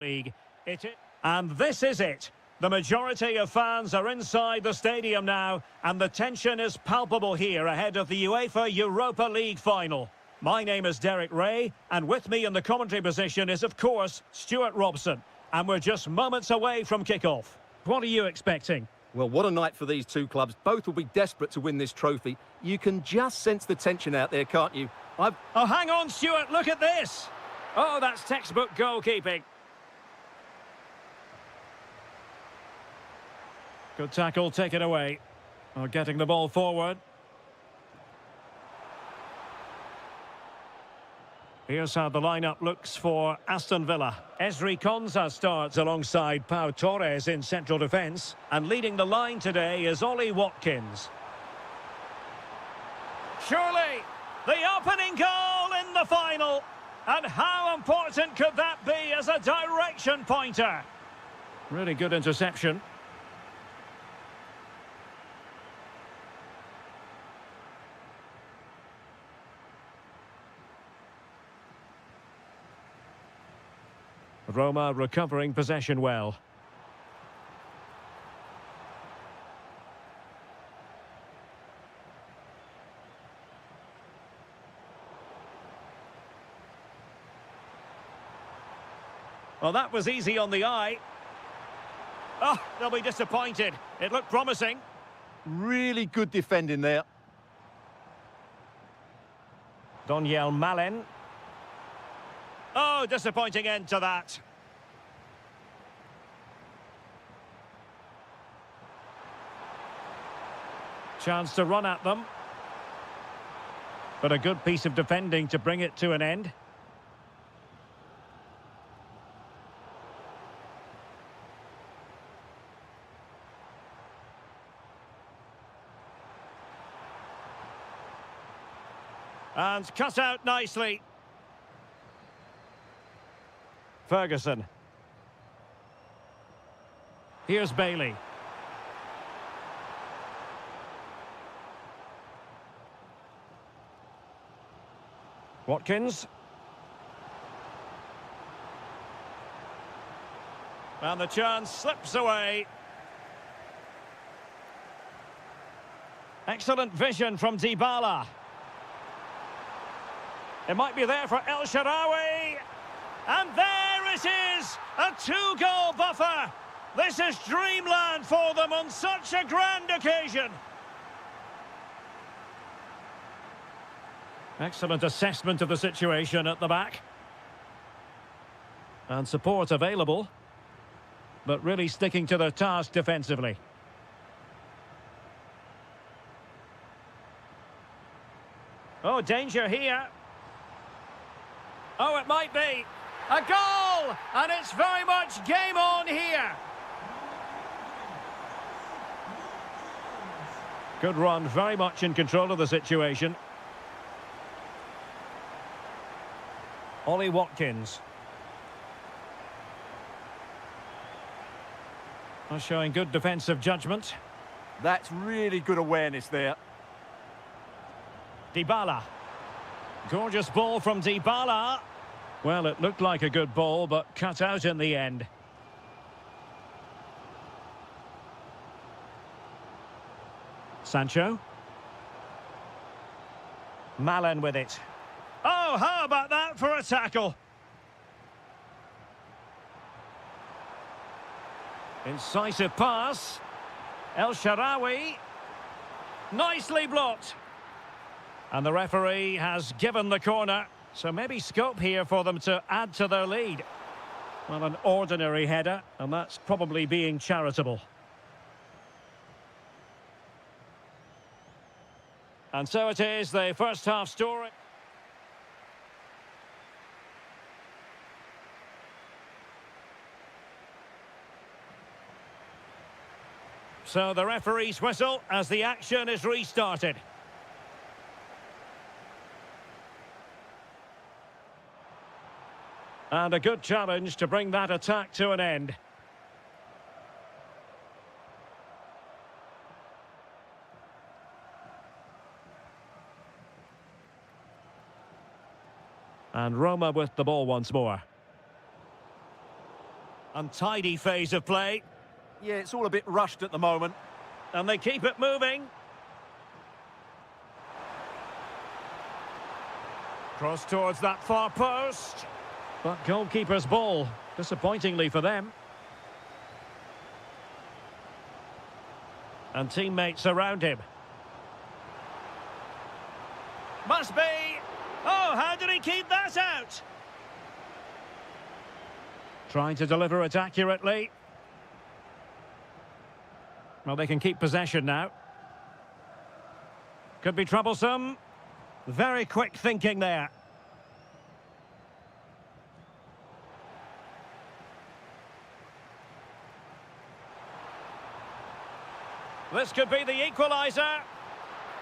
League. And this is it. The majority of fans are inside the stadium now, and the tension is palpable here ahead of the UEFA Europa League final. My name is Derek Ray, and with me in the commentary position is, of course, Stuart Robson. And we're just moments away from kickoff. What are you expecting? Well, what a night for these two clubs. Both will be desperate to win this trophy. You can just sense the tension out there, can't you? Oh, hang on, Stuart, look at this! Oh, that's textbook goalkeeping. Good tackle, taken away. Oh, getting the ball forward. Here's how the lineup looks for Aston Villa. Ezri Konsa starts alongside Pau Torres in central defence. And leading the line today is Ollie Watkins. Surely, the opening goal in the final. And how important could that be as a direction pointer? Really good interception. Roma recovering possession well. Well, that was easy on the eye. Oh, they'll be disappointed. It looked promising. Really good defending there. Daniel Malen. Oh, disappointing end to that. Chance to run at them. But a good piece of defending to bring it to an end. And cut out nicely. Ferguson. Here's Bailey. Watkins. And the chance slips away. Excellent vision from Dybala. It might be there for El Shaarawy. And there it is! A two-goal buffer! This is dreamland for them on such a grand occasion! Excellent assessment of the situation at the back. And support available. But really sticking to their task defensively. Oh, danger here. Oh, it might be. A goal! And it's very much game on here. Good run, very much in control of the situation. Ollie Watkins. Showing good defensive judgment. That's really good awareness there. Dybala. Gorgeous ball from Dybala. Well, it looked like a good ball, but cut out in the end. Sancho. Malen with it. Oh, how about that for a tackle? Incisive pass. El Shaarawy. Nicely blocked. And the referee has given the corner. So maybe scope here for them to add to their lead. Well, an ordinary header, and that's probably being charitable. And so it is, the first half story. So the referee's whistle as the action is restarted. And a good challenge to bring that attack to an end. And Roma with the ball once more. Untidy phase of play. Yeah, it's all a bit rushed at the moment. And they keep it moving. Cross towards that far post. But goalkeeper's ball, disappointingly for them. And teammates around him. Must be. Oh, how did he keep that out? Trying to deliver it accurately. Well, they can keep possession now. Could be troublesome. Very quick thinking there. This could be the equaliser.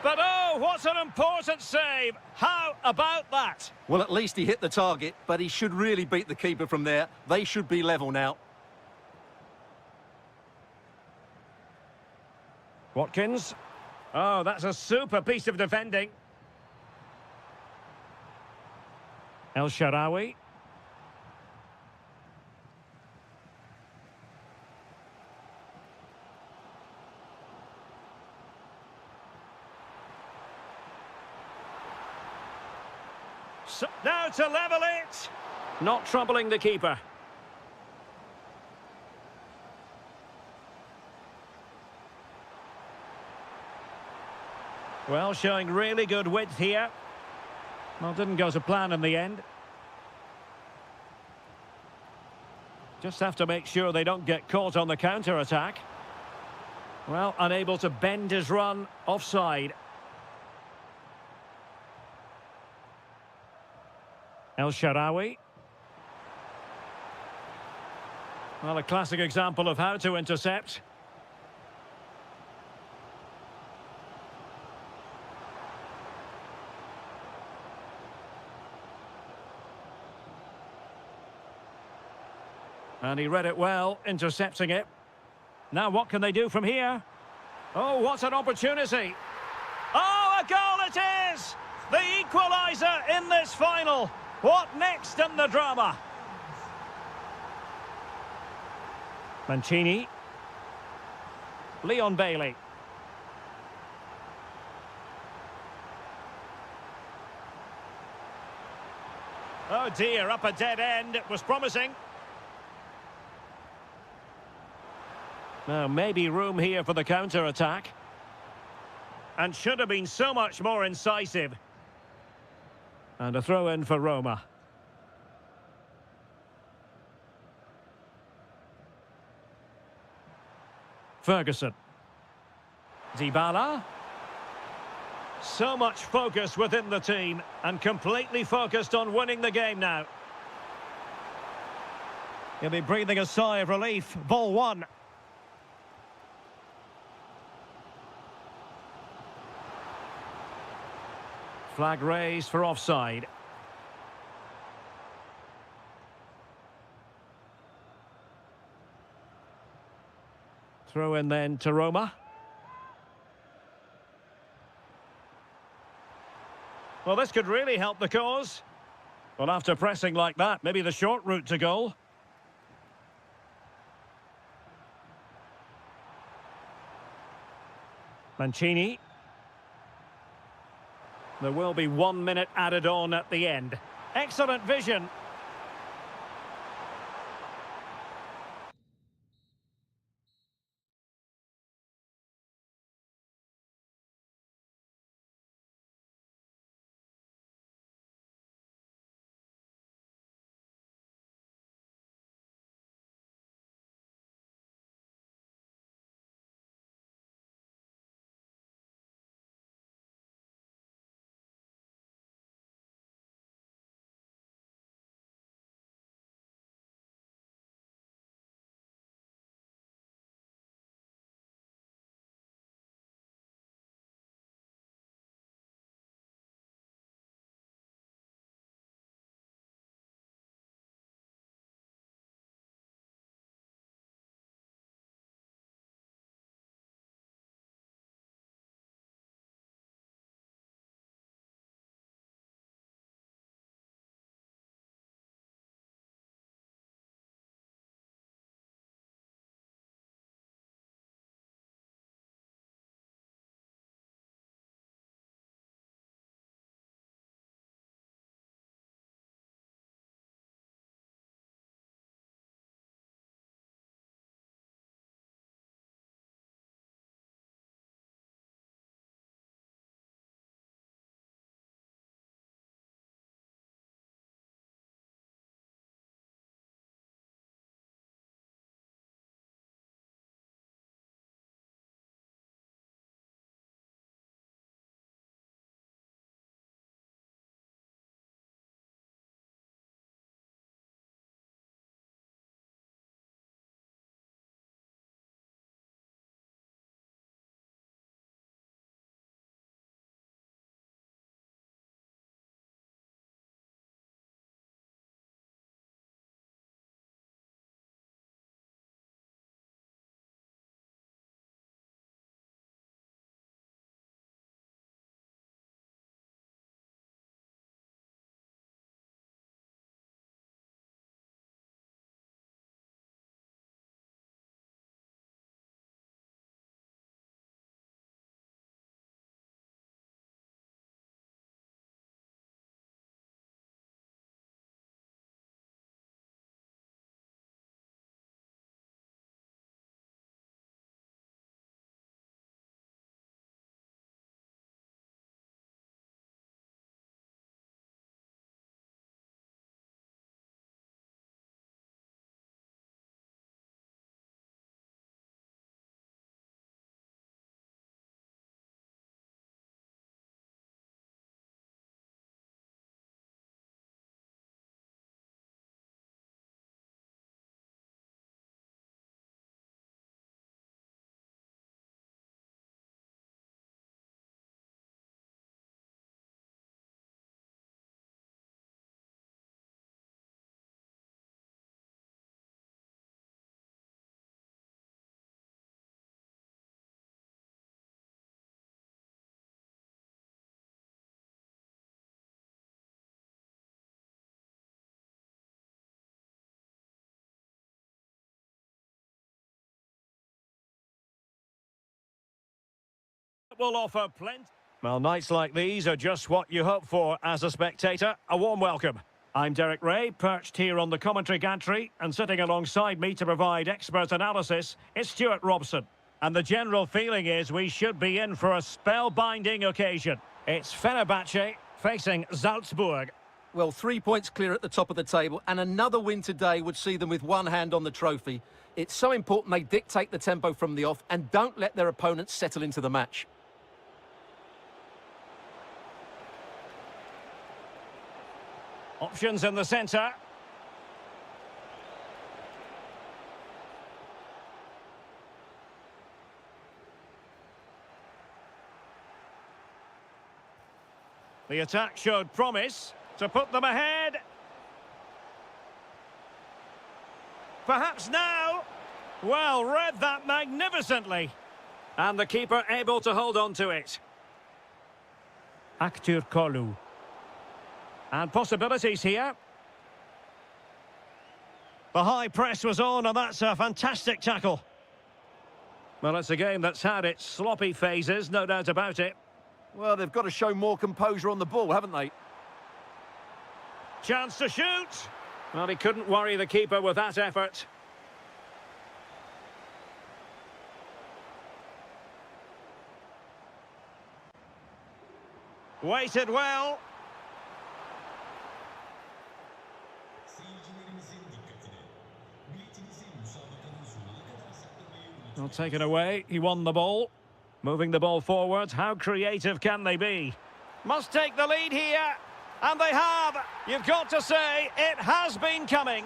But oh, what an important save. How about that? Well, at least he hit the target, but he should really beat the keeper from there. They should be level now. Watkins. Oh, that's a super piece of defending. El Shaarawy. So, now to level it. Not troubling the keeper. Well, showing really good width here. Well, didn't go to plan in the end. Just have to make sure they don't get caught on the counter-attack. Well, unable to bend his run, offside. El Shaarawy. Well, a classic example of how to intercept. And he read it well, intercepting it. Now what can they do from here? Oh, what an opportunity. Oh, a goal it is! The equaliser in this final. What next in the drama? Mancini. Leon Bailey. Oh dear, up a dead end. It was promising. Now, maybe room here for the counter-attack. And should have been so much more incisive. And a throw-in for Roma. Ferguson. Dybala. So much focus within the team. And completely focused on winning the game now. He'll be breathing a sigh of relief. Ball one. Flag raised for offside. Throw in then to Roma. Well, this could really help the cause. Well, after pressing like that, maybe the short route to goal. Mancini. There will be 1 minute added on at the end. Excellent vision. Will offer plenty. Well, nights like these are just what you hope for as a spectator. A warm welcome. I'm Derek Ray, perched here on the commentary gantry, and sitting alongside me to provide expert analysis is Stuart Robson. And the general feeling is we should be in for a spellbinding occasion. It's Fenerbahce facing Salzburg. Well, 3 points clear at the top of the table, and another win today would see them with one hand on the trophy. It's so important they dictate the tempo from the off and don't let their opponents settle into the match. Options in the centre. The attack showed promise to put them ahead. Perhaps now. Well, read that magnificently. And the keeper able to hold on to it. Aktur Kolu. And possibilities here. The high press was on, and that's a fantastic tackle. Well, it's a game that's had its sloppy phases, no doubt about it. Well, they've got to show more composure on the ball, haven't they? Chance to shoot. Well, he couldn't worry the keeper with that effort. Waited well. Well, taken away. He won the ball. Moving the ball forward. How creative can they be? Must take the lead here. And they have. You've got to say, it has been coming.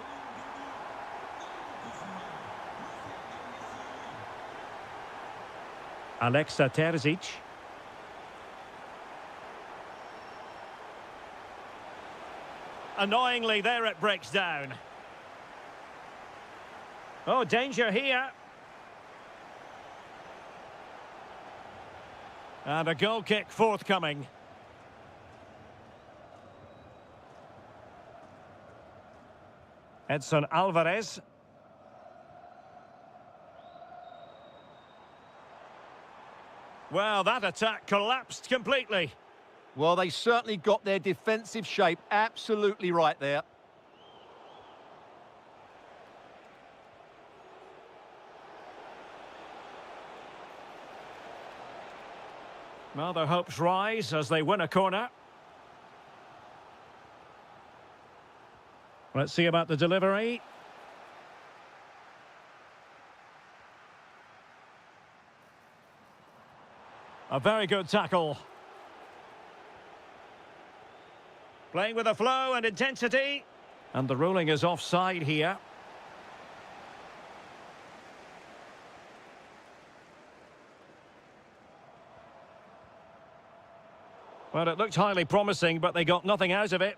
Alexa Terzic. Annoyingly, there it breaks down. Oh, danger here. And a goal kick forthcoming. Edson Alvarez. Well, that attack collapsed completely. Well, they certainly got their defensive shape absolutely right there. Well, their hopes rise as they win a corner. Let's see about the delivery. A very good tackle. Playing with a flow and intensity. And the ruling is offside here. Well, it looked highly promising, but they got nothing out of it.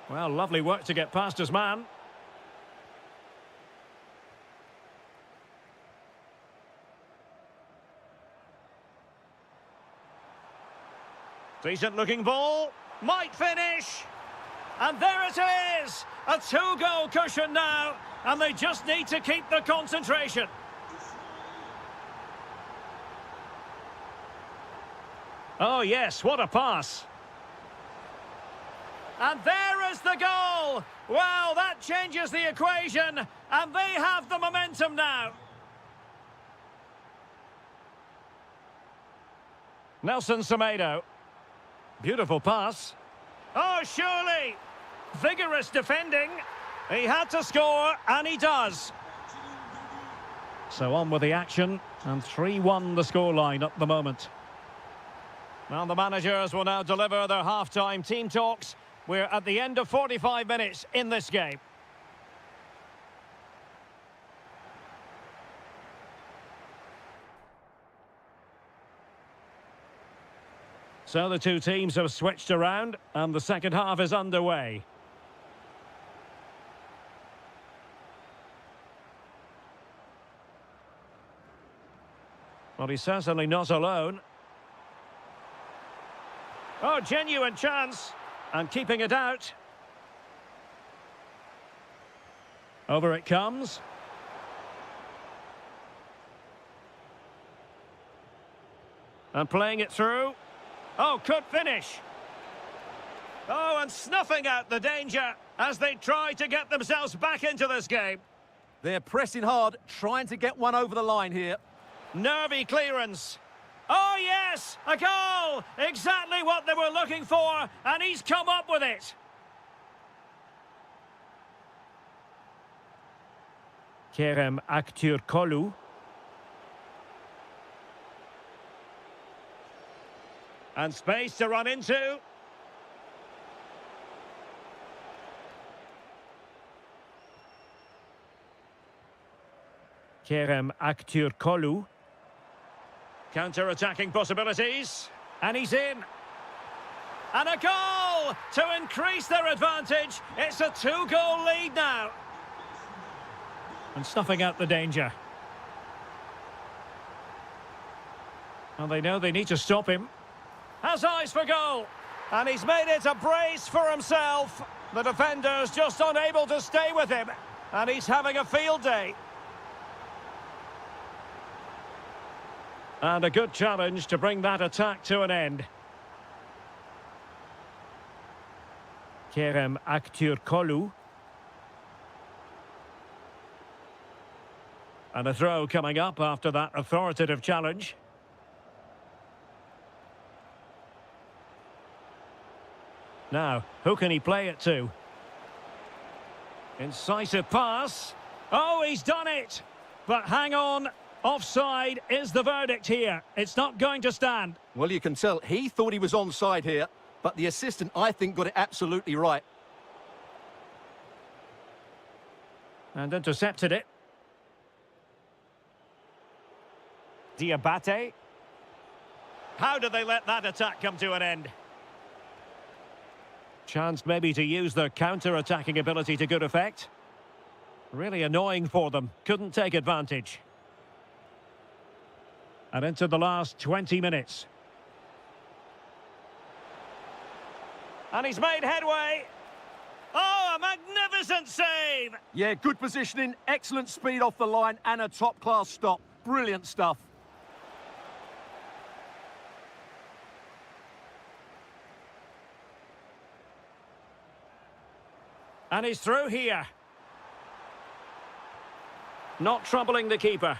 Well, lovely work to get past his man. Decent looking ball. Might finish. And there it is. A two-goal cushion now. And they just need to keep the concentration. Oh, yes, what a pass. And there is the goal! Well, that changes the equation, and they have the momentum now. Nelson Semedo. Beautiful pass. Oh, surely! Vigorous defending. He had to score, and he does. So on with the action, and 3-1 the scoreline at the moment. Now the managers will now deliver their half-time team talks. We're at the end of 45 minutes in this game. So the two teams have switched around, and the second half is underway. Well, he's certainly not alone. Oh, genuine chance. And keeping it out. Over it comes. And playing it through. Oh, could finish. Oh, and snuffing out the danger as they try to get themselves back into this game. They're pressing hard, trying to get one over the line here. Nervy clearance. Oh, yes, a goal! Exactly what they were looking for, and he's come up with it. Kerem Aktürkoğlu. And space to run into. Kerem Aktürkoğlu. Counter-attacking possibilities. And he's in. And a goal to increase their advantage. It's a 2-goal lead now. And snuffing out the danger. Well, they know they need to stop him. Has eyes for goal. And he's made it a brace for himself. The defender's just unable to stay with him. And he's having a field day. And a good challenge to bring that attack to an end. Kerem Aktürkoğlu. And a throw coming up after that authoritative challenge. Now, who can he play it to? Incisive pass. Oh, he's done it! But hang on, offside is the verdict here. It's not going to stand. Well, you can tell he thought he was onside here, but the assistant, I think, got it absolutely right. And intercepted it. Diabate. How did they let that attack come to an end? Chance maybe to use their counter-attacking ability to good effect. Really annoying for them. Couldn't take advantage. And into the last 20 minutes. And he's made headway. Oh, a magnificent save! Yeah, good positioning, excellent speed off the line, and a top-class stop. Brilliant stuff. And he's through here. Not troubling the keeper.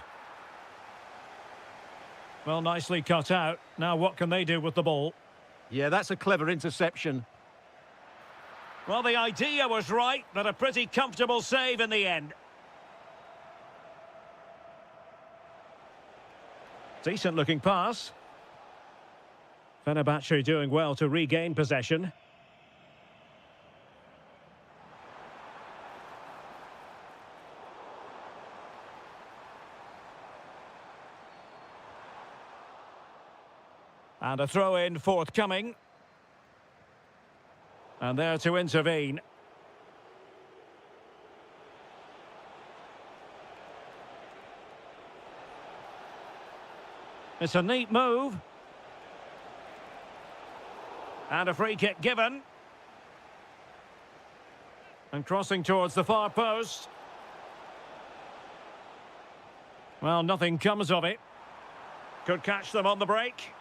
Well, nicely cut out. Now what can they do with the ball? Yeah, that's a clever interception. Well, the idea was right, but a pretty comfortable save in the end. Decent-looking pass. Fenerbahce doing well to regain possession. And a throw-in forthcoming. And there to intervene. It's a neat move. And a free kick given. And crossing towards the far post. Well, nothing comes of it. Could catch them on the break.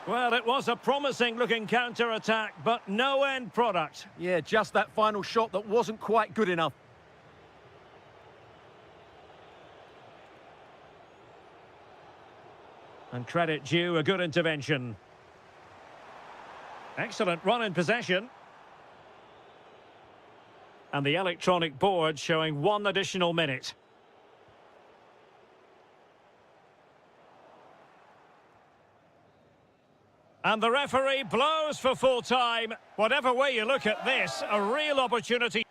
Well, it was a promising-looking counter-attack, but no end product. Yeah, just that final shot that wasn't quite good enough. And credit due, a good intervention. Excellent run in possession. And the electronic board showing 1 additional minute. And the referee blows for full time. Whatever way you look at this, a real opportunity.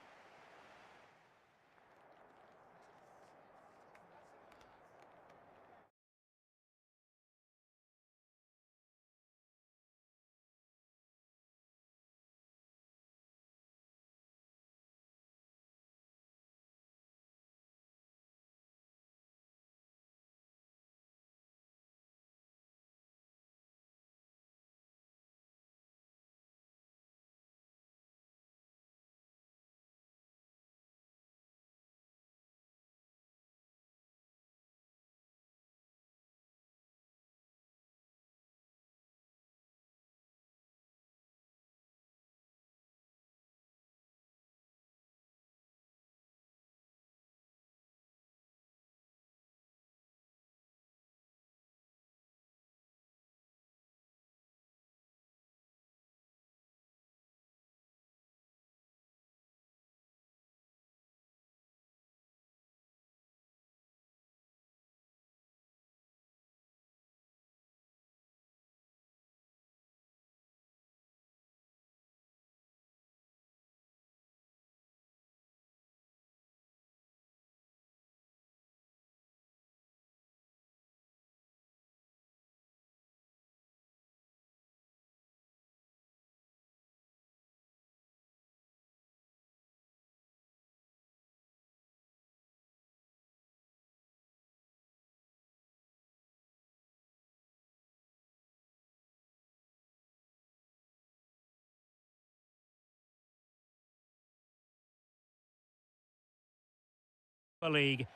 League.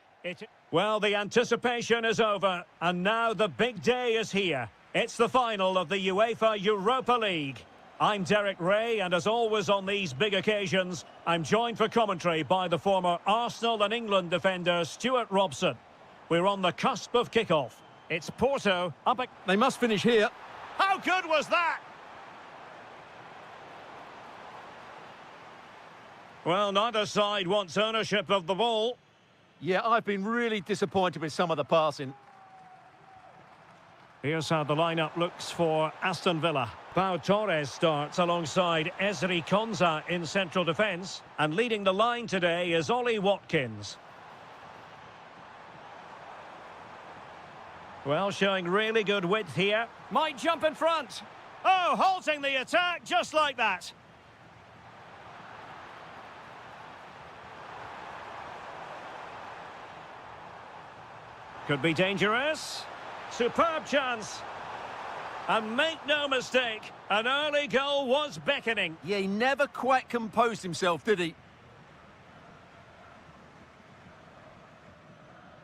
Well, the anticipation is over, and now the big day is here. It's the final of the UEFA Europa League. I'm Derek Ray, and as always on these big occasions, I'm joined for commentary by the former Arsenal and England defender Stuart Robson. We're on the cusp of kickoff. It's Porto up at... They must finish here. How good was that? Well, neither side wants ownership of the ball. Yeah, I've been really disappointed with some of the passing. Here's how the lineup looks for Aston Villa. Pau Torres starts alongside Ezri Konsa in central defence. And leading the line today is Ollie Watkins. Well, showing really good width here. Might jump in front. Oh, halting the attack just like that. Could be dangerous. Superb chance. And make no mistake, an early goal was beckoning. Yeah, he never quite composed himself, did he?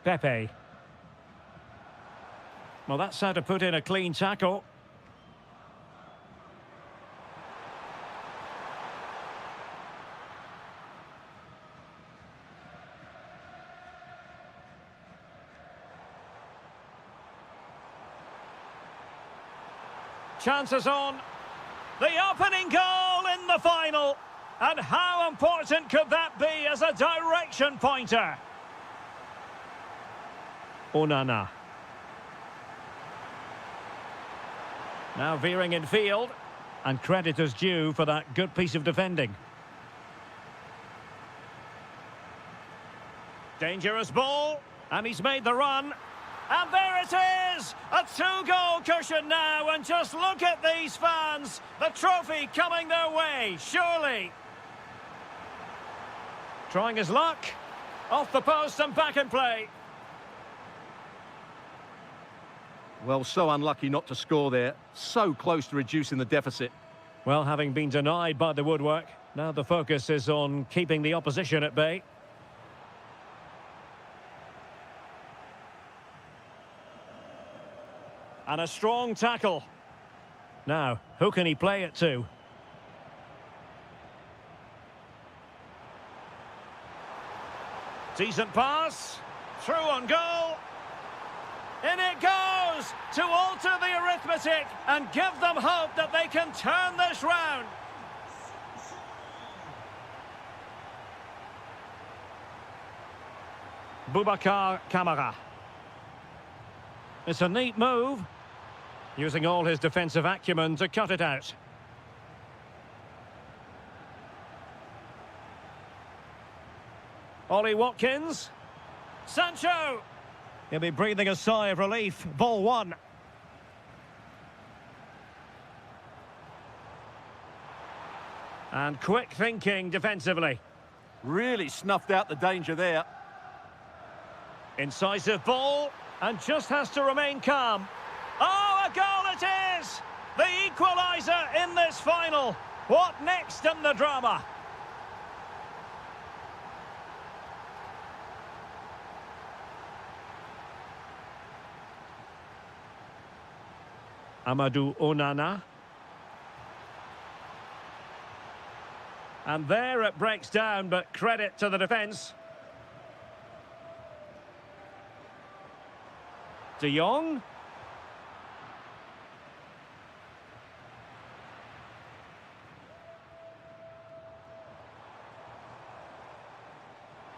Pepe. Well, that's how to put in a clean tackle. Chances on. The opening goal in the final. And how important could that be as a direction pointer? Onana. Now veering in field. And credit is due for that good piece of defending. Dangerous ball. And he's made the run. And there it is! A two-goal cushion now, and just look at these fans! The trophy coming their way, surely! Trying his luck. Off the post and back in play. Well, so unlucky not to score there. So close to reducing the deficit. Well, having been denied by the woodwork, now the focus is on keeping the opposition at bay. And a strong tackle. Now, who can he play it to? Decent pass. Through on goal. In it goes to alter the arithmetic and give them hope that they can turn this round. Boubacar Kamara. It's a neat move, using all his defensive acumen to cut it out. Ollie Watkins. Sancho. He'll be breathing a sigh of relief. Ball one. And quick thinking defensively. Really snuffed out the danger there. Incisive ball. And just has to remain calm. Oh, a goal it is! The equaliser in this final. What next in the drama? Amadou Onana. And there it breaks down, but credit to the defence. De Jong.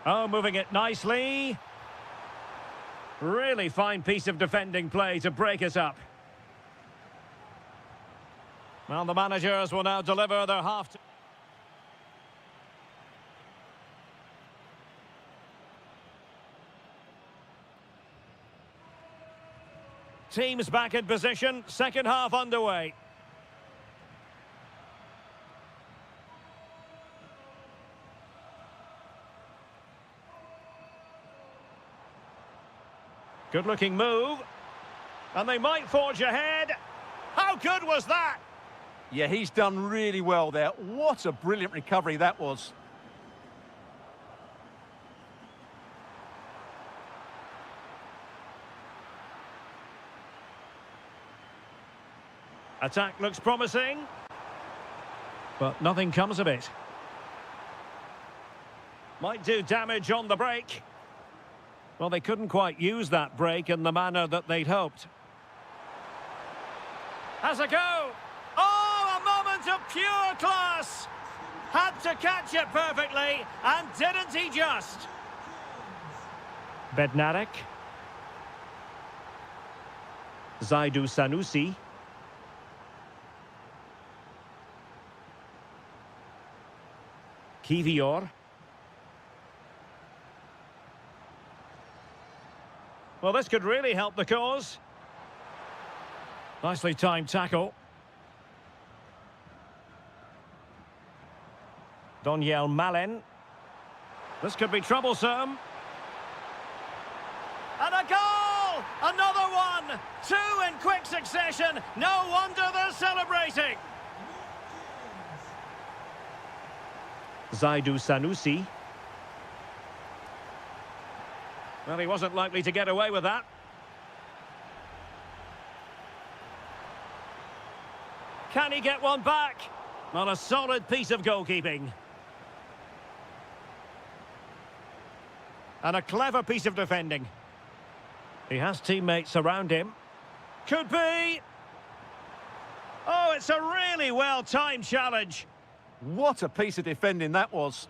Oh, moving it nicely. Really fine piece of defending play to break it up. Well, the managers will now deliver their half... Teams back in position, second half underway. Good looking move. And they might forge ahead. How good was that? Yeah, he's done really well there. What a brilliant recovery that was. Attack looks promising, but nothing comes of it. Might do damage on the break. Well, they couldn't quite use that break in the manner that they'd hoped. Has a go. Oh, a moment of pure class. Had to catch it perfectly, and didn't he just? Bednarek. Zaidu Sanusi. Kivior. Well, this could really help the cause. Nicely timed tackle. Doniel Malen. This could be troublesome. And a goal! Another one! Two in quick succession. No wonder they're celebrating. Zaidu Sanusi. Well, he wasn't likely to get away with that. Can he get one back? Not a solid piece of goalkeeping. And a clever piece of defending. He has teammates around him. Could be. Oh, it's a really well-timed challenge. What a piece of defending that was.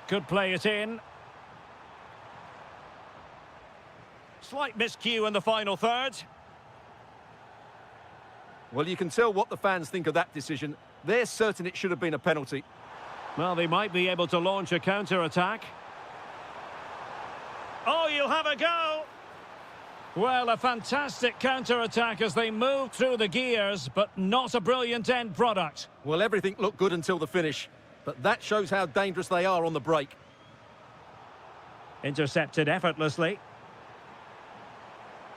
Could play it in. Slight miscue in the final third. Well, you can tell what the fans think of that decision. They're certain it should have been a penalty. Well, they might be able to launch a counter-attack. Oh, you'll have a go! Well, a fantastic counter-attack as they move through the gears, but not a brilliant end product. Well, everything looked good until the finish, but that shows how dangerous they are on the break. Intercepted effortlessly.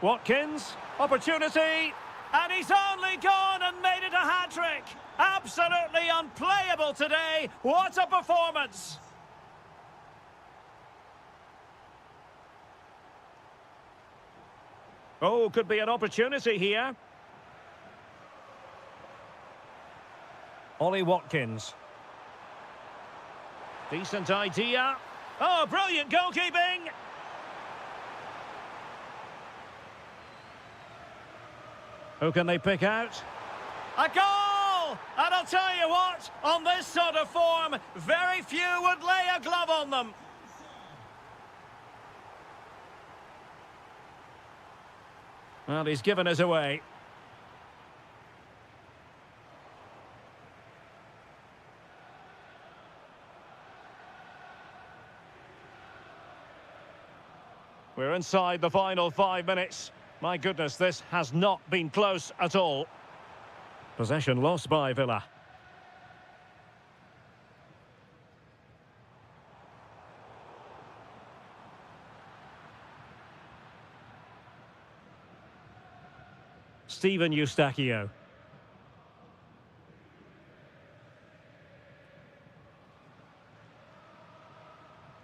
Watkins, opportunity, and he's only gone and made it a hat-trick. Absolutely unplayable today. What a performance! Oh, could be an opportunity here. Ollie Watkins. Decent idea. Oh, brilliant goalkeeping! Who can they pick out? A goal! And I'll tell you what, on this sort of form, very few would lay a glove on them. Well, he's given us away. We're inside the final 5 minutes. My goodness, this has not been close at all. Possession lost by Villa. Steven Eustachio.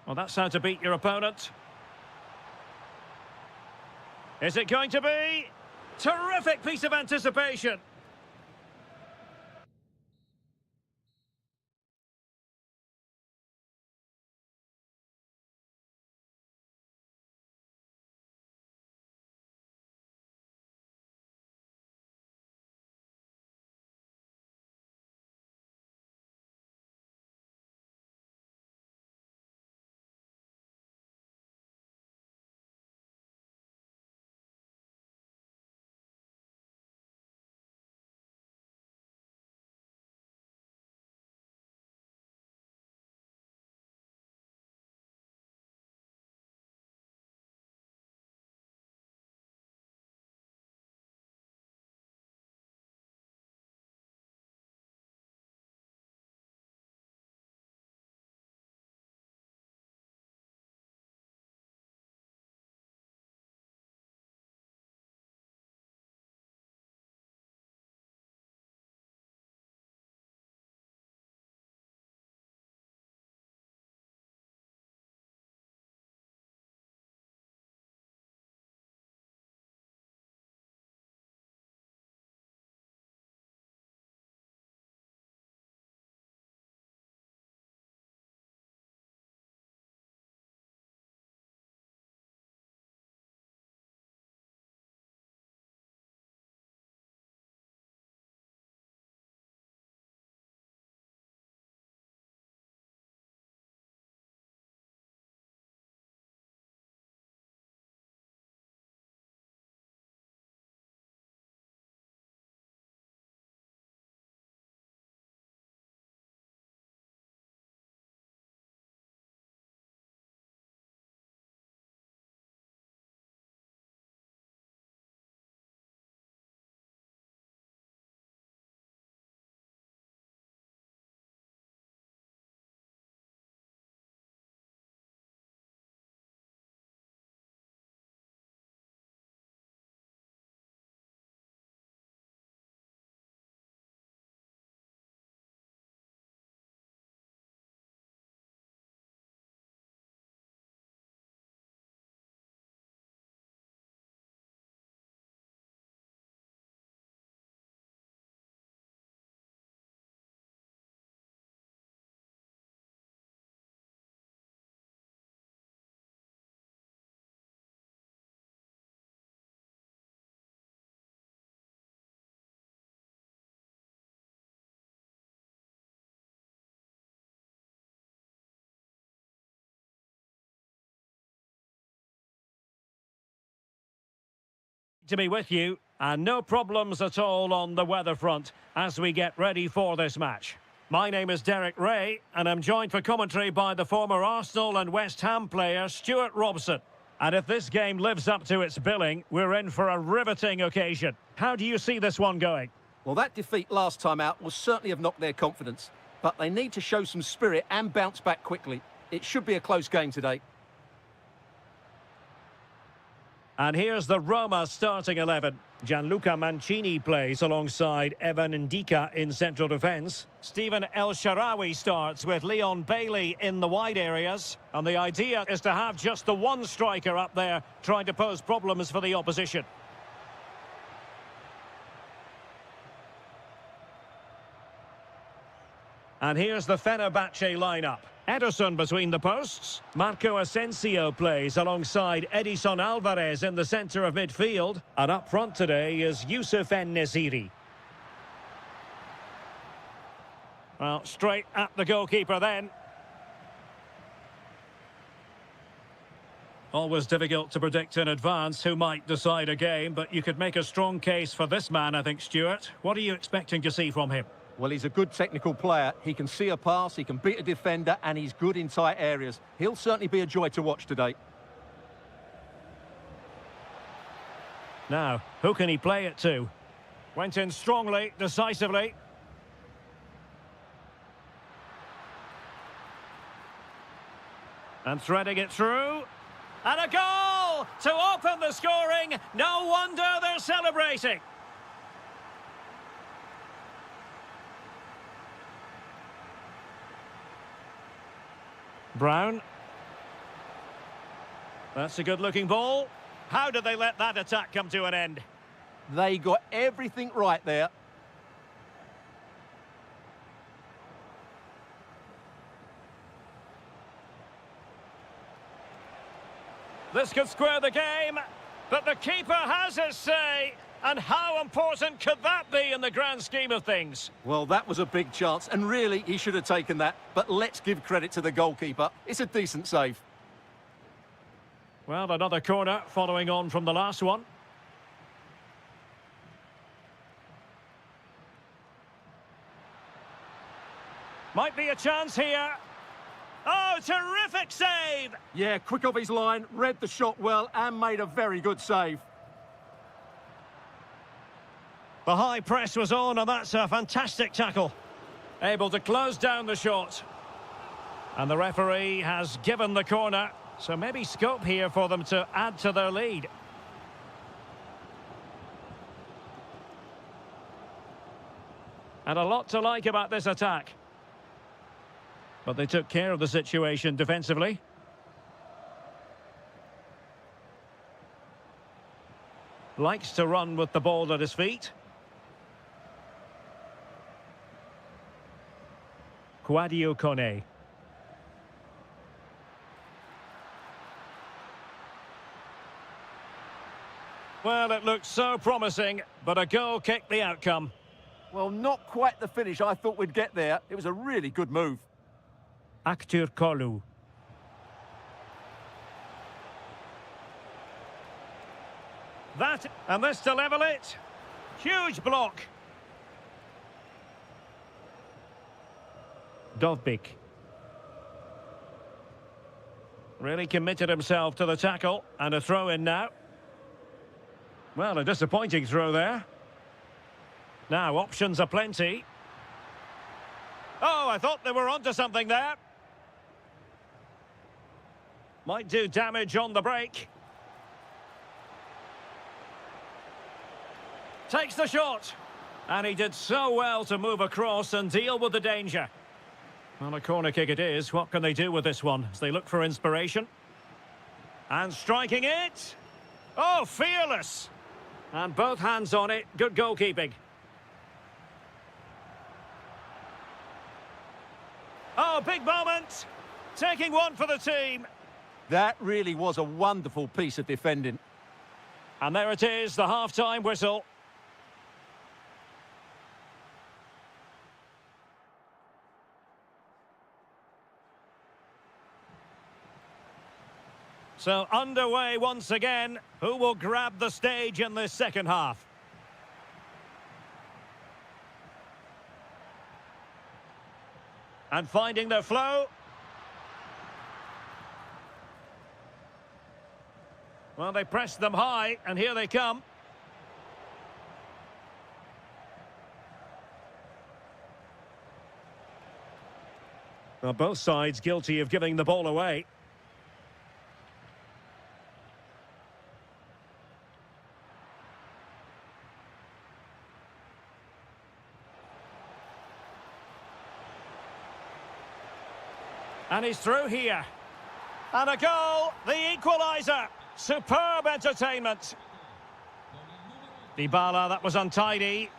Well, that's how to beat your opponent. Is it going to be? Terrific piece of anticipation. To be with you, and no problems at all on the weather front as we get ready for this match. My name is Derek Ray, and I'm joined for commentary by the former Arsenal and West Ham player Stuart Robson. And if this game lives up to its billing, we're in for a riveting occasion. How do you see this one going? Well, that defeat last time out will certainly have knocked their confidence, but they need to show some spirit and bounce back quickly. It should be a close game today. And here's the Roma starting 11. Gianluca Mancini plays alongside Evan Ndika in central defence. Stephen El Shaarawy starts with Leon Bailey in the wide areas. And the idea is to have just the one striker up there trying to pose problems for the opposition. And here's the Fenerbahce lineup. Ederson between the posts. Marco Asensio plays alongside Edison Alvarez in the centre of midfield. And up front today is Youssef En-Nesyri. Well, straight at the goalkeeper then. Always difficult to predict in advance who might decide a game, but you could make a strong case for this man, I think, Stuart. What are you expecting to see from him? Well, he's a good technical player. He can see a pass, he can beat a defender, and he's good in tight areas. He'll certainly be a joy to watch today. Now, who can he play it to? Went in strongly, decisively. And threading it through. And a goal to open the scoring. No wonder they're celebrating. Brown. That's a good-looking ball. How did they let that attack come to an end? They got everything right there. This could square the game, but the keeper has his say. And how important could that be in the grand scheme of things? Well, that was a big chance, and really, he should have taken that. But let's give credit to the goalkeeper. It's a decent save. Well, another corner following on from the last one. Might be a chance here. Oh, terrific save! Yeah, quick off his line, read the shot well, and made a very good save. The high press was on, and that's a fantastic tackle. Able to close down the shot. And the referee has given the corner, so maybe scope here for them to add to their lead. And a lot to like about this attack. But they took care of the situation defensively. Likes to run with the ball at his feet. Kwadwo Kone. Well, it looked so promising, but a goal kicked the outcome. Well, not quite the finish I thought we'd get there. It was a really good move. Aktur Kolu. That, and this to level it. Huge block. Dovbik. Really committed himself to the tackle, and a throw in now. Well, a disappointing throw there. Now, options are plenty. Oh, I thought they were onto something there. Might do damage on the break. Takes the shot. And he did so well to move across and deal with the danger. Well, a corner kick it is. What can they do with this one as they look for inspiration? And striking it. Oh, fearless. And both hands on it. Good goalkeeping. Oh, big moment. Taking one for the team. That really was a wonderful piece of defending. And there it is, the half-time whistle. So underway once again. Who will grab the stage in this second half? And finding their flow. Well, they pressed them high, and here they come. Well, both sides guilty of giving the ball away. And he's through here. And a goal, the equaliser. Superb entertainment. Dybala, that was untidy.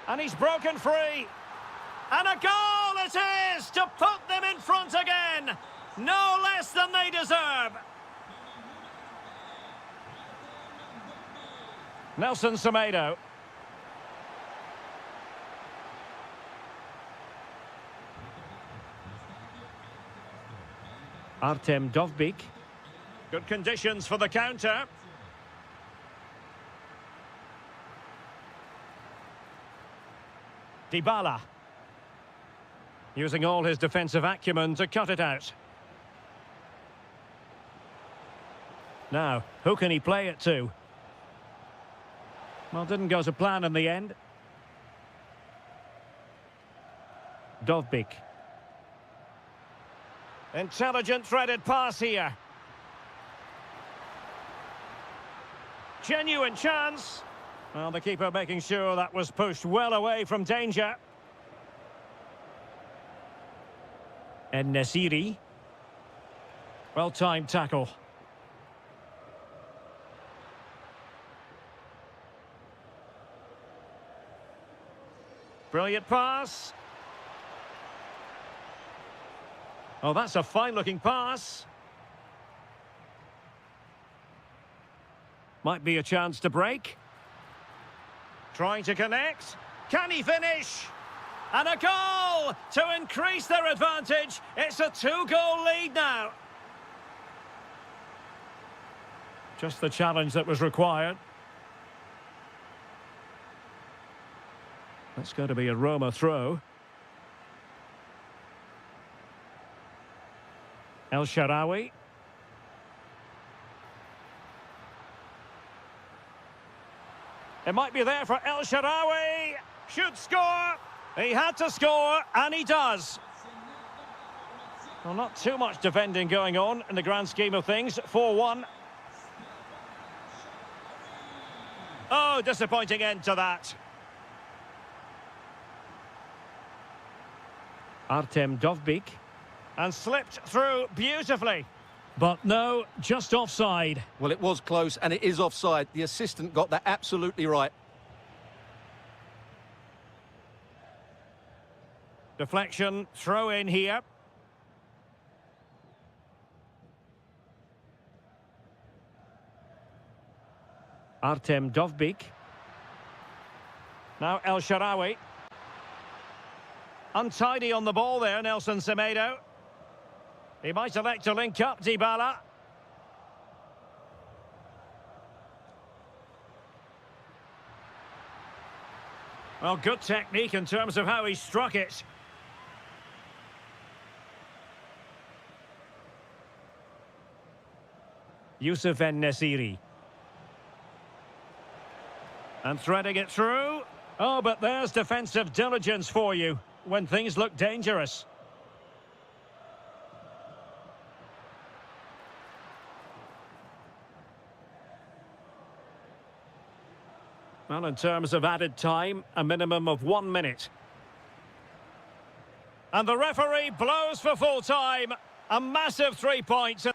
And he's broken free. And a goal it is to put them in front again. No less than they deserve. Nelson Semedo. Artem Dovbyk. Good conditions for the counter. Dybala. Using all his defensive acumen to cut it out. Now, who can he play it to? Well, didn't go to plan in the end. Dovbyk. Intelligent threaded pass here. Genuine chance. Well, the keeper making sure that was pushed well away from danger. En-Nesyri. Well-timed tackle. Brilliant pass. Oh, that's a fine-looking pass. Might be a chance to break. Trying to connect. Can he finish? And a goal to increase their advantage. It's a two-goal lead now. Just the challenge that was required. That's going to be a Roma throw. El Shaarawy. It might be there for El Shaarawy. Should score. He had to score, and he does. Well, not too much defending going on in the grand scheme of things. 4-1. Oh, disappointing end to that. Artem Dovbyk. And slipped through beautifully. But no, just offside. Well, it was close, and it is offside. The assistant got that absolutely right. Deflection, throw in here. Artem Dovbyk. Now El Shaarawy. Untidy on the ball there, Nelson Semedo. He might elect to link up Dybala. Well, good technique in terms of how he struck it. Youssef En-Nesyri. And threading it through. Oh, but there's defensive diligence for you when things look dangerous. Well, in terms of added time, a minimum of 1 minute. And the referee blows for full time. A massive 3 points.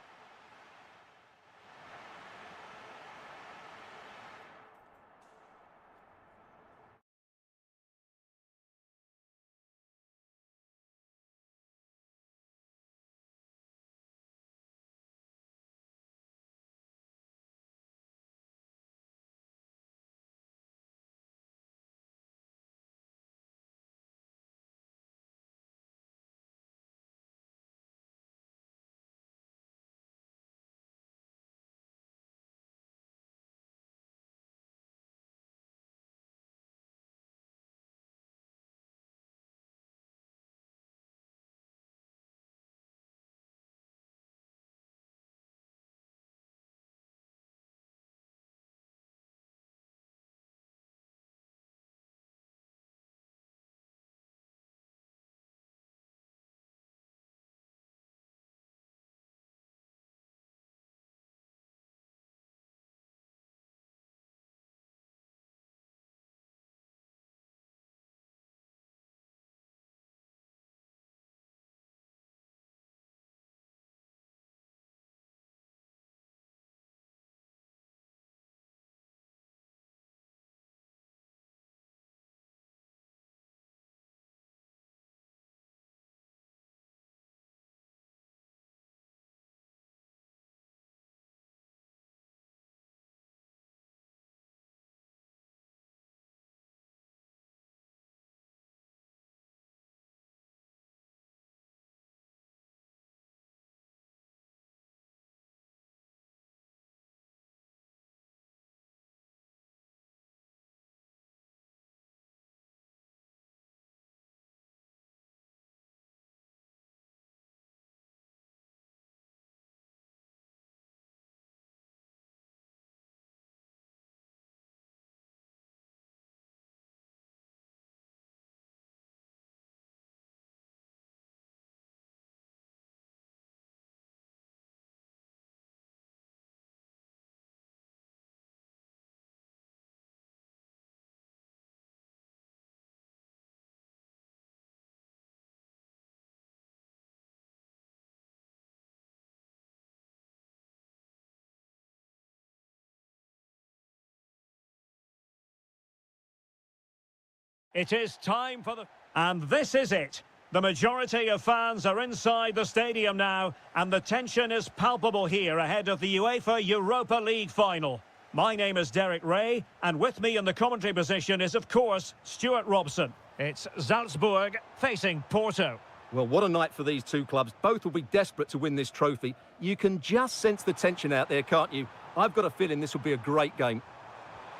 It is time for the... And this is it. The majority of fans are inside the stadium now, and the tension is palpable here ahead of the UEFA Europa League final. My name is Derek Ray, and with me in the commentary position is, of course, Stuart Robson. It's Salzburg facing Porto. Well, what a night for these two clubs. Both will be desperate to win this trophy. You can just sense the tension out there, can't you? I've got a feeling this will be a great game.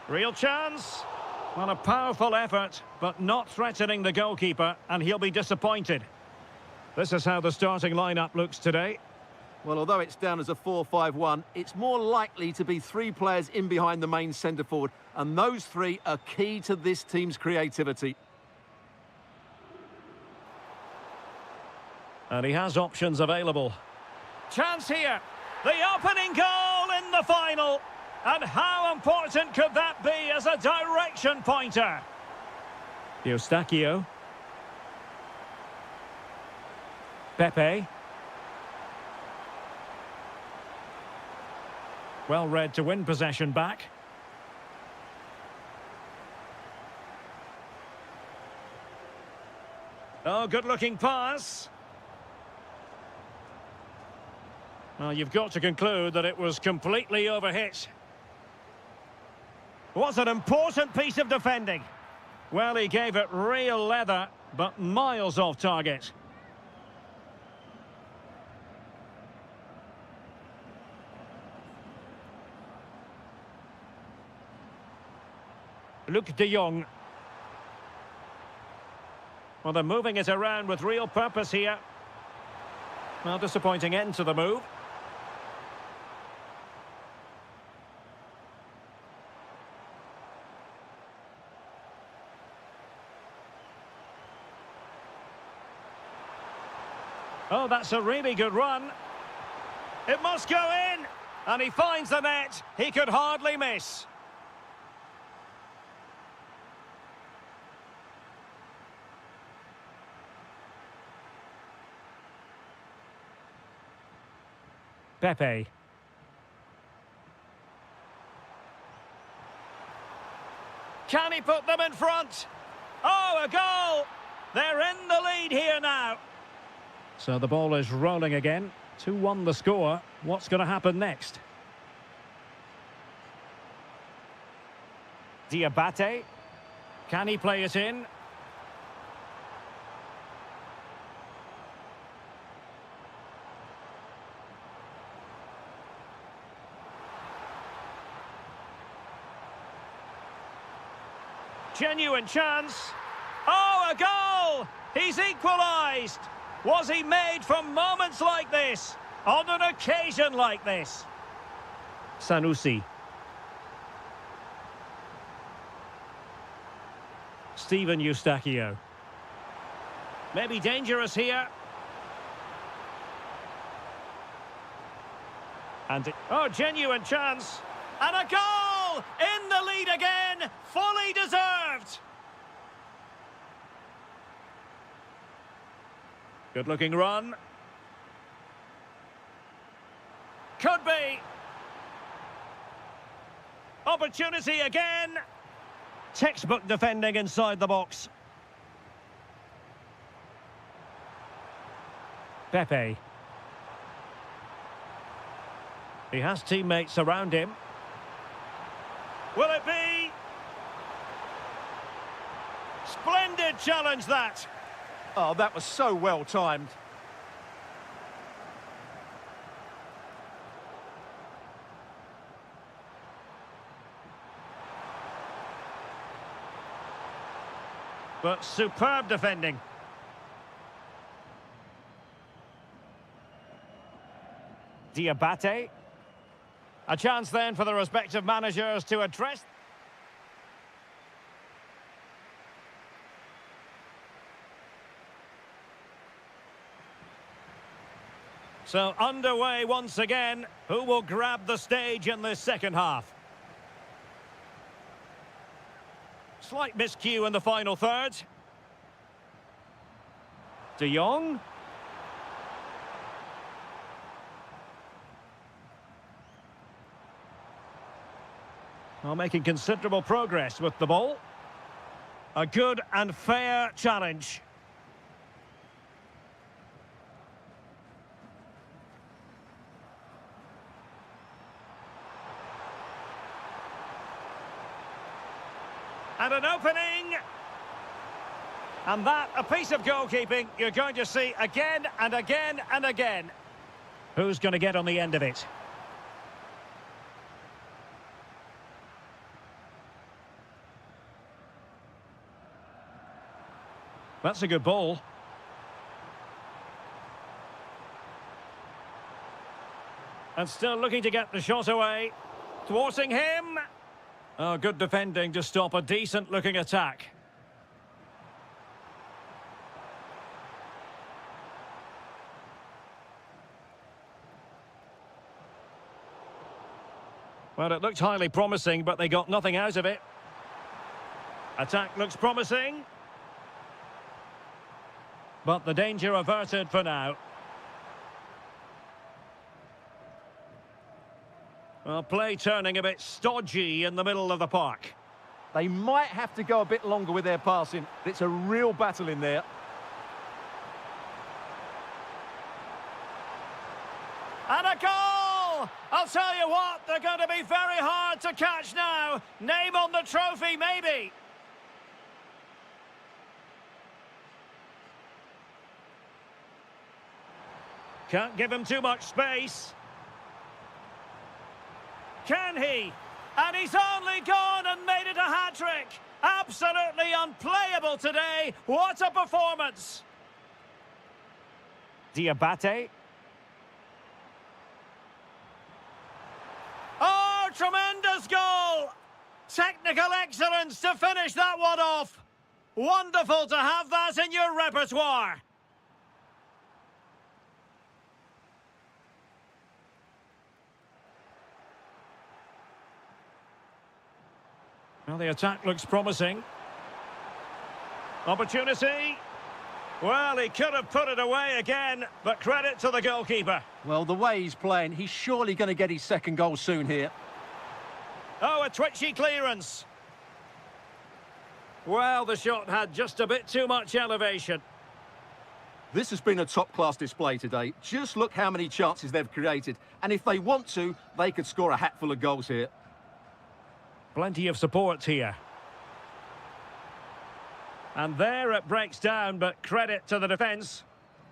Real chance. Well, a powerful effort, but not threatening the goalkeeper, and he'll be disappointed. This is how the starting lineup looks today. Well, although it's down as a 4-5-1, it's more likely to be three players in behind the main centre-forward, and those three are key to this team's creativity. And he has options available. Chance here. The opening goal in the final. And how important could that be as a direction pointer? Eustachio. Pepe. Well read to win possession back. Oh, good-looking pass. Well, you've got to conclude that it was completely overhit. What an important piece of defending. Well, he gave it real leather, but miles off target. Luc de Jong. Well, they're moving it around with real purpose here. Well, disappointing end to the move. Oh, that's a really good run. It must go in. And he finds the net. He could hardly miss. Pepe. Can he put them in front? Oh, a goal! They're in the lead here now. So the ball is rolling again. 2-1 the score. What's going to happen next? Diabate. Can he play it in? Genuine chance. Oh, a goal! He's equalised. Was he made for moments like this? On an occasion like this? Sanusi. Steven Eustachio. Maybe dangerous here. And oh, genuine chance. And a goal! In the lead again! Fully deserved! Good-looking run. Could be. Opportunity again. Textbook defending inside the box. Pepe. He has teammates around him. Will it be? Splendid challenge that. Oh, that was so well timed. But superb defending. Diabate. A chance then for the respective managers to address... So underway once again. Who will grab the stage in this second half? Slight miscue in the final third. De Jong. Well, making considerable progress with the ball. A good and fair challenge. And an opening. And that, a piece of goalkeeping you're going to see again and again and again. Who's going to get on the end of it? That's a good ball. And still looking to get the shot away. Thwarting him. Oh, good defending to stop a decent-looking attack. Well, it looked highly promising, but they got nothing out of it. Attack looks promising. But the danger averted for now. Well, play turning a bit stodgy in the middle of the park. They might have to go a bit longer with their passing. It's a real battle in there. And a goal! I'll tell you what, they're going to be very hard to catch now. Name on the trophy, maybe. Can't give him too much space. Can he? And he's only gone and made it a hat-trick. Absolutely unplayable today. What a performance. Diabate. Oh, tremendous goal. Technical excellence to finish that one off. Wonderful to have that in your repertoire. Well, the attack looks promising. Opportunity. Well, he could have put it away again, but credit to the goalkeeper. Well, the way he's playing, he's surely going to get his second goal soon here. Oh, a twitchy clearance. Well, the shot had just a bit too much elevation. This has been a top-class display today. Just look how many chances they've created. And if they want to, they could score a hatful of goals here. Plenty of support here. And there it breaks down, but credit to the defence.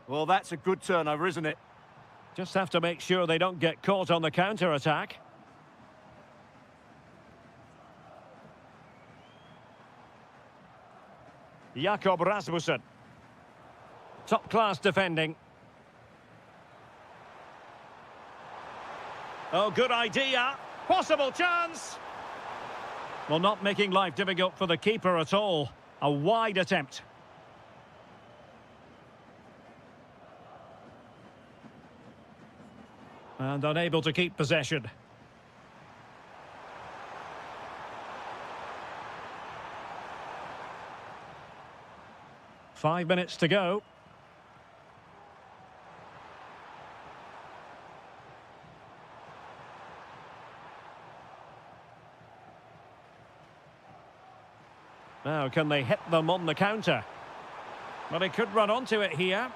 Well, that's a good turnover, isn't it? Just have to make sure they don't get caught on the counter-attack. Jakob Rasmussen. Top-class defending. Oh, good idea. Possible chance. Well, not making life difficult for the keeper at all. A wide attempt. And unable to keep possession. Five minutes to go. Now, can they hit them on the counter? Well, they could run onto it here.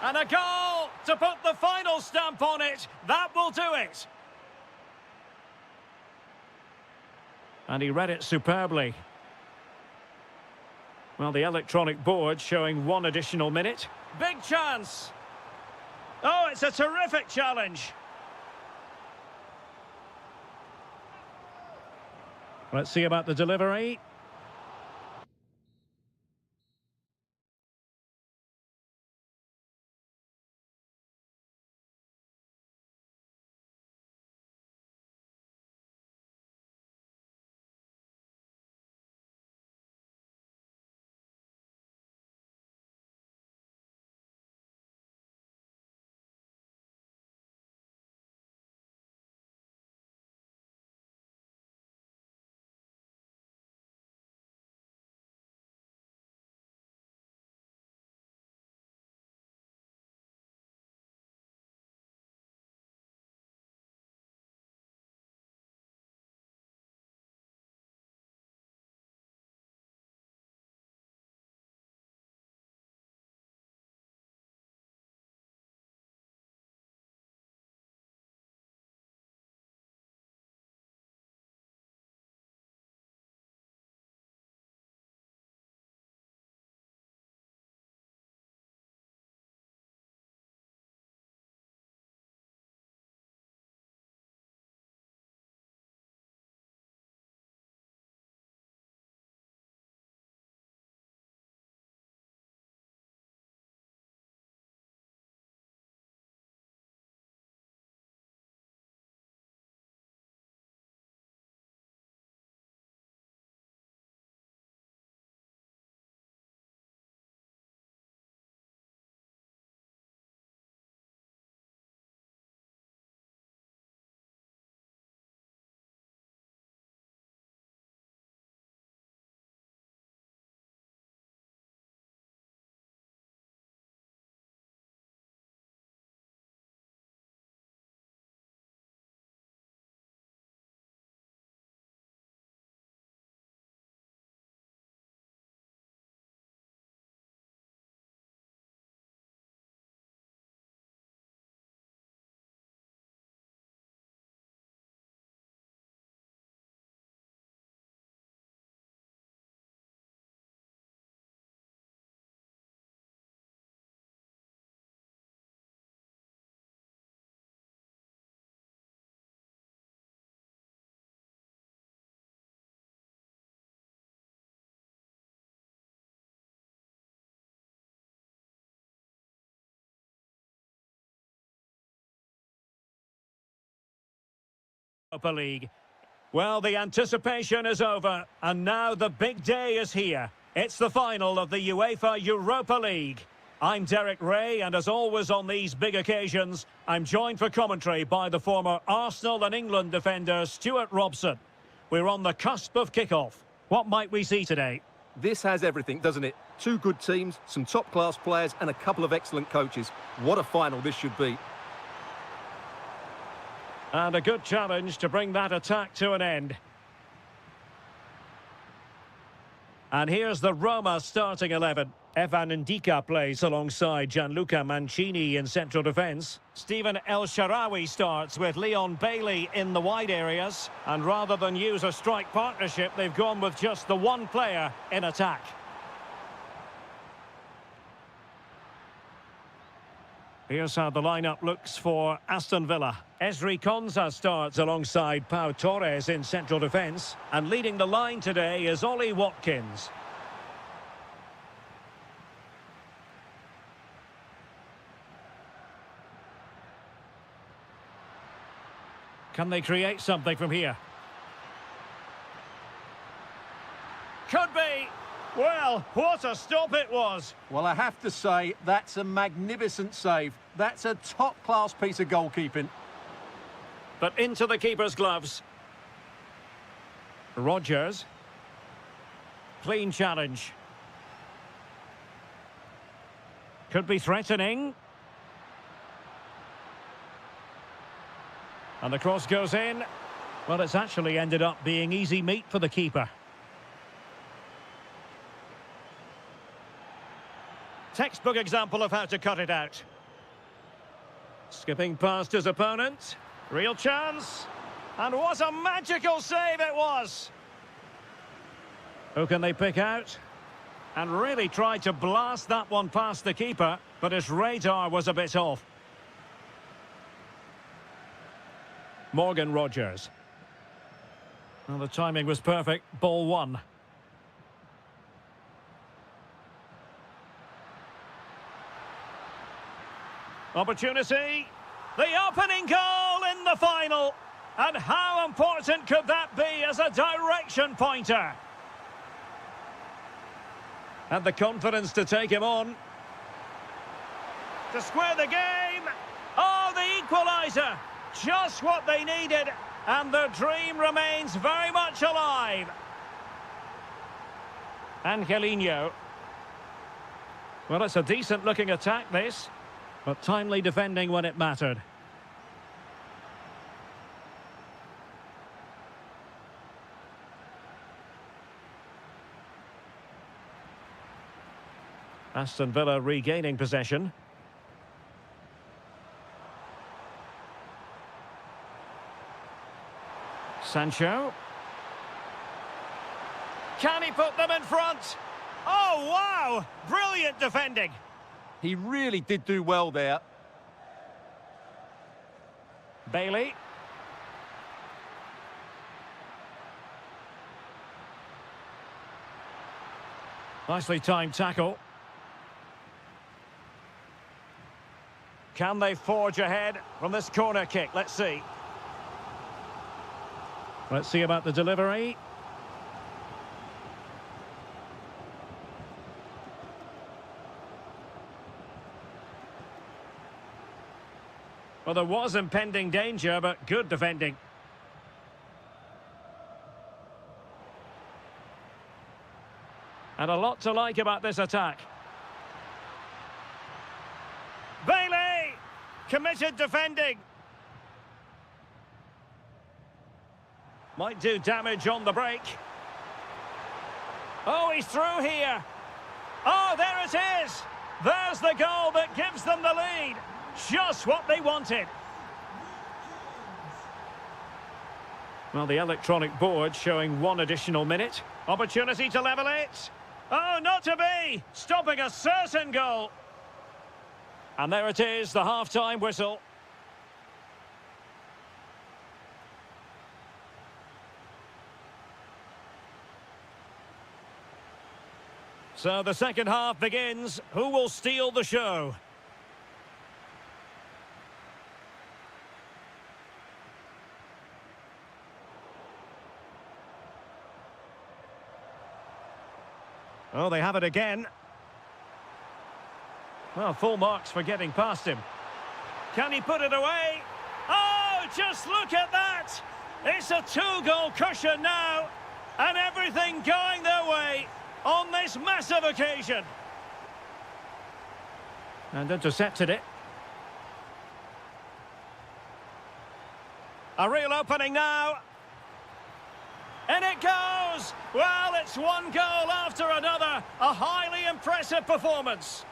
And a goal to put the final stamp on it. That will do it. And he read it superbly. Well, the electronic board showing one additional minute. Big chance. Oh, it's a terrific challenge. Let's see about the delivery. Europa League. Well, the anticipation is over, and now the big day is here. It's the final of the UEFA Europa League. I'm Derek Ray, and as always on these big occasions, I'm joined for commentary by the former Arsenal and England defender Stuart Robson. We're on the cusp of kick-off. What might we see today? This has everything, doesn't it? Two good teams, some top-class players, and a couple of excellent coaches. What a final this should be. And a good challenge to bring that attack to an end. And here's the Roma starting 11. Evan Ndika plays alongside Gianluca Mancini in central defence. Stephen El Shaarawy starts with Leon Bailey in the wide areas. And rather than use a strike partnership, they've gone with just the one player in attack. Here's how the lineup looks for Aston Villa. Ezri Konsa starts alongside Pau Torres in central defence. And leading the line today is Ollie Watkins. Can they create something from here? Could be. Well, what a stop it was. Well, I have to say, that's a magnificent save. That's a top-class piece of goalkeeping. But into the keeper's gloves. Rodgers. Clean challenge. Could be threatening. And the cross goes in. Well, it's actually ended up being easy meat for the keeper. Textbook example of how to cut it out. Skipping past his opponent. Real chance. And what a magical save it was. Who can they pick out? And really tried to blast that one past the keeper, but his radar was a bit off. Morgan Rodgers. Well, the timing was perfect. Ball one. Opportunity. The opening goal in the final. And how important could that be as a direction pointer? Had the confidence to take him on. To square the game. Oh, the equaliser. Just what they needed. And their dream remains very much alive. Angelino. Well, it's a decent-looking attack, this. But timely defending when it mattered. Aston Villa regaining possession. Sancho. Can he put them in front? Oh, wow! Brilliant defending. He really did do well there. Bailey. Nicely timed tackle. Can they forge ahead from this corner kick? Let's see. Let's see about the delivery. Well, there was impending danger, but good defending. And a lot to like about this attack. Bailey! Committed defending. Might do damage on the break. Oh, he's through here. Oh, there it is. There's the goal that gives them the lead. Just what they wanted. Well, the electronic board showing one additional minute. Opportunity to level it. Oh, not to be. Stopping a certain goal. And there it is, the half-time whistle. So the second half begins. Who will steal the show? Oh, they have it again. Well, full marks for getting past him. Can he put it away? Oh, just look at that! It's a two-goal cushion now, and everything going their way on this massive occasion. And intercepted it. A real opening now. And it goes! Well, it's one goal after another. A highly impressive performance.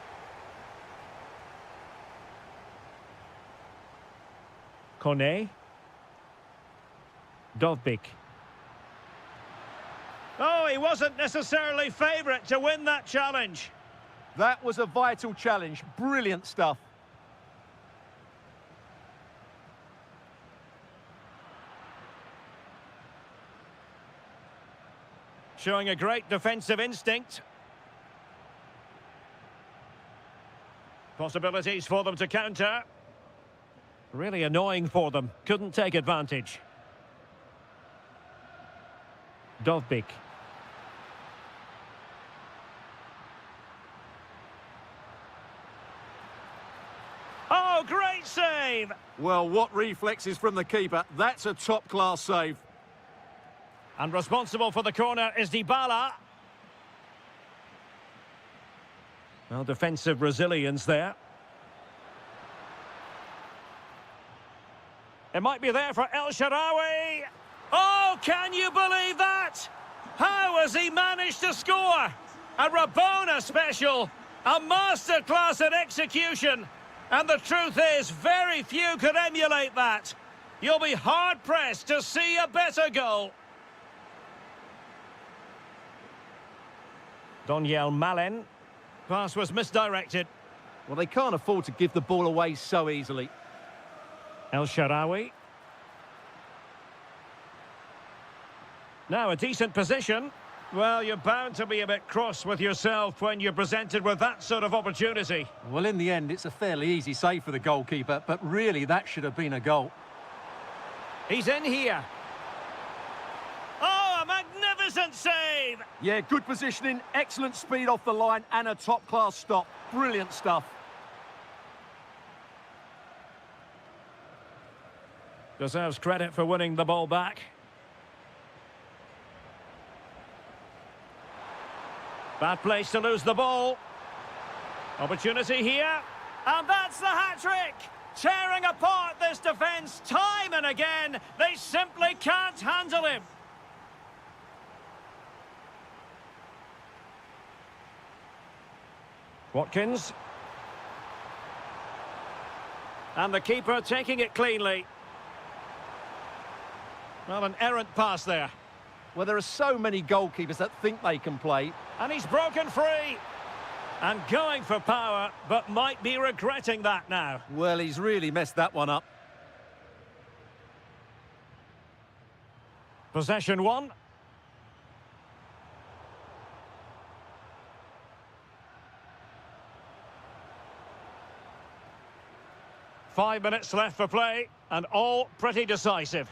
Kone. Dovbik. Oh, he wasn't necessarily favourite to win that challenge. That was a vital challenge. Brilliant stuff. Showing a great defensive instinct. Possibilities for them to counter. Really annoying for them. Couldn't take advantage. Dovbik. Oh, great save! Well, what reflexes from the keeper. That's a top-class save. And responsible for the corner is Dybala. Well, defensive resilience there. It might be there for El Shaarawy. Oh, can you believe that? How has he managed to score? A Rabona special. A masterclass in execution. And the truth is, very few could emulate that. You'll be hard-pressed to see a better goal. Donyell Malen. Pass was misdirected. Well, they can't afford to give the ball away so easily. El Shaarawy. Now a decent position. Well, you're bound to be a bit cross with yourself when you're presented with that sort of opportunity. Well, in the end, it's a fairly easy save for the goalkeeper, but really that should have been a goal. He's in here. Oh, a magnificent save! Yeah, good positioning, excellent speed off the line, and a top-class stop. Brilliant stuff. Deserves credit for winning the ball back. Bad place to lose the ball. Opportunity here. And that's the hat-trick! Tearing apart this defence time and again. They simply can't handle him. Watkins. And the keeper taking it cleanly. Well, an errant pass there. Well, there are so many goalkeepers that think they can play. And he's broken free. And going for power, but might be regretting that now. Well, he's really messed that one up. Possession one. Five minutes left for play, and all pretty decisive.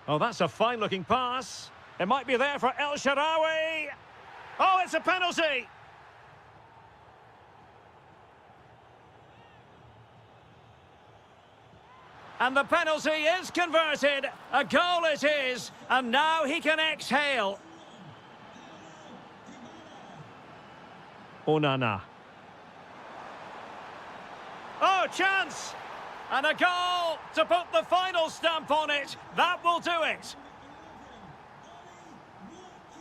Oh, that's a fine-looking pass. It might be there for El Shaarawy. Oh, it's a penalty. And the penalty is converted. A goal it is, and now he can exhale. Onana. Oh, chance! And a goal to put the final stamp on it. That will do it.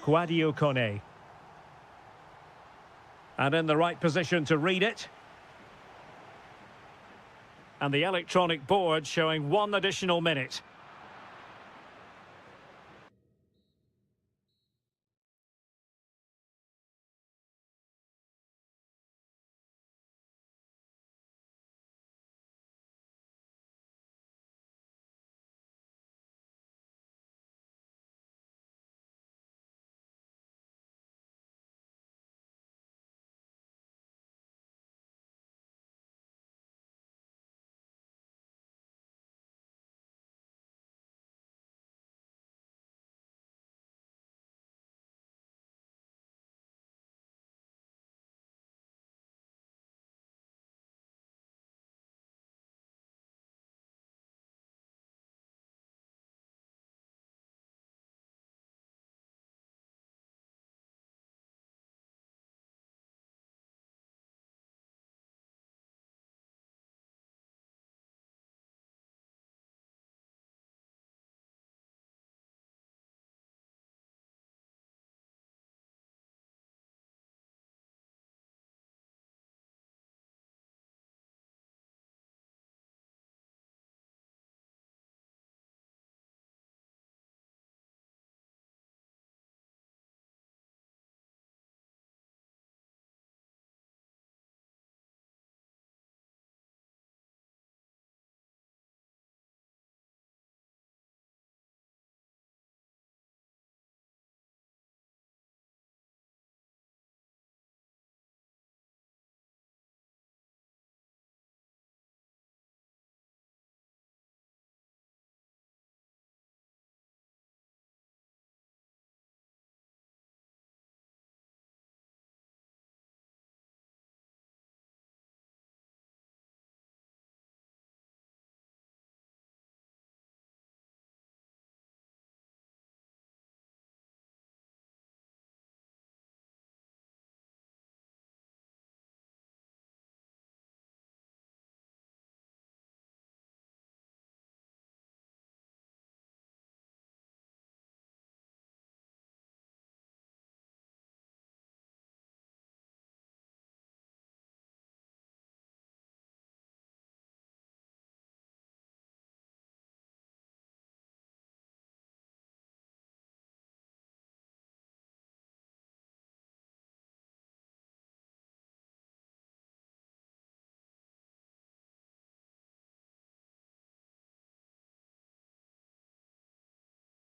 Kwadwo Kone. And in the right position to read it. And the electronic board showing 1 additional minute.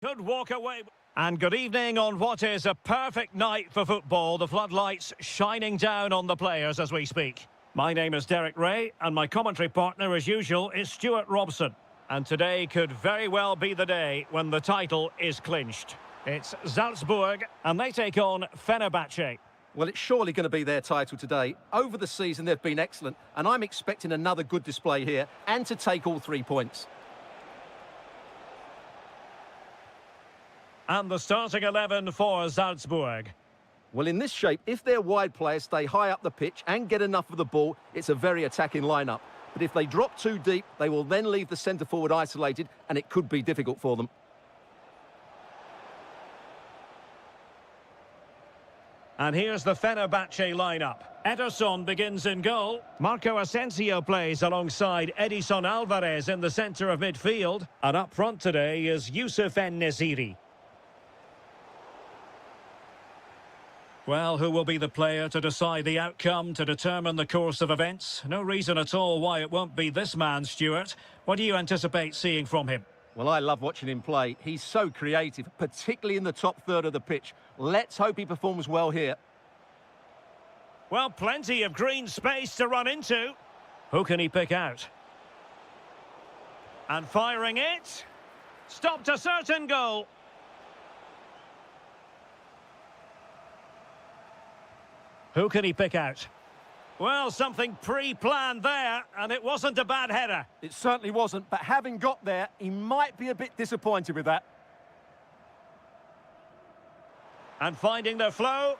Could walk away. And good evening on what is a perfect night for football. The floodlights shining down on the players as we speak. My name is Derek Ray, and my commentary partner, as usual, is Stuart Robson. And today could very well be the day when the title is clinched. It's Salzburg, and they take on Fenerbahce. Well, it's surely going to be their title today. Over the season, they've been excellent, and I'm expecting another good display here and to take all 3 points. And the starting 11 for Salzburg. Well, in this shape, if their wide players stay high up the pitch and get enough of the ball, it's a very attacking lineup. But if they drop too deep, they will then leave the centre-forward isolated, and it could be difficult for them. And here's the Fenerbahce lineup. Ederson begins in goal. Marco Asensio plays alongside Edison Alvarez in the centre of midfield. And up front today is Youssef En-Nesyri. Well, who will be the player to decide the outcome, to determine the course of events? No reason at all why it won't be this man, Stuart. What do you anticipate seeing from him? Well, I love watching him play. He's so creative, particularly in the top third of the pitch. Let's hope he performs well here. Well, plenty of green space to run into. Who can he pick out? And firing it. Stopped a certain goal. Who can he pick out? Well, something pre-planned there, and it wasn't a bad header. It certainly wasn't, but having got there, he might be a bit disappointed with that. And finding their flow.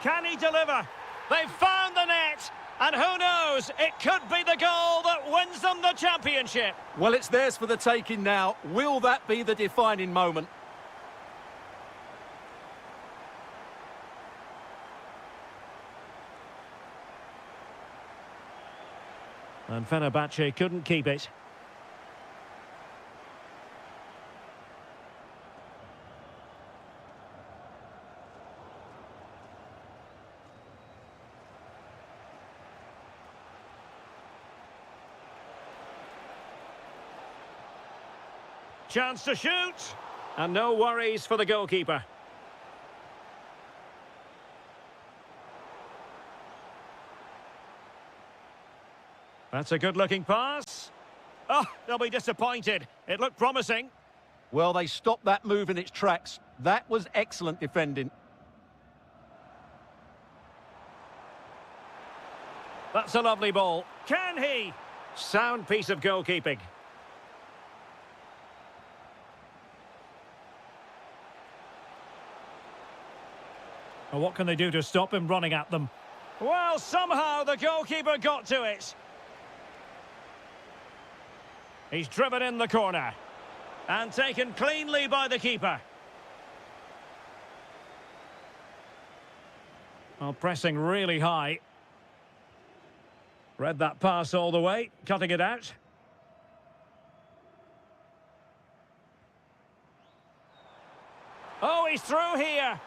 Can he deliver? They've found the net, and who knows, it could be the goal that wins them the championship. Well, it's theirs for the taking now. Will that be the defining moment? And Fenerbahce couldn't keep it. Chance to shoot. And no worries for the goalkeeper. That's a good-looking pass. Oh, they'll be disappointed. It looked promising. Well, they stopped that move in its tracks. That was excellent defending. That's a lovely ball. Can he? Sound piece of goalkeeping. Well, what can they do to stop him running at them? Well, somehow the goalkeeper got to it. He's driven in the corner. And taken cleanly by the keeper. Well, pressing really high. Read that pass all the way, cutting it out. Oh, he's through here.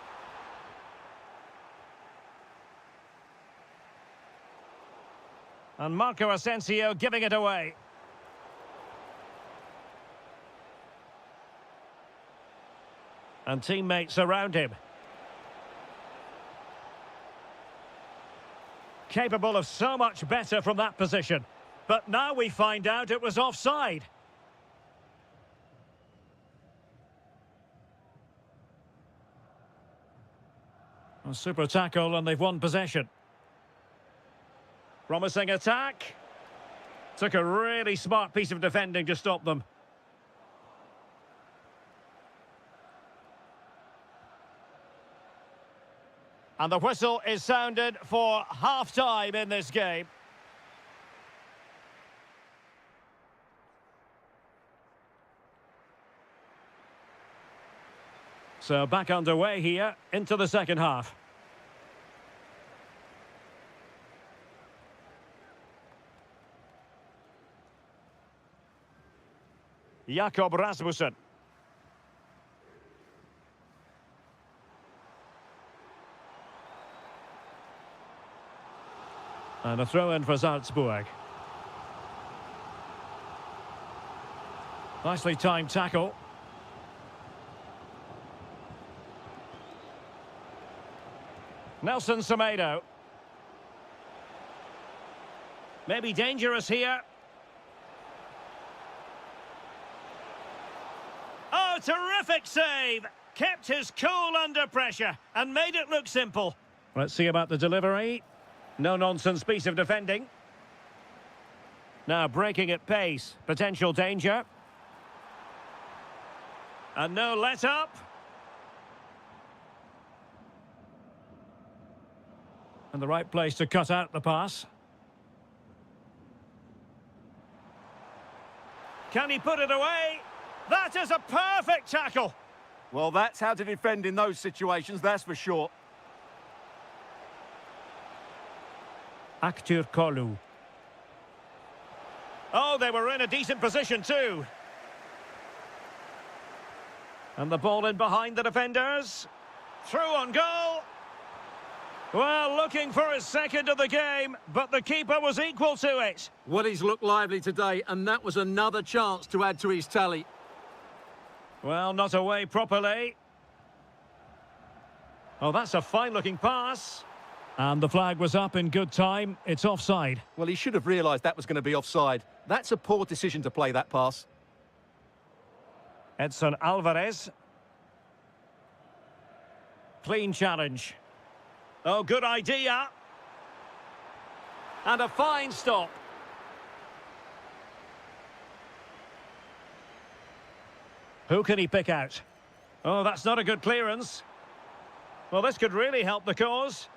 And Marco Asensio giving it away. And teammates around him. Capable of so much better from that position. But now we find out it was offside. A super tackle and they've won possession. Promising attack. Took a really smart piece of defending to stop them. And the whistle is sounded for half-time in this game. So back underway here into the second half. Jakob Rasmussen. And a throw-in for Salzburg. Nicely timed tackle. Nelson Semedo. Maybe dangerous here. Oh, terrific save! Kept his cool under pressure and made it look simple. Let's see about the delivery. No-nonsense piece of defending. Now breaking at pace. Potential danger. And no let-up. And the right place to cut out the pass. Can he put it away? That is a perfect tackle. Well, that's how to defend in those situations, that's for sure. Aktur Kolu. Oh, they were in a decent position too. And the ball in behind the defenders. Through on goal. Well, looking for his second of the game, but the keeper was equal to it. Well, he's looked lively today, and that was another chance to add to his tally. Well, not away properly. Oh, that's a fine-looking pass. And the flag was up in good time. It's offside. Well, he should have realised that was going to be offside. That's a poor decision to play that pass. Edson Alvarez. Clean challenge. Oh, good idea. And a fine stop. Who can he pick out? Oh, that's not a good clearance. Well, this could really help the cause.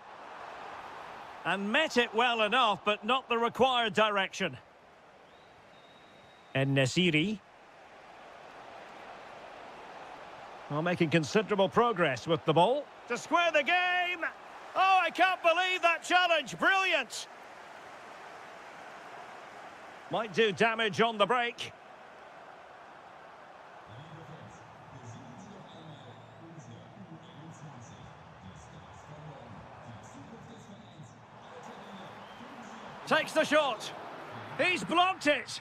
And met it well enough, but not the required direction. And Nesiri. Well, making considerable progress with the ball. To square the game! Oh, I can't believe that challenge. Brilliant! Might do damage on the break. Takes the shot. He's blocked it.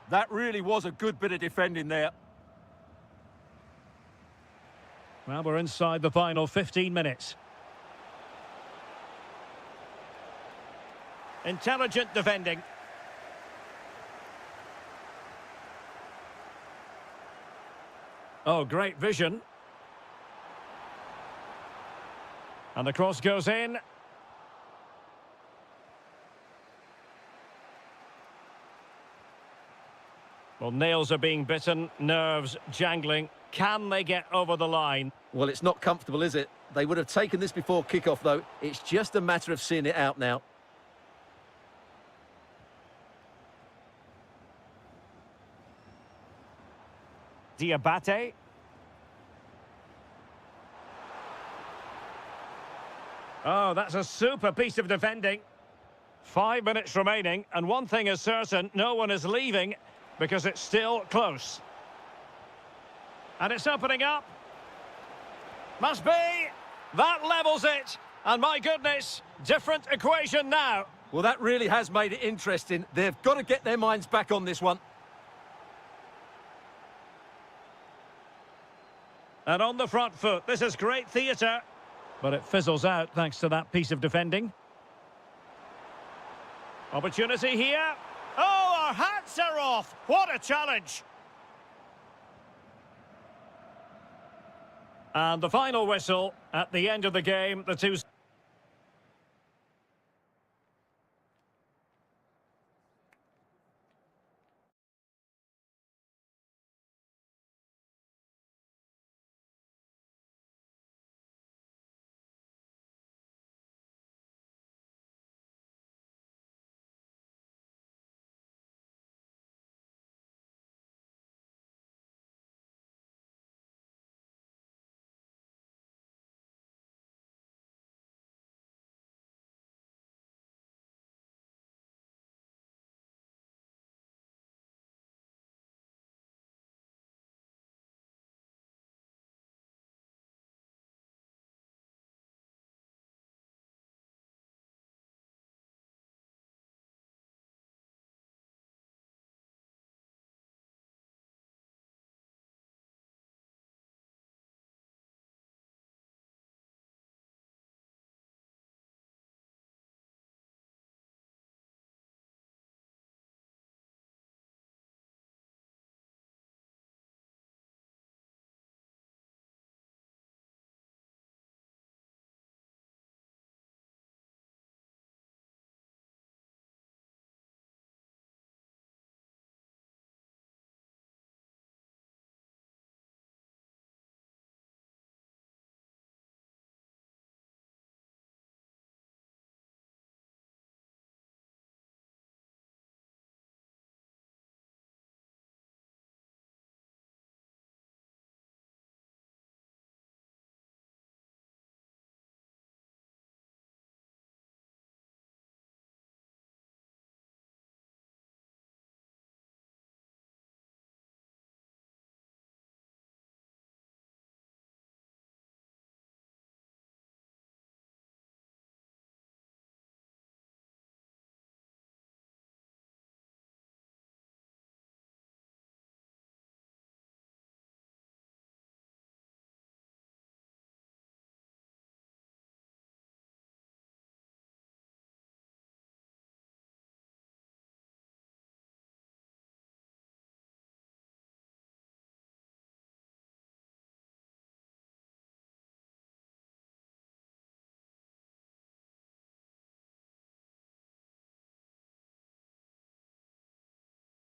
That really was a good bit of defending there. Well, we're inside the final 15 minutes. Intelligent defending. Oh, great vision. And the cross goes in. Well, nails are being bitten, nerves jangling. Can they get over the line? Well, it's not comfortable, is it? They would have taken this before kick-off, though. It's just a matter of seeing it out now. Diabate. Oh, that's a super piece of defending. 5 minutes remaining, and one thing is certain, no one is leaving because it's still close. And it's opening up. Must be. That levels it. And my goodness, different equation now. Well, that really has made it interesting. They've got to get their minds back on this one. And on the front foot, this is great theatre. But it fizzles out thanks to that piece of defending. Opportunity here. Oh, our hats are off. What a challenge. And the final whistle at the end of the game. The two...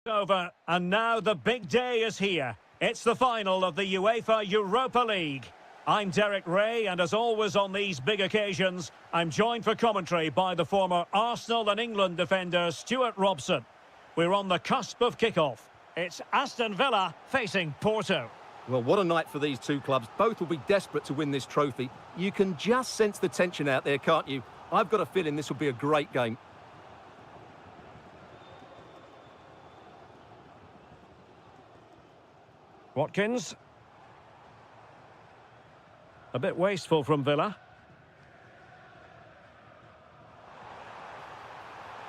Over, and now the big day is here. It's the final of the UEFA Europa League. I'm Derek Ray, and as always on these big occasions, I'm joined for commentary by the former Arsenal and England defender Stuart Robson. We're on the cusp of kick-off. It's Aston Villa facing Porto. Well, what a night for these two clubs. Both will be desperate to win this trophy. You can just sense the tension out there, can't you? I've got a feeling this will be a great game. Watkins. A bit wasteful from Villa.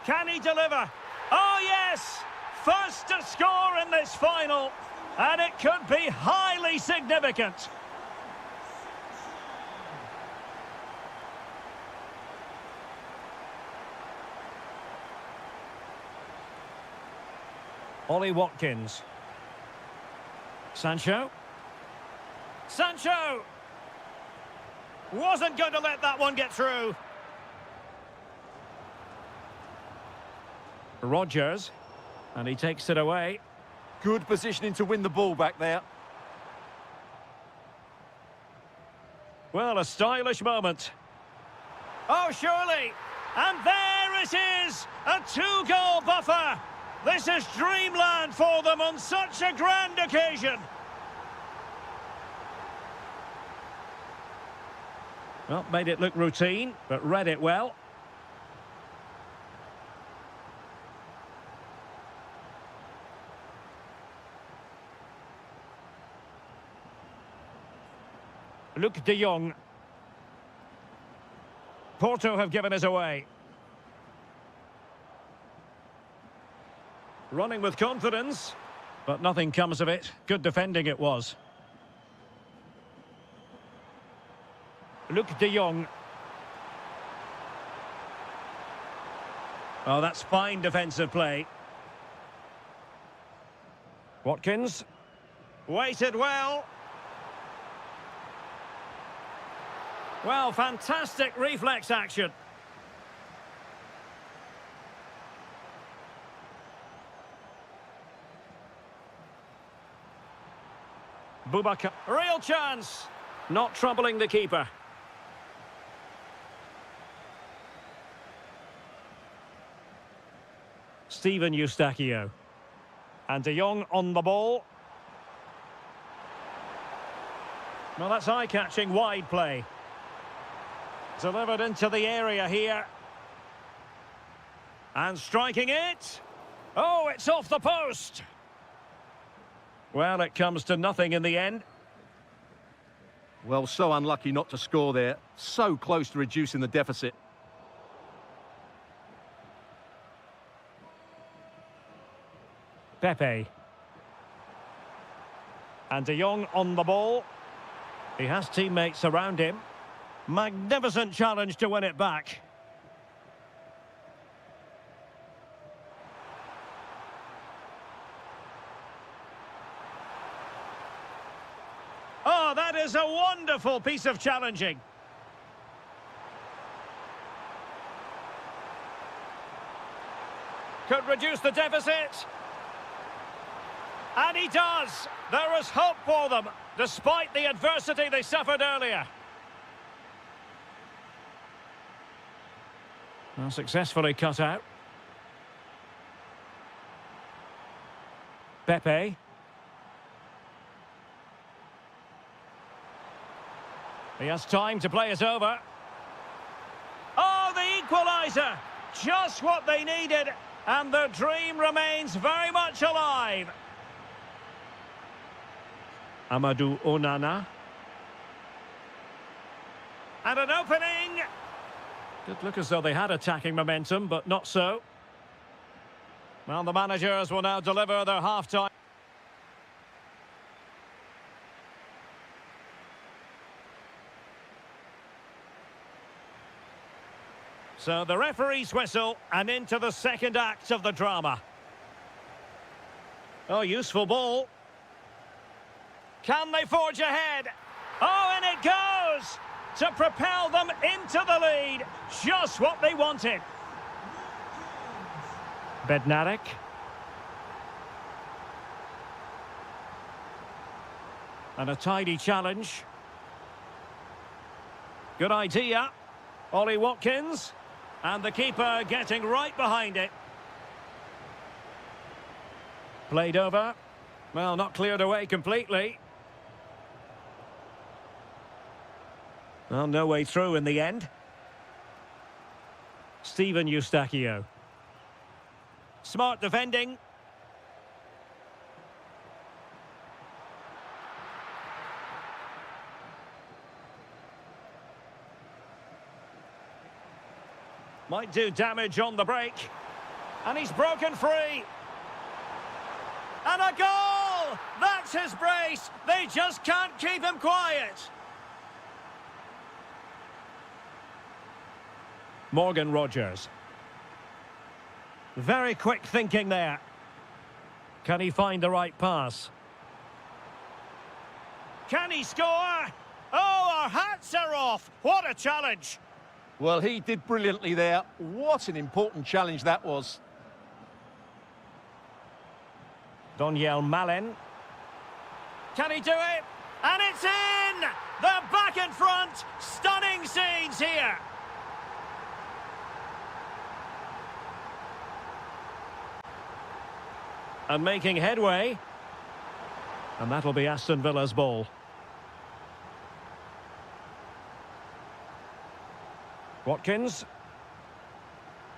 Can he deliver? Oh, yes! First to score in this final, and it could be highly significant. Ollie Watkins. Sancho. Sancho! Wasn't going to let that one get through. Rodgers. And he takes it away. Good positioning to win the ball back there. Well, a stylish moment. Oh, surely! And there it is! A two-goal buffer! This is dreamland for them on such a grand occasion. Well, made it look routine, but read it well. Luke de Jong. Porto have given us away. Running with confidence, but nothing comes of it. Good defending it was. Luke de Jong. Oh, that's fine defensive play. Watkins. Waited well. Well, fantastic reflex action. Boubacar. Real chance. Not troubling the keeper. Steven Eustachio. And de Jong on the ball. Well, that's eye-catching wide play. Delivered into the area here. And striking it. Oh, it's off the post. Well, it comes to nothing in the end. Well, so unlucky not to score there. So close to reducing the deficit. Pepe. And de Jong on the ball. He has teammates around him. Magnificent challenge to win it back. Oh, that is a wonderful piece of challenging. Could reduce the deficit. And he does. There is hope for them, despite the adversity they suffered earlier. Well, successfully cut out. Pepe. He has time to play it over. Oh, the equaliser! Just what they needed, and the dream remains very much alive. Amadou Onana. And an opening. Did look as though they had attacking momentum, but not so. Well, the managers will now deliver their half-time. So the referee's whistle, and into the second act of the drama. Oh, useful ball. Can they forge ahead? Oh, and it goes! To propel them into the lead. Just what they wanted. Bednarik. And a tidy challenge. Good idea. Ollie Watkins. And the keeper getting right behind it. Played over. Well, not cleared away completely. Well, no way through in the end. Steven Eustachio. Smart defending. Might do damage on the break. And he's broken free. And a goal! That's his brace. They just can't keep him quiet. Morgan Rogers. Very quick thinking there. Can he find the right pass? Can he score? Oh, our hats are off. What a challenge. Well, he did brilliantly there. What an important challenge that was. Doniel Malen. Can he do it? And it's in! They're back in front. Stunning scenes here. And making headway. And that'll be Aston Villa's ball. Watkins.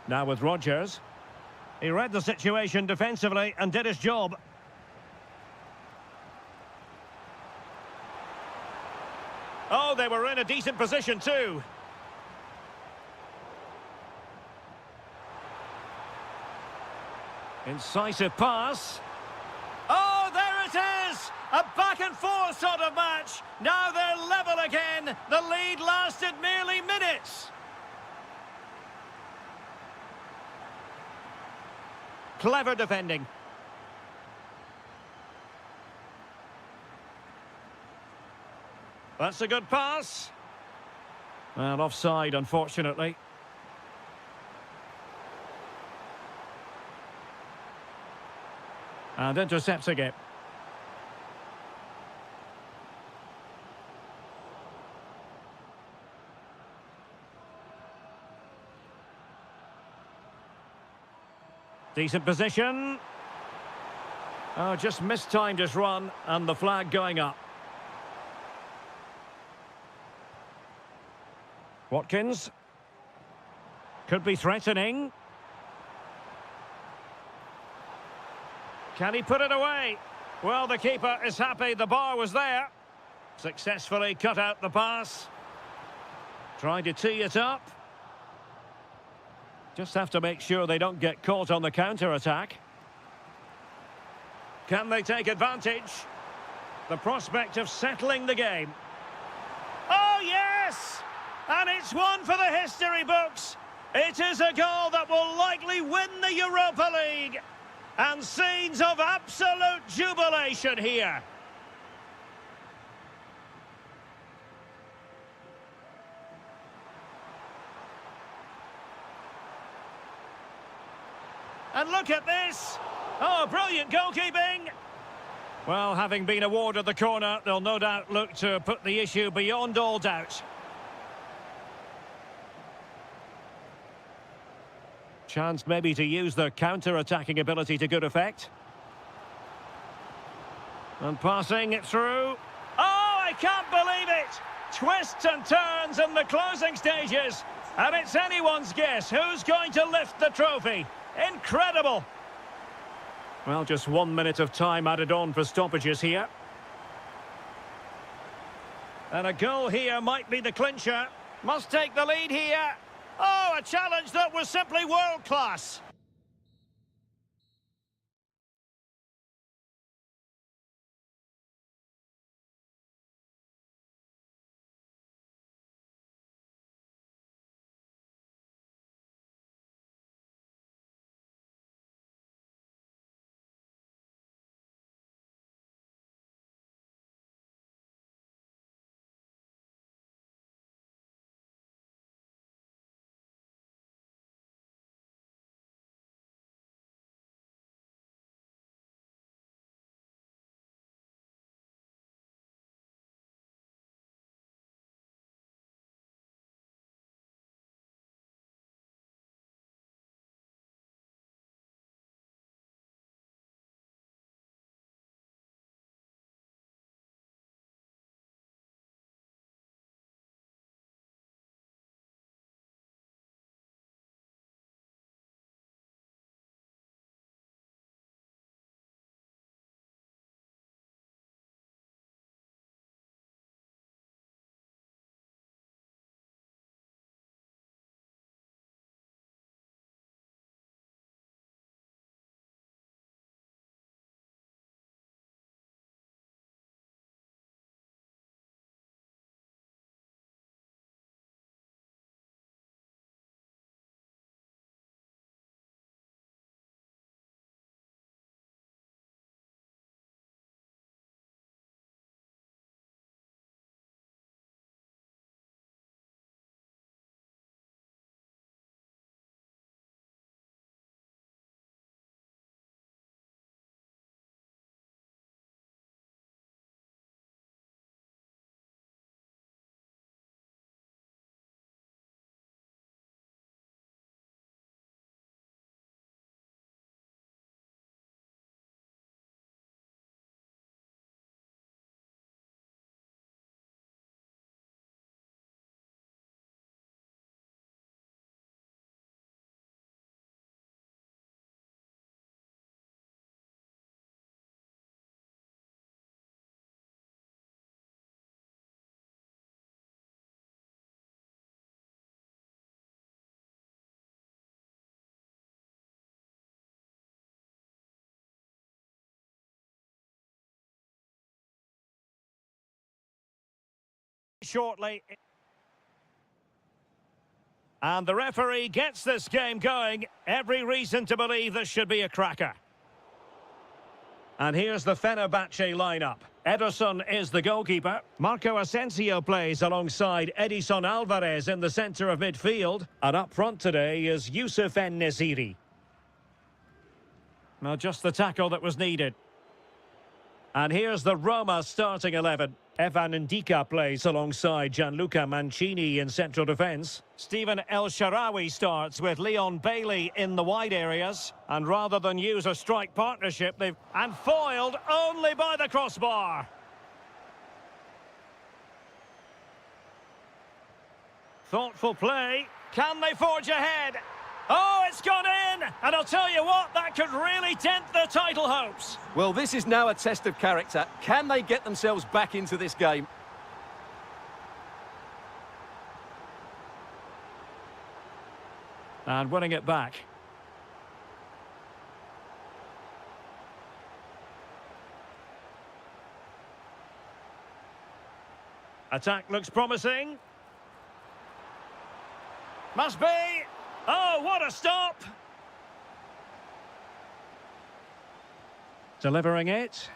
Now with Rogers. He read the situation defensively and did his job. Oh, they were in a decent position too. Incisive pass. Oh, there it is! A back and forth sort of match. Now they're level again. The lead lasted merely minutes. Clever defending. That's a good pass. Well, offside, unfortunately. And intercepts again. Decent position. Oh, just mistimed his run and the flag going up. Watkins. Could be threatening. Can he put it away? Well, the keeper is happy the bar was there. Successfully cut out the pass. Trying to tee it up. Just have to make sure they don't get caught on the counter-attack. Can they take advantage? The prospect of settling the game. Oh, yes! And it's one for the history books. It is a goal that will likely win the Europa League. And scenes of absolute jubilation here. And look at this. Oh, brilliant goalkeeping. Well, having been awarded the corner, they'll no doubt look to put the issue beyond all doubt. Chance maybe to use their counter-attacking ability to good effect. And passing it through. Oh, I can't believe it! Twists and turns in the closing stages. And it's anyone's guess who's going to lift the trophy. Incredible! Well, just 1 minute of time added on for stoppages here. And a goal here might be the clincher. Must take the lead here. Oh, a challenge that was simply world-class. shortly. And the referee gets this game going. Every reason to believe this should be a cracker. And here's the Fenerbahce lineup. Ederson is the goalkeeper. Marco Asensio plays alongside Edison Alvarez in the centre of midfield. And up front today is Youssef En-Nesyri. Now just the tackle that was needed. And here's the Roma starting 11. Evan Ndika plays alongside Gianluca Mancini in central defence. Stephen El Shaarawy starts with Leon Bailey in the wide areas. And rather than use a strike partnership, they've... And foiled only by the crossbar. Thoughtful play. Can they forge ahead? Oh, it's gone in! And I'll tell you what, that could really dent their title hopes. Well, this is now a test of character. Can they get themselves back into this game? And winning it back. Attack looks promising. Must be! Oh, what a stop! Delivering it.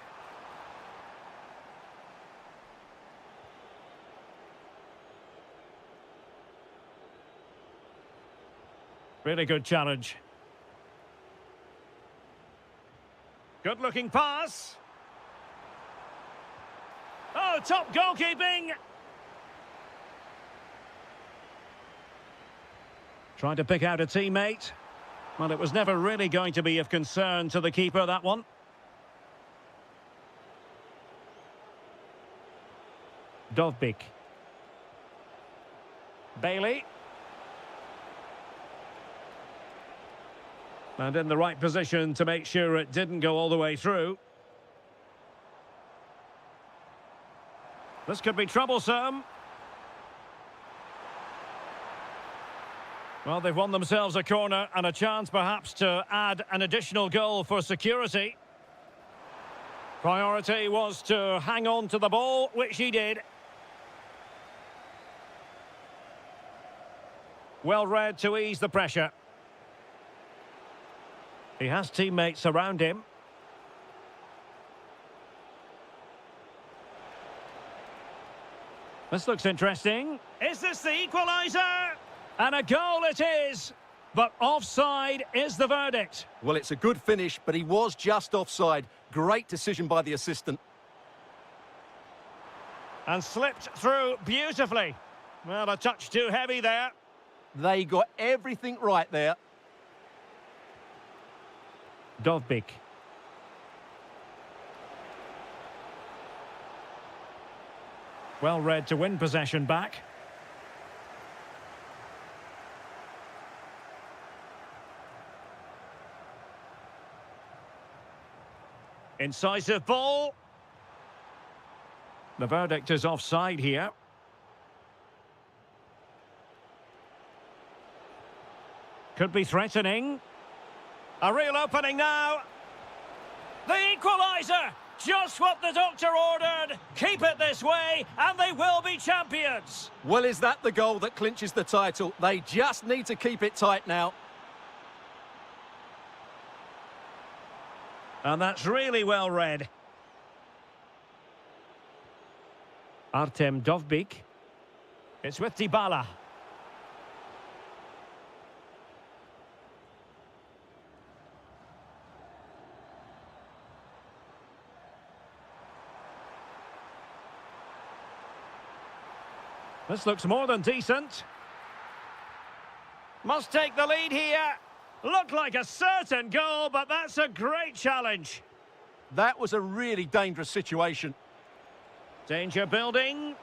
Really good challenge. Good-looking pass. Oh, top goalkeeping! Trying to pick out a teammate. Well, it was never really going to be of concern to the keeper, that one. Dovbyk. Bailey. And in the right position to make sure it didn't go all the way through. This could be troublesome. Well, they've won themselves a corner and a chance perhaps to add an additional goal for security. Priority was to hang on to the ball, which he did. Well read to ease the pressure. He has teammates around him. This looks interesting. Is this the equaliser? And a goal it is, but offside is the verdict. Well, it's a good finish, but he was just offside. Great decision by the assistant. And slipped through beautifully. Well, a touch too heavy there. They got everything right there. Dovbyk. Well read to win possession back. Incisive ball. The verdict is offside here. Could be threatening. A real opening now. The equaliser! Just what the doctor ordered. Keep it this way and they will be champions. Well, is that the goal that clinches the title? They just need to keep it tight now. And that's really well read. Artem Dovbyk. It's with Dybala. This looks more than decent. Must take the lead here. Looked like a certain goal, but that's a great challenge. That was a really dangerous situation. Danger building.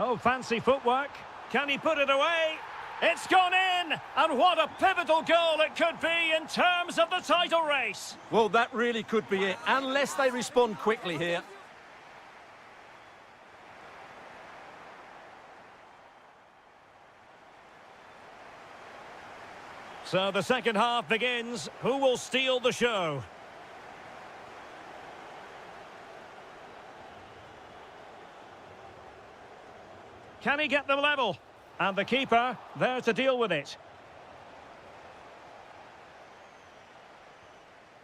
Oh, fancy footwork. Can he put it away? It's gone in! And what a pivotal goal it could be in terms of the title race. Well, that really could be it, unless they respond quickly here. So the second half begins. Who will steal the show? Can he get them level? And the keeper there to deal with it.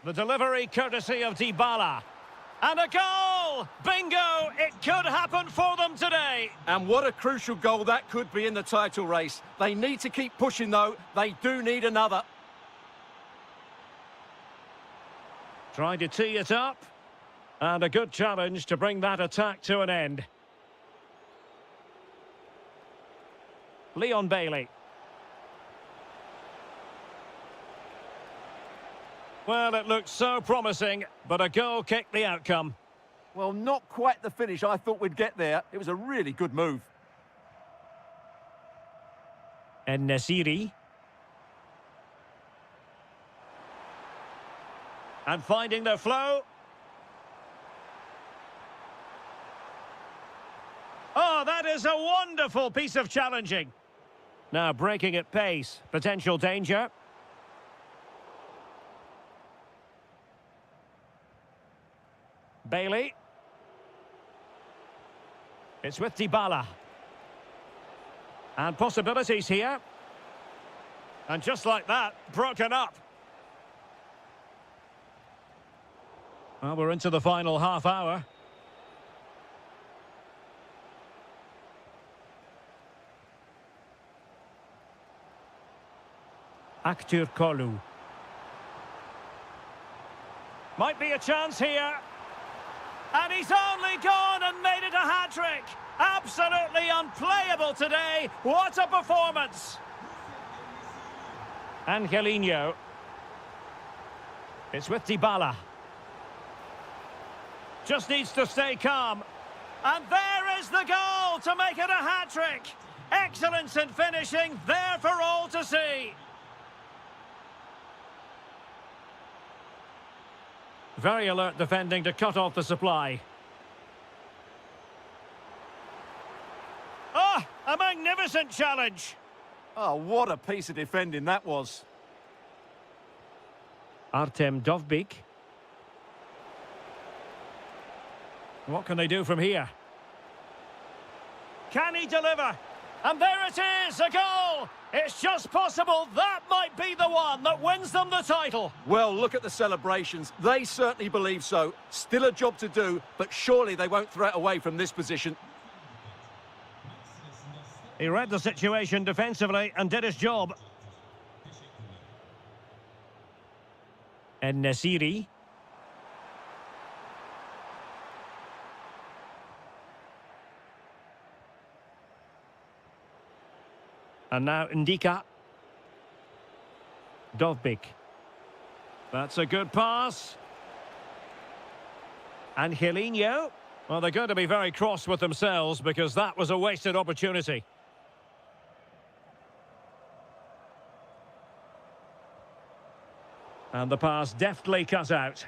The delivery courtesy of Dybala. And a goal! Bingo! It could happen for them today. And what a crucial goal that could be in the title race. They need to keep pushing, though. They do need another. Trying to tee it up. And a good challenge to bring that attack to an end. Leon Bailey. Well, it looked so promising, but a goal kicked the outcome. Well, not quite the finish I thought we'd get there. It was a really good move. And Nasiri. And finding their flow. Oh, that is a wonderful piece of challenging. Now breaking at pace. Potential danger. Bailey. It's with Dybala. And possibilities here. And just like that, broken up. Well, we're into the final half hour. Aktur Kolu. Might be a chance here. And he's only gone and made it a hat-trick. Absolutely unplayable today. What a performance. Angelino. It's with Dybala. Just needs to stay calm. And there is the goal to make it a hat-trick. Excellence in finishing, there for all to see. Very alert defending to cut off the supply. Oh, a magnificent challenge. Oh, what a piece of defending that was. Artem Dovbyk. What can they do from here? Can he deliver? And there it is, a goal! It's just possible that might be the one that wins them the title. Well, look at the celebrations. They certainly believe so. Still a job to do, but surely they won't throw it away from this position. He read the situation defensively and did his job. And Nasiri. And now Ndika. Dovbyk. That's a good pass. Angelino. Well, they're going to be very cross with themselves because that was a wasted opportunity. And the pass deftly cut out.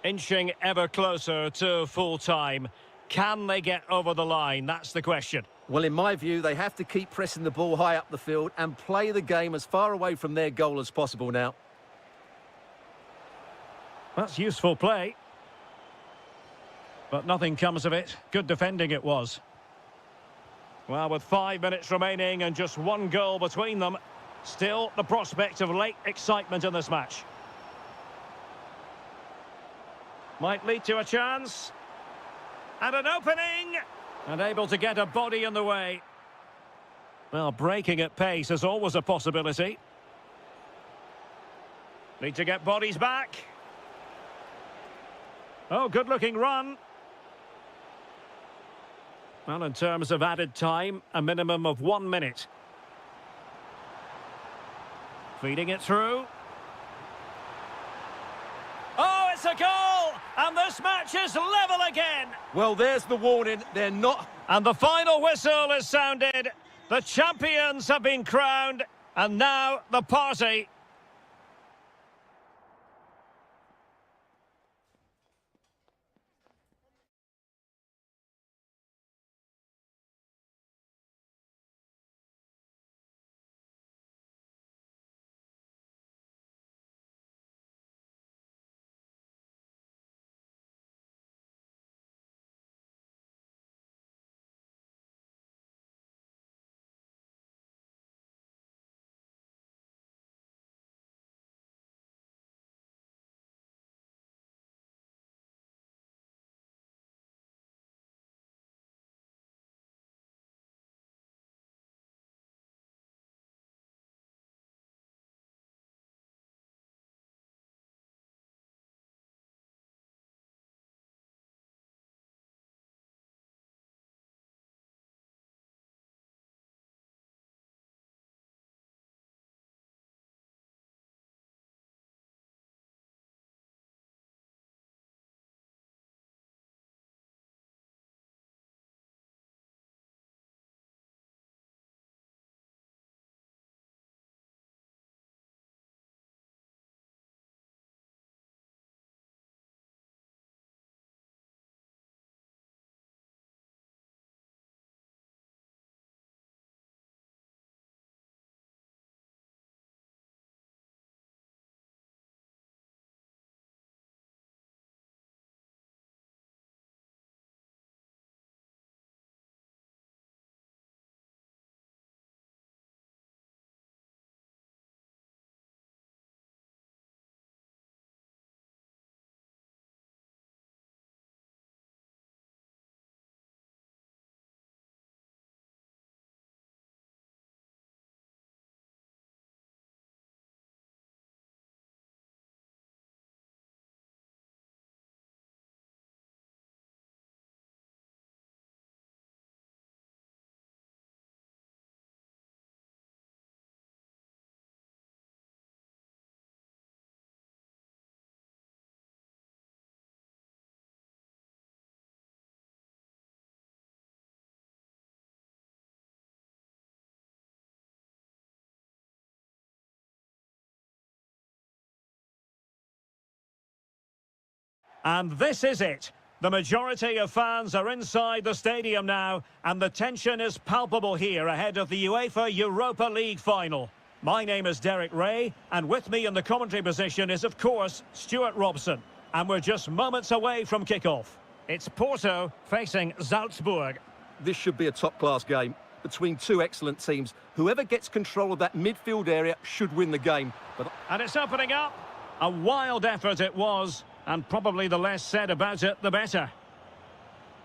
Inching ever closer to full time. Can they get over the line? That's the question. Well, in my view, they have to keep pressing the ball high up the field and play the game as far away from their goal as possible now. That's useful play. But nothing comes of it. Good defending it was. Well, with 5 minutes remaining and just one goal between them, still the prospect of late excitement in this match. Might lead to a chance. And an opening. And able to get a body in the way. Well, breaking at pace is always a possibility. Need to get bodies back. Oh, good-looking run. Well, in terms of added time, a minimum of 1 minute. Feeding it through. Oh, it's a goal! And this match is level again. Well, there's the warning. They're not... And the final whistle is sounded. The champions have been crowned. And now the party. And this is it. The majority of fans are inside the stadium now, and the tension is palpable here ahead of the UEFA Europa League final. My name is Derek Ray, and with me in the commentary position is, of course, Stuart Robson. And we're just moments away from kick-off. It's Porto facing Salzburg. This should be a top-class game between two excellent teams. Whoever gets control of that midfield area should win the game. And it's opening up. A wild effort it was, and probably the less said about it, the better.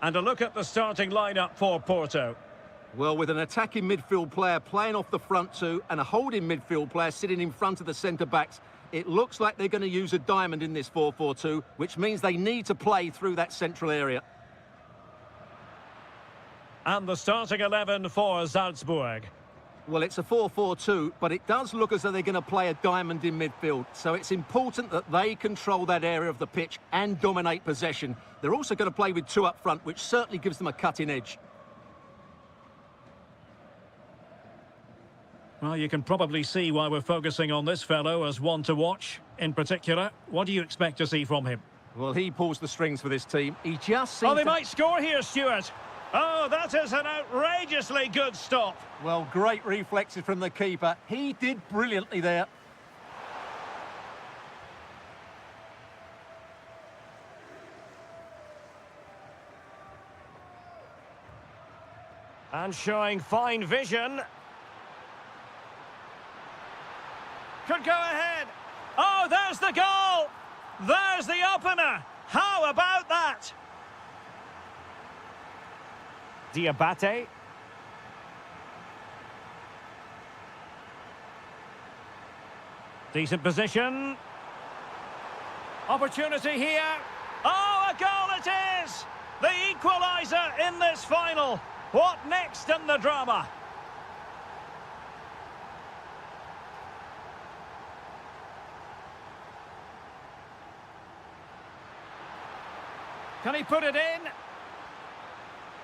And a look at the starting lineup for Porto. Well, with an attacking midfield player playing off the front two and a holding midfield player sitting in front of the centre-backs, it looks like they're going to use a diamond in this 4-4-2, which means they need to play through that central area. And the starting 11 for Salzburg. Well, it's a 4-4-2, but it does look as though they're going to play a diamond in midfield. So it's important that they control that area of the pitch and dominate possession. They're also going to play with two up front, which certainly gives them a cutting edge. Well, you can probably see why we're focusing on this fellow as one to watch. In particular, what do you expect to see from him? Well, he pulls the strings for this team. He just seems Oh, they might score here, Stuart. Oh, that is an outrageously good stop. Well, great reflexes from the keeper. He did brilliantly there. And showing fine vision. Could go ahead. Oh, there's the goal. There's the opener. How about that? Diabate. Decent position. Opportunity here. Oh, a goal it is! The equaliser in this final. What next in the drama? Can he put it in?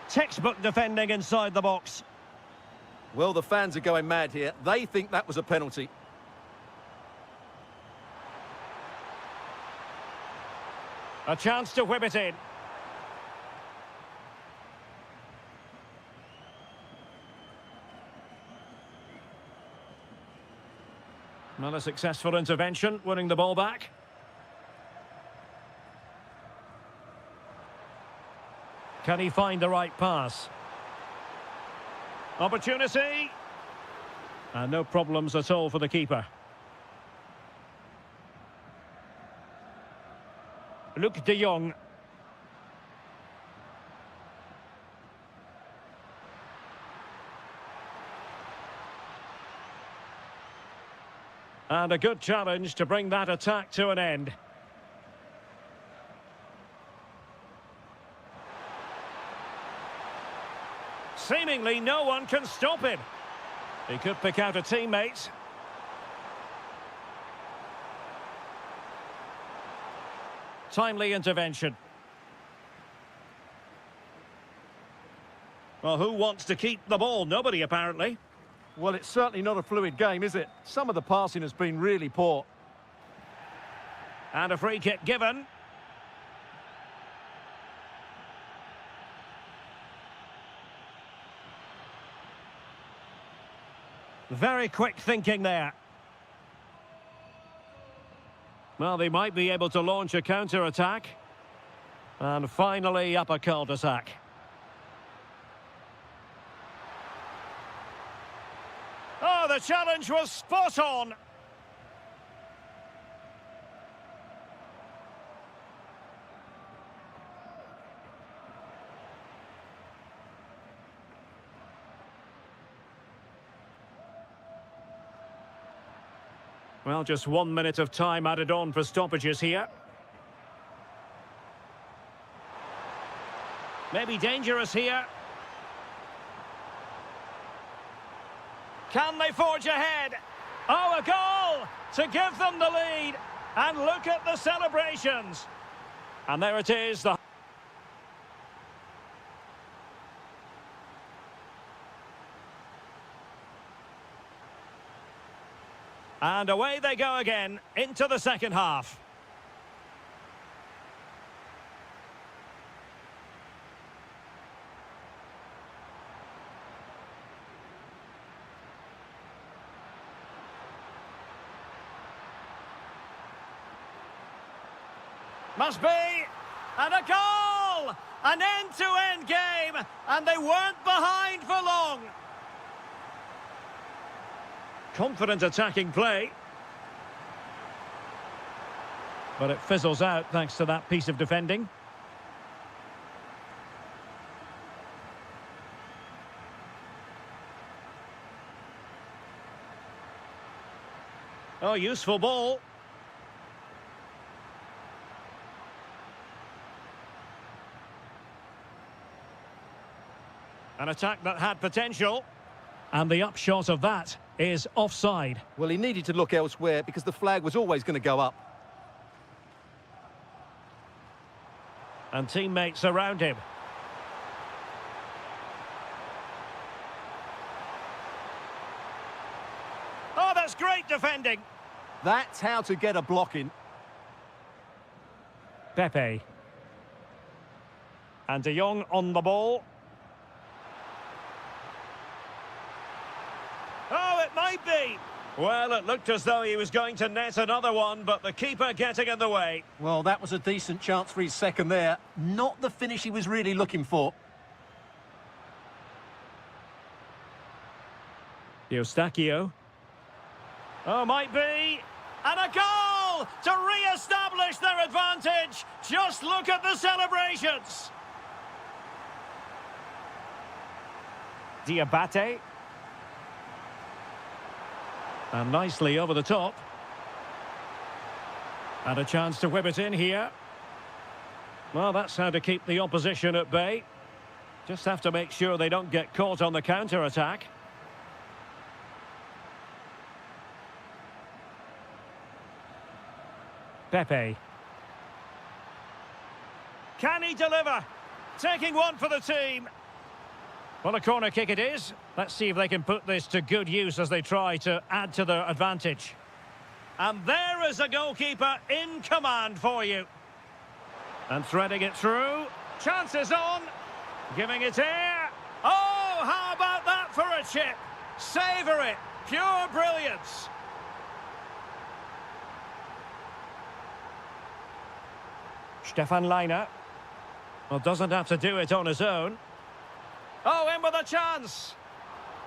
Textbook defending inside the box. Well, the fans are going mad here. They think that was a penalty. A chance to whip it in. Not a successful intervention, winning the ball back. Can he find the right pass? Opportunity. And no problems at all for the keeper. Luc de Jong. And a good challenge to bring that attack to an end. Seemingly no one can stop him. He could pick out a teammate. Timely intervention. Well, who wants to keep the ball? Nobody, apparently. Well, it's certainly not a fluid game, is it? Some of the passing has been really poor. And a free kick given. Very quick thinking there. Well, they might be able to launch a counter-attack. And finally, up a cul-de-sac. Oh, the challenge was spot on. Well, just 1 minute of time added on for stoppages here. Maybe dangerous here. Can they forge ahead? Oh, a goal to give them the lead. And look at the celebrations. And there it is. And away they go again into the second half. Must be. And a goal! An end-to-end game, and they weren't behind for long. Confident attacking play. But it fizzles out thanks to that piece of defending. Oh, useful ball. An attack that had potential. And the upshot of that is offside. Well, he needed to look elsewhere because the flag was always going to go up. And teammates around him. Oh, that's great defending. That's how to get a block in. Pepe. And De Jong on the ball. Oh, it might be. Well, it looked as though he was going to net another one, but the keeper getting in the way. Well, that was a decent chance for his second there. Not the finish he was really looking for. Eustáquio. Oh, might be. And a goal to re-establish their advantage. Just look at the celebrations. Diabate. And nicely over the top. And a chance to whip it in here. Well, that's how to keep the opposition at bay. Just have to make sure they don't get caught on the counter-attack. Pepe. Can he deliver? Taking one for the team. Well, a corner kick it is. Let's see if they can put this to good use as they try to add to their advantage. And there is a goalkeeper in command for you. And threading it through. Chances on. Giving it air. Oh, how about that for a chip? Savour it. Pure brilliance. Stefan Leiner. Well, doesn't have to do it on his own. Oh, in with a chance.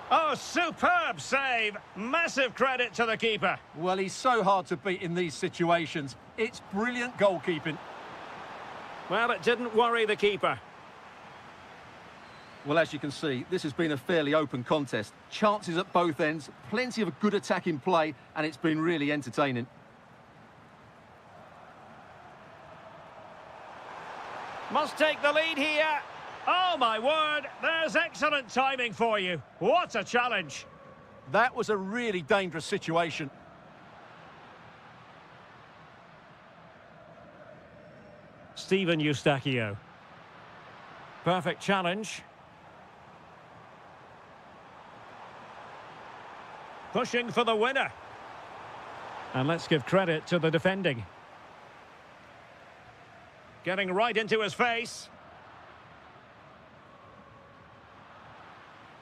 Oh, superb save. Massive credit to the keeper. Well, he's so hard to beat in these situations. It's brilliant goalkeeping. Well, it didn't worry the keeper. Well, as you can see, this has been a fairly open contest. Chances at both ends, plenty of good attacking play, and it's been really entertaining. Must take the lead here. Oh, my word. There's excellent timing for you. What a challenge. That was a really dangerous situation. Steven Eustáquio. Perfect challenge. Pushing for the winner. And let's give credit to the defending. Getting right into his face.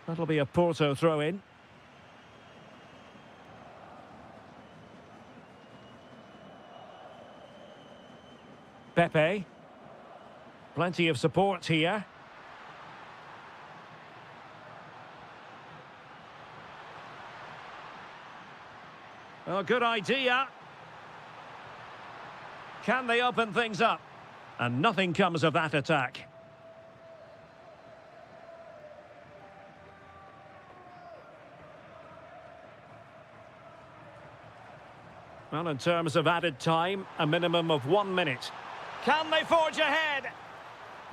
That'll be a Porto throw-in. Pepe. Plenty of support here. Oh, good idea. Can they open things up? And nothing comes of that attack. Well, in terms of added time, a minimum of 1 minute. Can they forge ahead?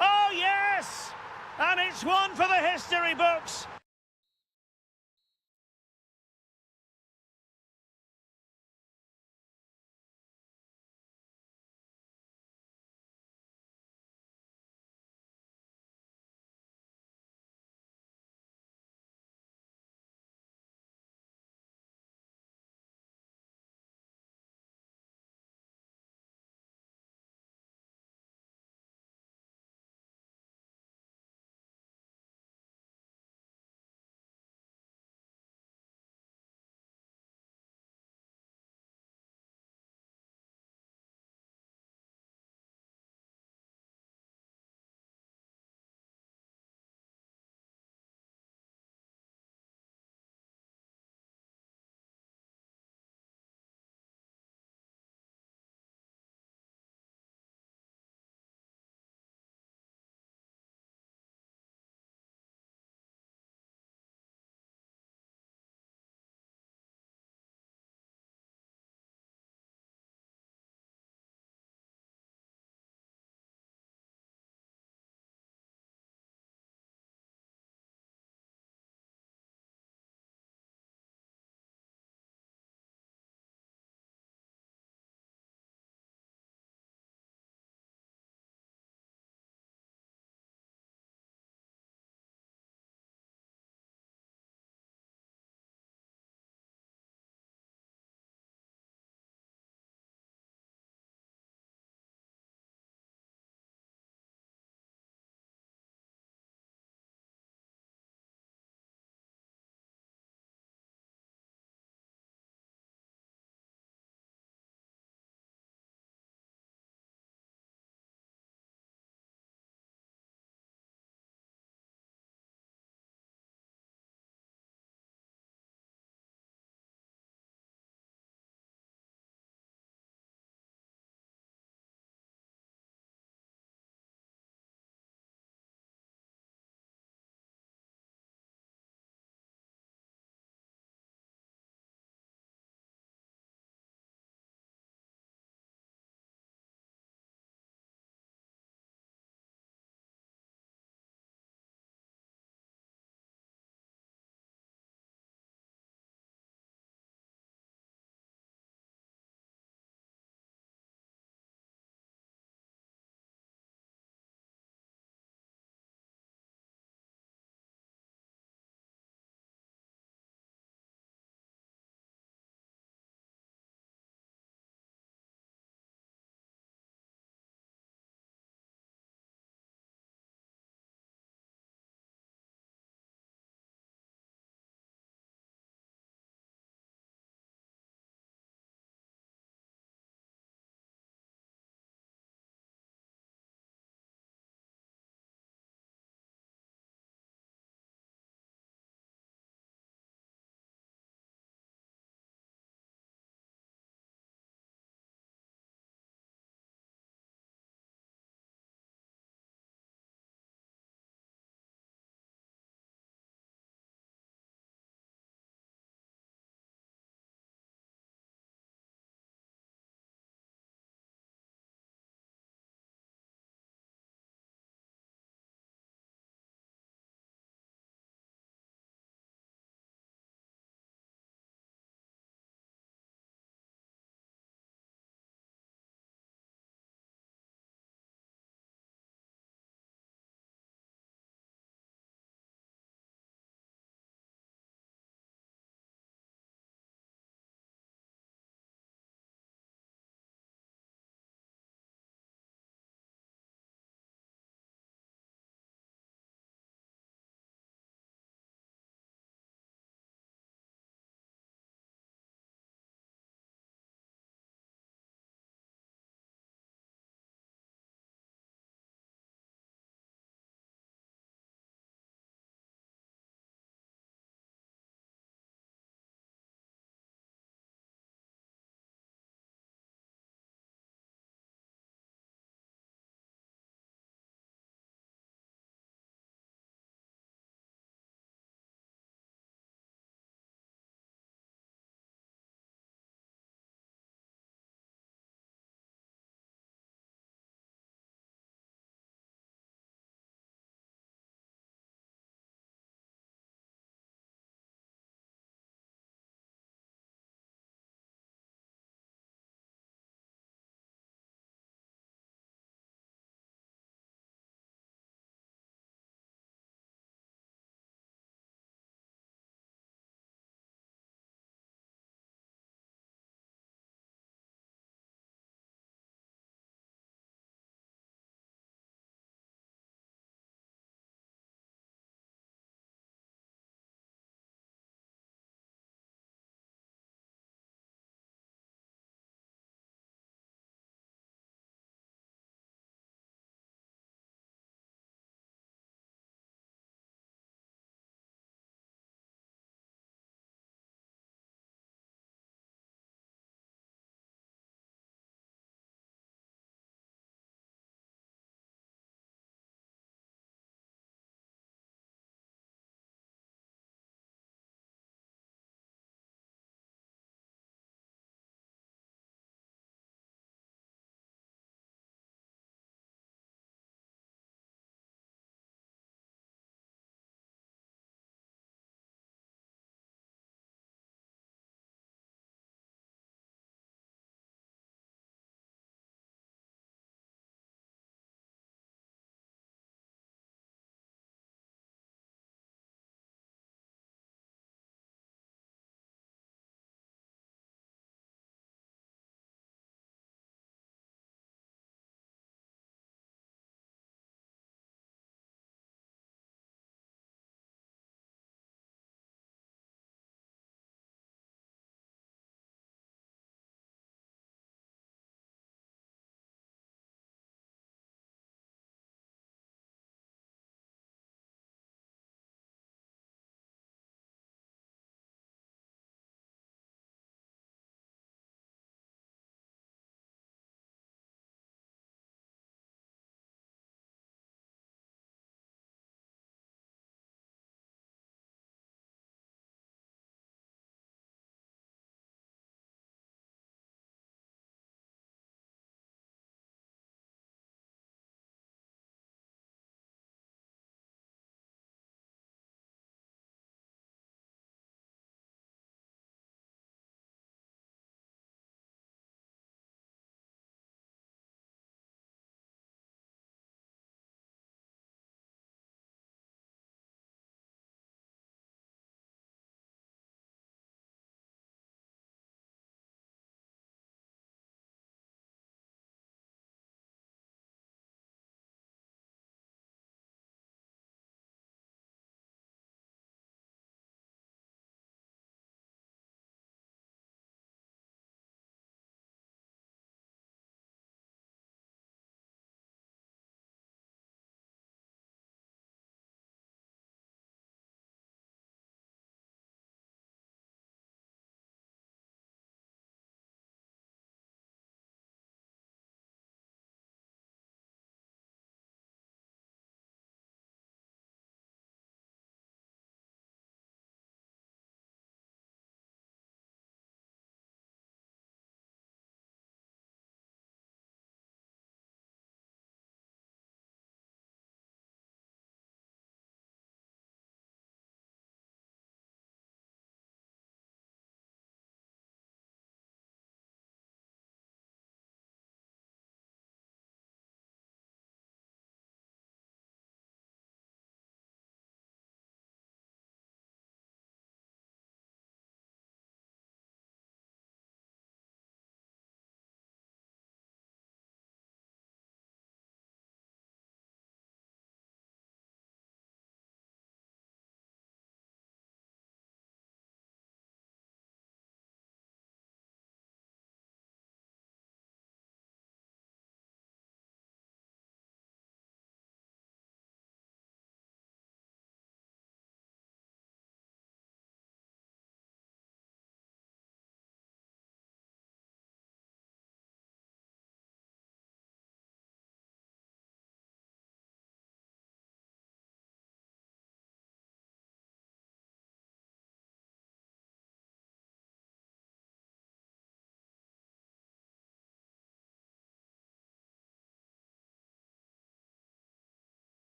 Oh, yes! And it's one for the history books.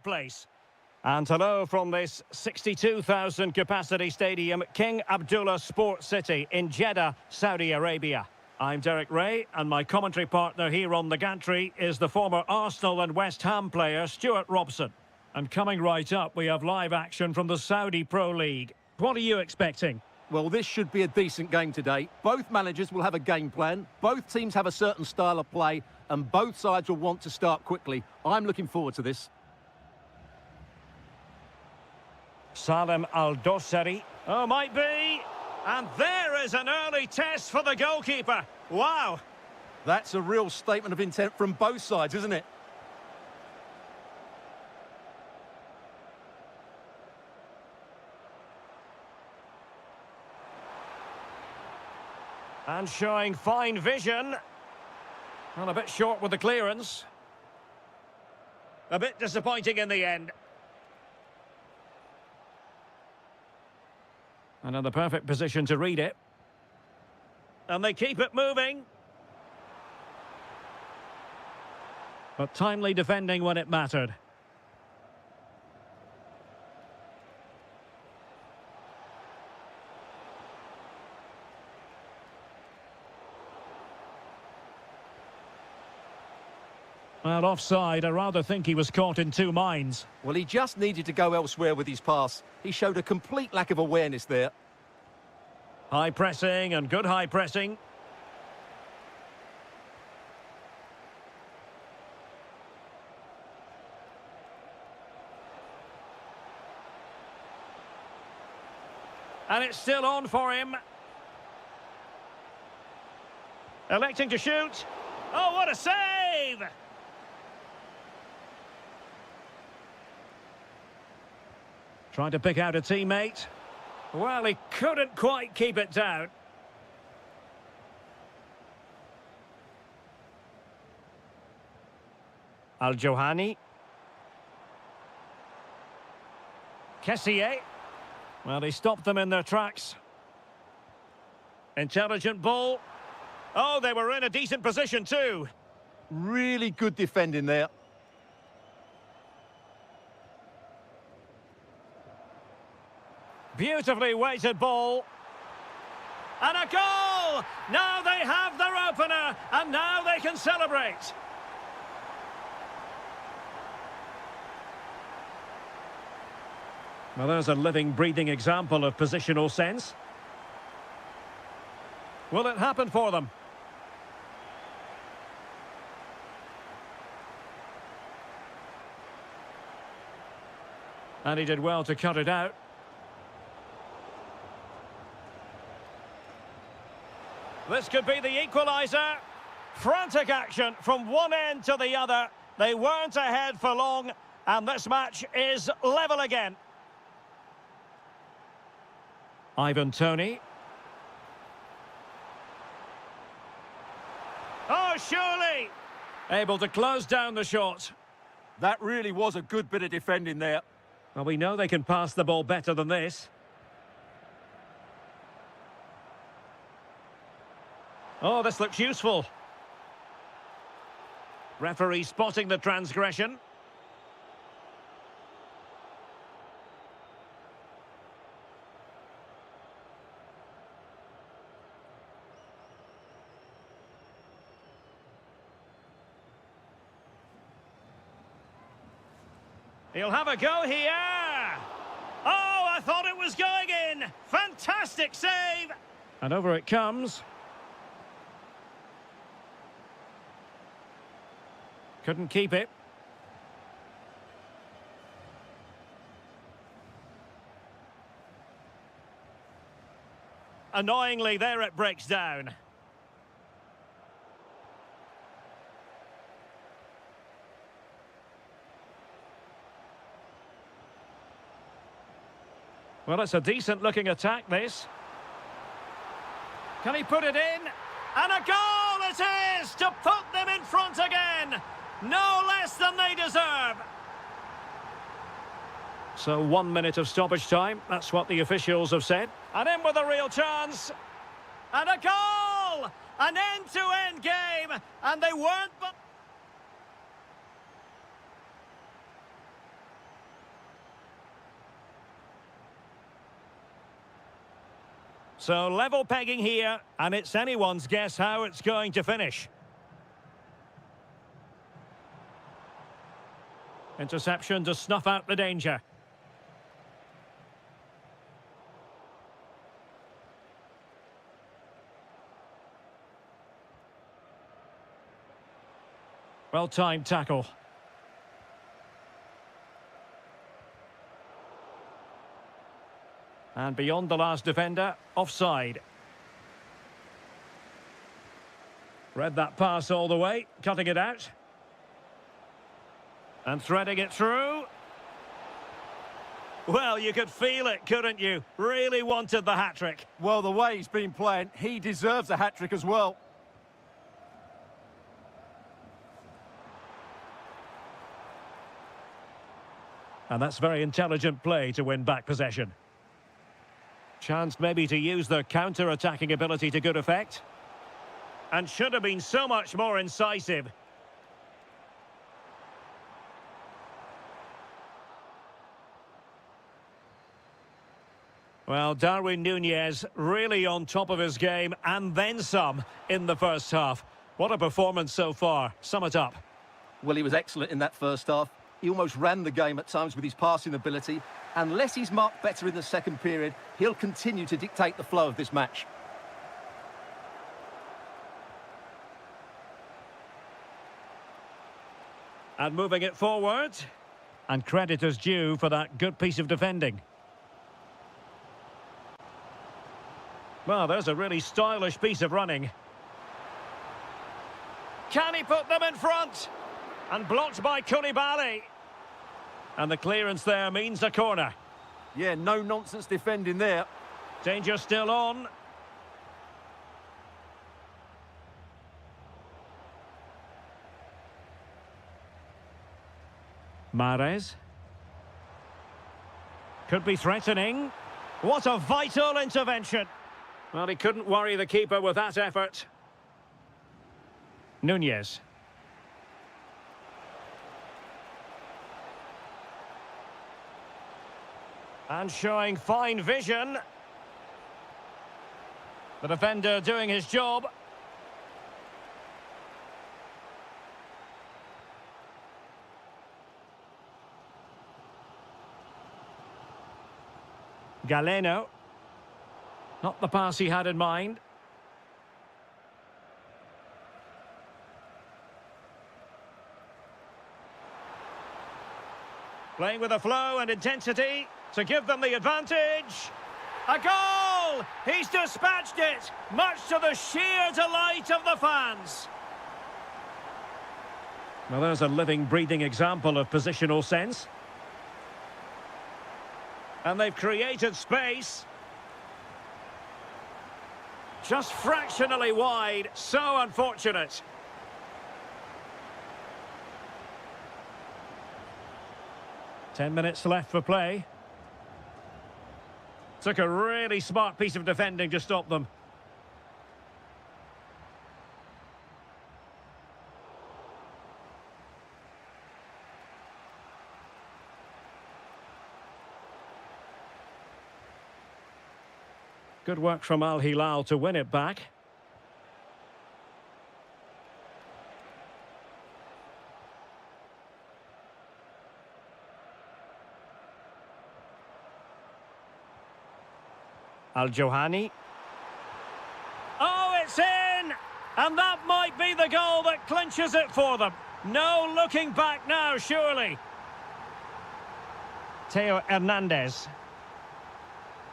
place. And hello from this 62,000 capacity stadium, King Abdullah Sports City in Jeddah, Saudi Arabia. I'm Derek Ray, and my commentary partner here on the gantry is the former Arsenal and West Ham player Stuart Robson. And coming right up, we have live action from the Saudi Pro League. What are you expecting? Well, this should be a decent game today. Both managers will have a game plan. Both teams have a certain style of play, and both sides will want to start quickly. I'm looking forward to this. Salem Al-Dossari. Oh, might be. And there is an early test for the goalkeeper. Wow. That's a real statement of intent from both sides, isn't it? And showing fine vision. And a bit short with the clearance. A bit disappointing in the end. And in the perfect position to read it. And they keep it moving. But timely defending when it mattered. Well, offside. I rather think he was caught in two minds. Well, he just needed to go elsewhere with his pass. He showed a complete lack of awareness there. High pressing and good high pressing. And it's still on for him. Electing to shoot. Oh, what a save! Trying to pick out a teammate. Well, he couldn't quite keep it down. Al-Johani. Kessier. Well, he stopped them in their tracks. Intelligent ball. Oh, they were in a decent position too. Really good defending there. Beautifully weighted ball. And a goal! Now they have their opener, and now they can celebrate. Well, there's a living, breathing example of positional sense. Will it happen for them? And he did well to cut it out. This could be the equaliser. Frantic action from one end to the other. They weren't ahead for long, and this match is level again. Ivan Toney. Oh, surely! Able to close down the shot. That really was a good bit of defending there. Well, we know they can pass the ball better than this. Oh, this looks useful. Referee spotting the transgression. He'll have a go here. Oh, I thought it was going in. Fantastic save. And over it comes. Couldn't keep it. Annoyingly, there it breaks down. Well, it's a decent-looking attack, this. Can he put it in? And a goal it is to put them in front again. No less than they deserve. So 1 minute of stoppage time. That's what the officials have said. And in with a real chance. And a goal! An end-to-end game. And they weren't but... So level pegging here, and it's anyone's guess how it's going to finish. Interception to snuff out the danger. Well-timed tackle. And beyond the last defender, offside. Read that pass all the way, cutting it out. And threading it through. Well, you could feel it, couldn't you? Really wanted the hat-trick. Well, the way he's been playing, he deserves a hat-trick as well. And that's very intelligent play to win back possession. Chance maybe to use their counter-attacking ability to good effect. And should have been so much more incisive. Well, Darwin Núñez really on top of his game and then some in the first half. What a performance so far. Sum it up. Well, he was excellent in that first half. He almost ran the game at times with his passing ability. Unless he's marked better in the second period, he'll continue to dictate the flow of this match. And moving it forward. And credit is due for that good piece of defending. Well, there's a really stylish piece of running. Can he put them in front? And blocked by Koulibaly. And the clearance there means a corner. Yeah, no nonsense defending there. Danger still on. Mahrez. Could be threatening. What a vital intervention. Well, he couldn't worry the keeper with that effort. Núñez. And showing fine vision. The defender doing his job. Galeno. Not the pass he had in mind. Playing with a flow and intensity to give them the advantage. A goal! He's dispatched it, much to the sheer delight of the fans. Well, there's a living, breathing example of positional sense. And they've created space. Just fractionally wide, so unfortunate. Ten minutes left for play. Took a really smart piece of defending to stop them. Good work from Al Hilal to win it back. Al-Johani. Oh, it's in! And that might be the goal that clinches it for them. No looking back now, surely. Theo Hernandez.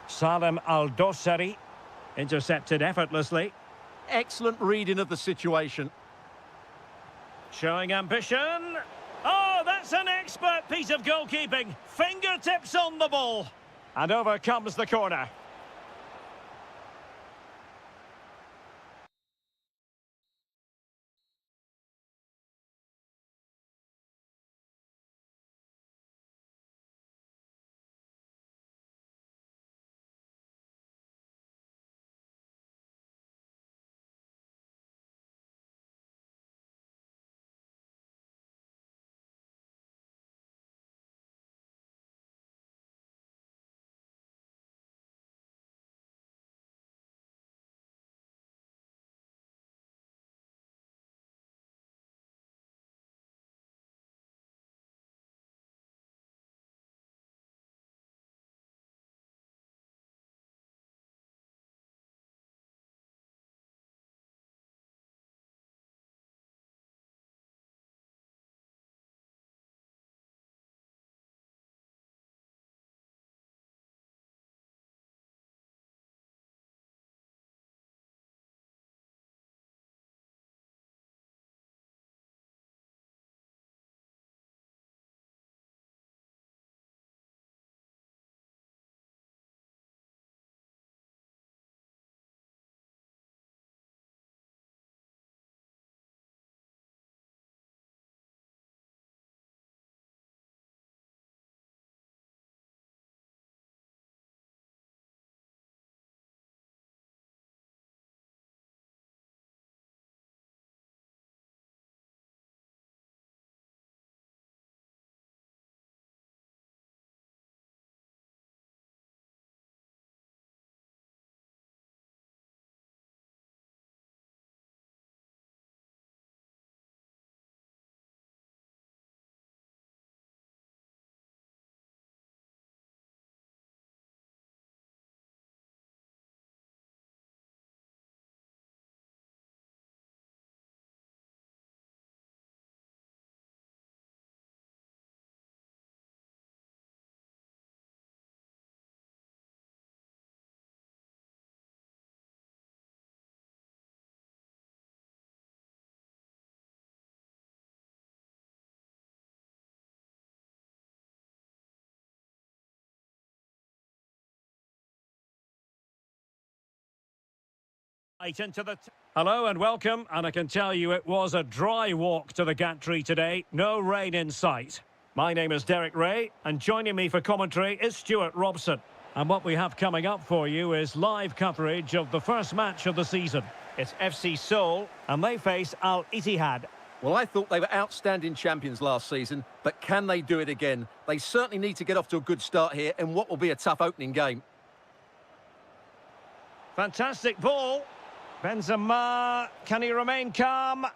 Salem Al-Dossari. Intercepted effortlessly. Excellent reading of the situation. Showing ambition. Oh, that's an expert piece of goalkeeping. Fingertips on the ball. And over comes the corner. Right into the... Hello and welcome, and I can tell you it was a dry walk to the gantry today. No rain in sight. My name is Derek Ray, and joining me for commentary is Stuart Robson. And what we have coming up for you is live coverage of the first match of the season. It's FC Seoul, and they face Al Ittihad. Well, I thought they were outstanding champions last season, but can they do it again? They certainly need to get off to a good start here in what will be a tough opening game. Fantastic ball. Benzema, can he remain calm?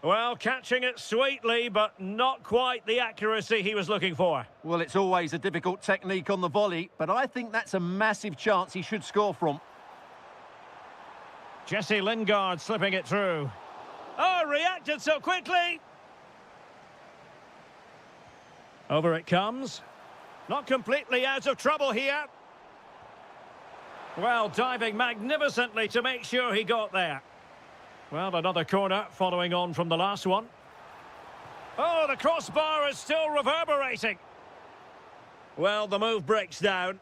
Well, catching it sweetly, but not quite the accuracy he was looking for. Well, it's always a difficult technique on the volley, but I think that's a massive chance he should score from. Jesse Lingard slipping it through. Oh, reacted so quickly. Over it comes. Not completely out of trouble here. Well, diving magnificently to make sure he got there. Well, another corner following on from the last one. Oh, the crossbar is still reverberating. Well, the move breaks down.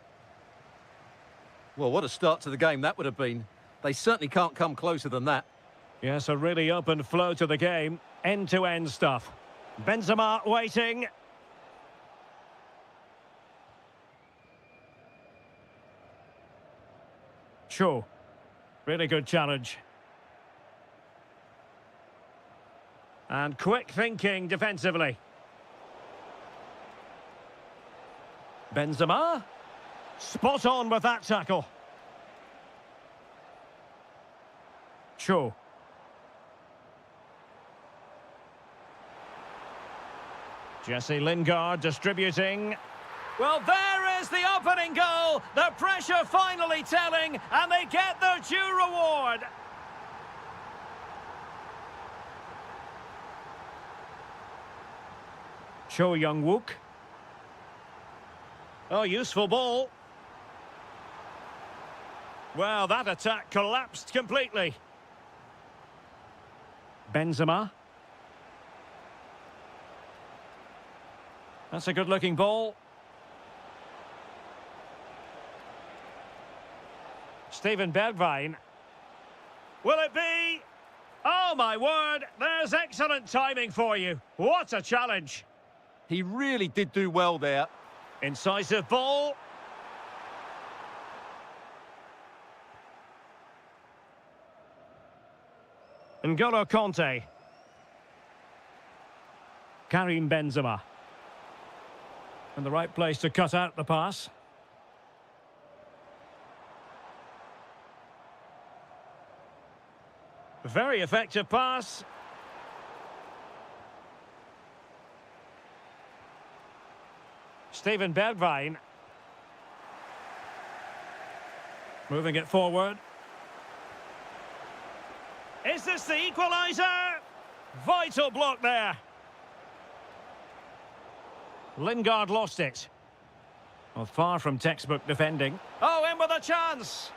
Well, what a start to the game that would have been. They certainly can't come closer than that. Yes, a really open flow to the game. End-to-end stuff. Benzema waiting. Cho. Really good challenge. And quick thinking defensively. Benzema. Spot on with that tackle. Cho. Jesse Lingard distributing. Well, there is the opening goal. The pressure finally telling, and they get their due reward. Cho Young-wook. Oh, useful ball. Well, that attack collapsed completely. Benzema. That's a good-looking ball. Steven Bergwijn. Will it be? Oh, my word. There's excellent timing for you. What a challenge. He really did do well there. Incisive ball. N'Golo Kanté. Karim Benzema. In the right place to cut out the pass. Very effective pass. Steven Bergwijn. Moving it forward. Is this the equaliser? Vital block there. Lingard lost it. Well, far from textbook defending. Oh, in with a chance.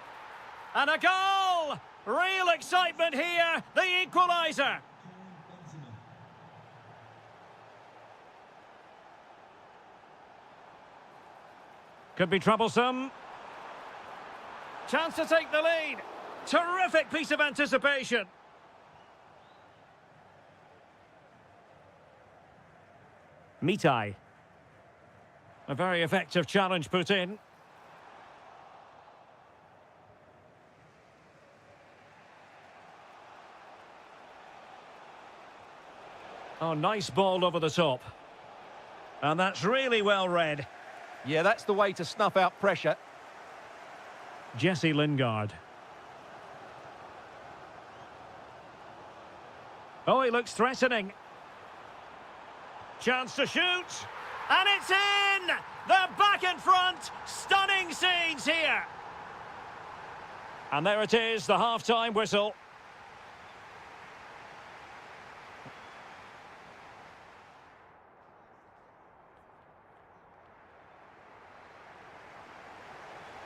And a goal! Real excitement here. The equaliser. Could be troublesome. Chance to take the lead. Terrific piece of anticipation. Mitai. A very effective challenge put in. Oh, nice ball over the top. And that's really well read. Yeah, that's the way to snuff out pressure. Jesse Lingard. Oh, he looks threatening. Chance to shoot. And it's in! They're back in front. Stunning scenes here. And there it is, the half-time whistle.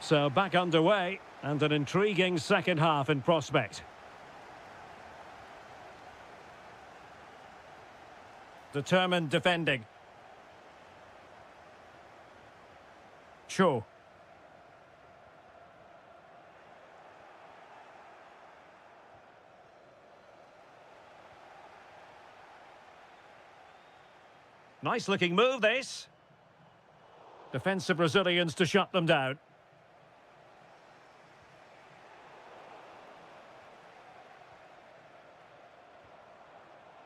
So back underway, and an intriguing second half in prospect. Determined defending. Cho. Nice looking move, this. Defensive Brazilians to shut them down.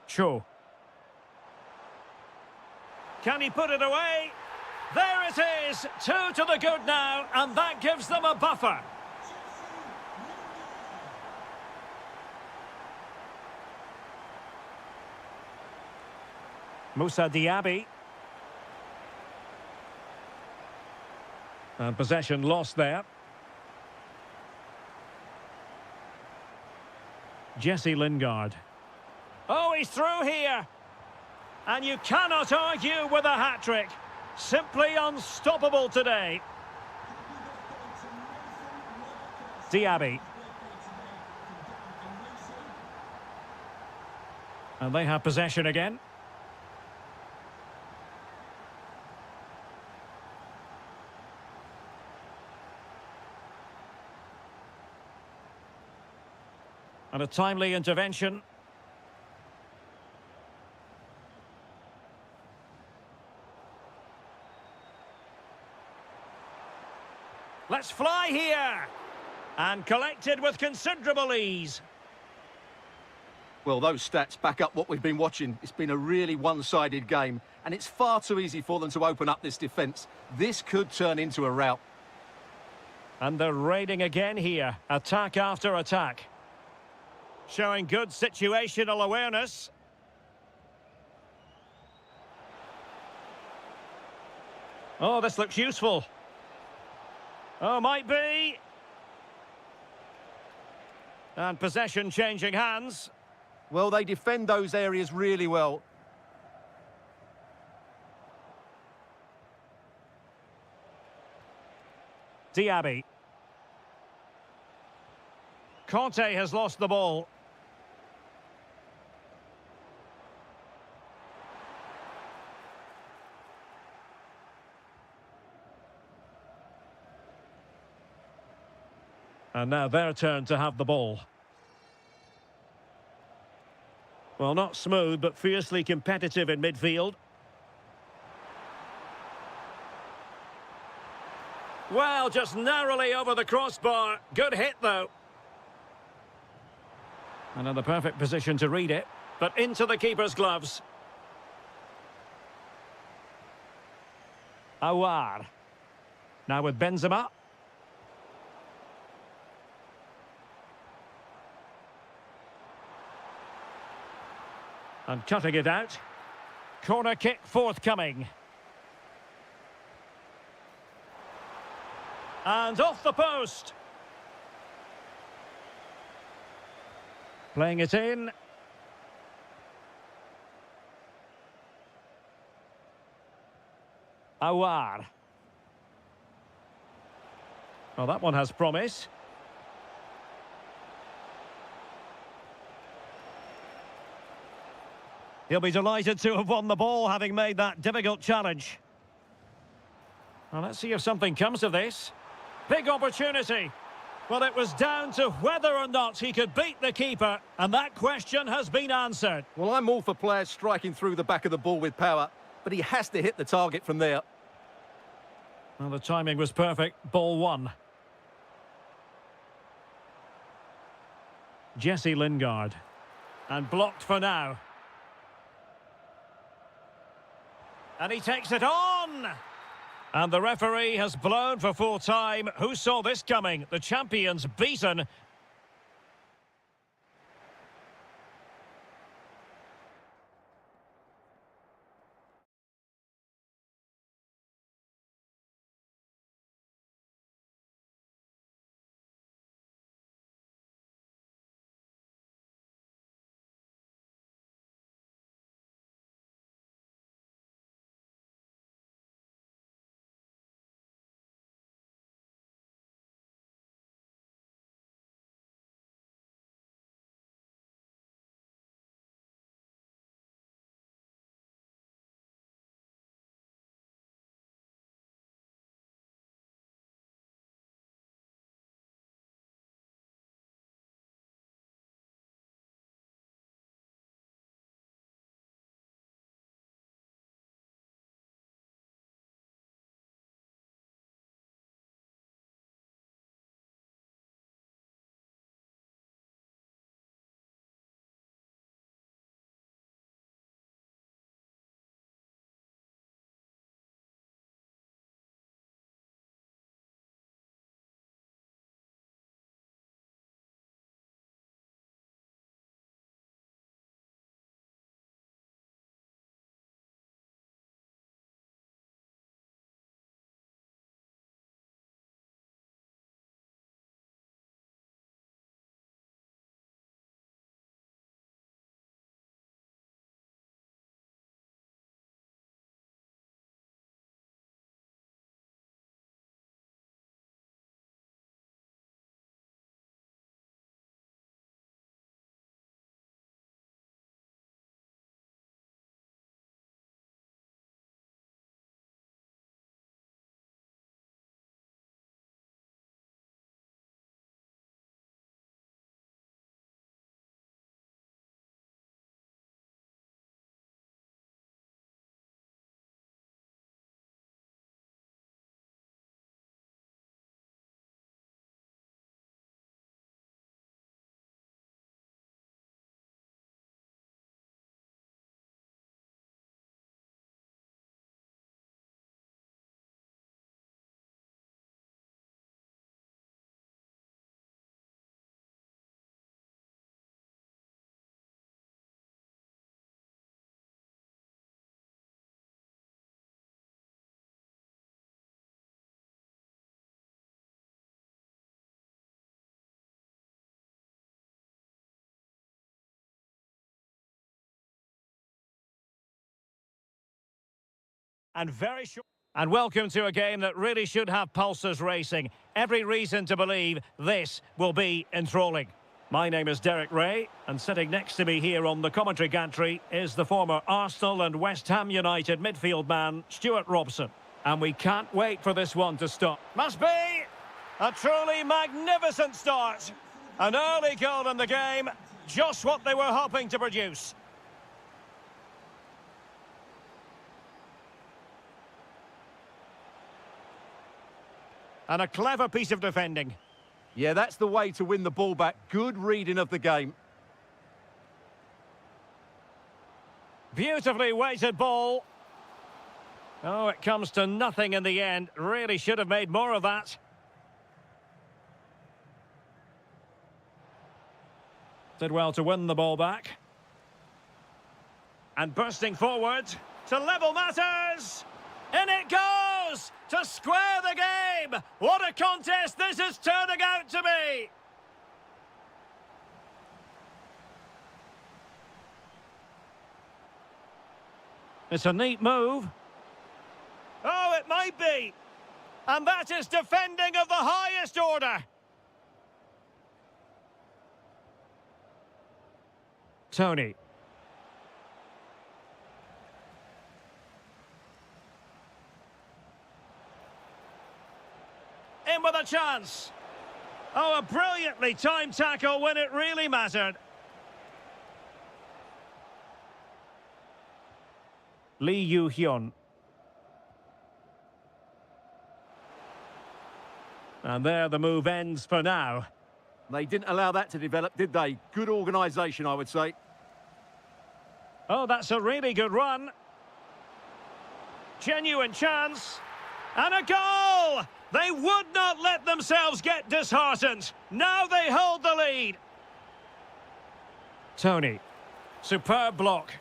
Cho. Can he put it away? There it is! 2 to the good now, and that gives them a buffer. Moussa Diaby. And possession lost there. Jesse Lingard. Oh, he's through here. And you cannot argue with a hat-trick. Simply unstoppable today. Diaby. And they have possession again. And a timely intervention. Let's fly here. And collected with considerable ease. Well, those stats back up what we've been watching. It's been a really one-sided game, and it's far too easy for them to open up this defence. This could turn into a rout. And they're raiding again here. Attack after attack. Showing good situational awareness. Oh, this looks useful. Oh, might be. And possession changing hands. Well, they defend those areas really well. Diaby. Conte has lost the ball. And now their turn to have the ball. Well, not smooth, but fiercely competitive in midfield. Well, just narrowly over the crossbar. Good hit, though. And in the perfect position to read it, but into the keeper's gloves. Awar. Now with Benzema. And cutting it out. Corner kick forthcoming. And off the post. Playing it in. Awar. Well, that one has promise. He'll be delighted to have won the ball, having made that difficult challenge. Well, let's see if something comes of this. Big opportunity. Well, it was down to whether or not he could beat the keeper, and that question has been answered. Well, I'm all for players striking through the back of the ball with power, but he has to hit the target from there. Well, the timing was perfect. Ball one. Jesse Lingard. And blocked for now. And he takes it on! And the referee has blown for full time. Who saw this coming? The champions beaten. and very short. And welcome to a game that really should have pulses racing. Every reason to believe this will be enthralling. My name is Derek Ray, and sitting next to me here on the commentary gantry is the former Arsenal and West Ham United midfield man, Stuart Robson. And we can't wait for this one to stop. Must be a truly magnificent start. An early goal in the game, just what they were hoping to produce. And a clever piece of defending. Yeah, that's the way to win the ball back. Good reading of the game. Beautifully weighted ball. Oh, it comes to nothing in the end. Really should have made more of that. Did well to win the ball back. And bursting forward to level matters. In it goes to square the game. What a contest this is turning out to be. It's a neat move. Oh, it might be. And that is defending of the highest order. Tony. In with a chance. Oh, a brilliantly timed tackle when it really mattered. Lee Yu-hyun. And there the move ends for now. They didn't allow that to develop, did they? Good organisation, I would say. Oh, that's a really good run. Genuine chance. And a goal! They would not let themselves get disheartened. Now they hold the lead. Tony. Superb block.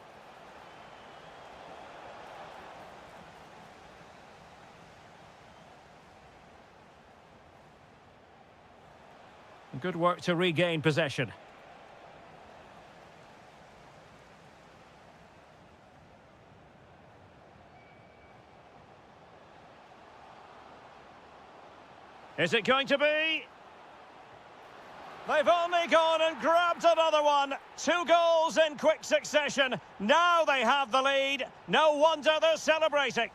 Good work to regain possession. Is it going to be? They've only gone and grabbed another one. 2 goals in quick succession. Now they have the lead. No wonder they're celebrating.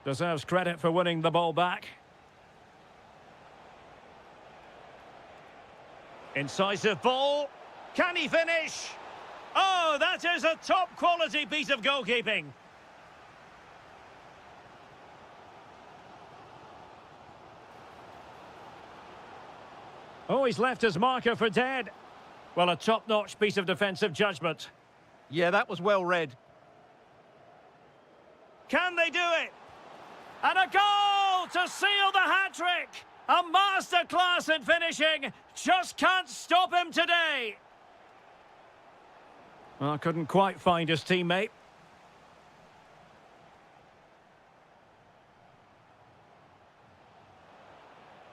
Deserves credit for winning the ball back. Incisive ball. Can he finish? Oh, that is a top-quality piece of goalkeeping. Oh, he's left his marker for dead. Well, a top-notch piece of defensive judgment. Yeah, that was well read. Can they do it? And a goal to seal the hat-trick! A masterclass in finishing. Just can't stop him today. Well, couldn't quite find his teammate.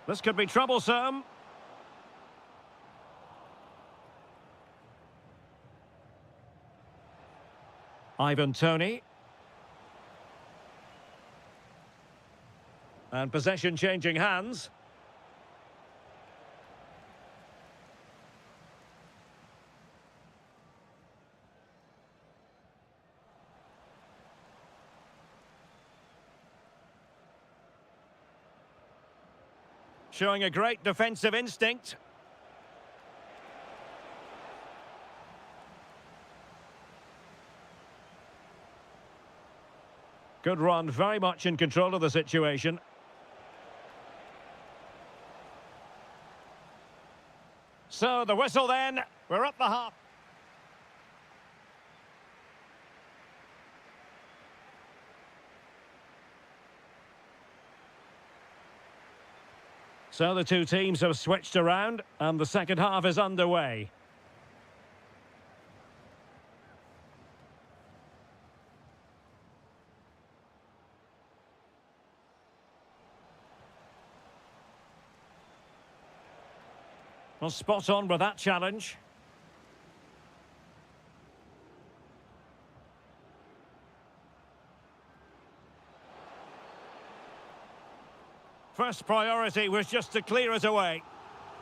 This could be troublesome. Ivan Toney. And possession changing hands. Showing a great defensive instinct. Good run, very much in control of the situation. So the whistle then, we're at the half. So the two teams have switched around and the second half is underway. Well, spot on with that challenge. First priority was just to clear it away.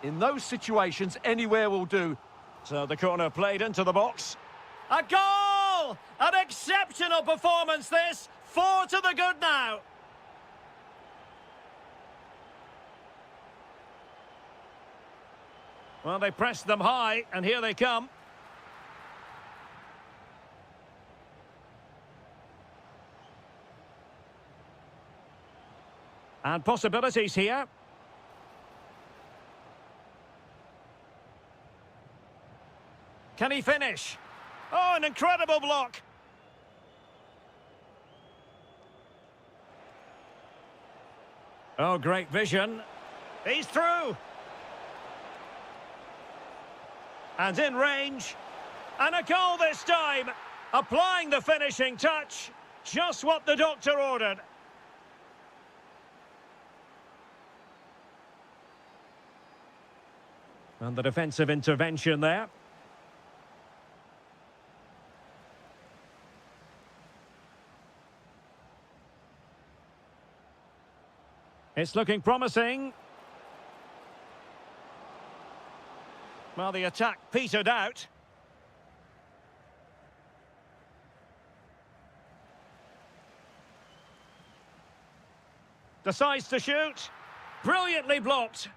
In those situations, anywhere will do. So the corner played into the box. A goal! An exceptional performance this. 4 to the good now. Well, they pressed them high, and here they come. And possibilities here. Can he finish? Oh, an incredible block. Oh, great vision. He's through. And in range. And a goal this time. Applying the finishing touch. Just what the doctor ordered. And the defensive intervention there. It's looking promising. Well, the attack petered out. Decides to shoot. Brilliantly blocked.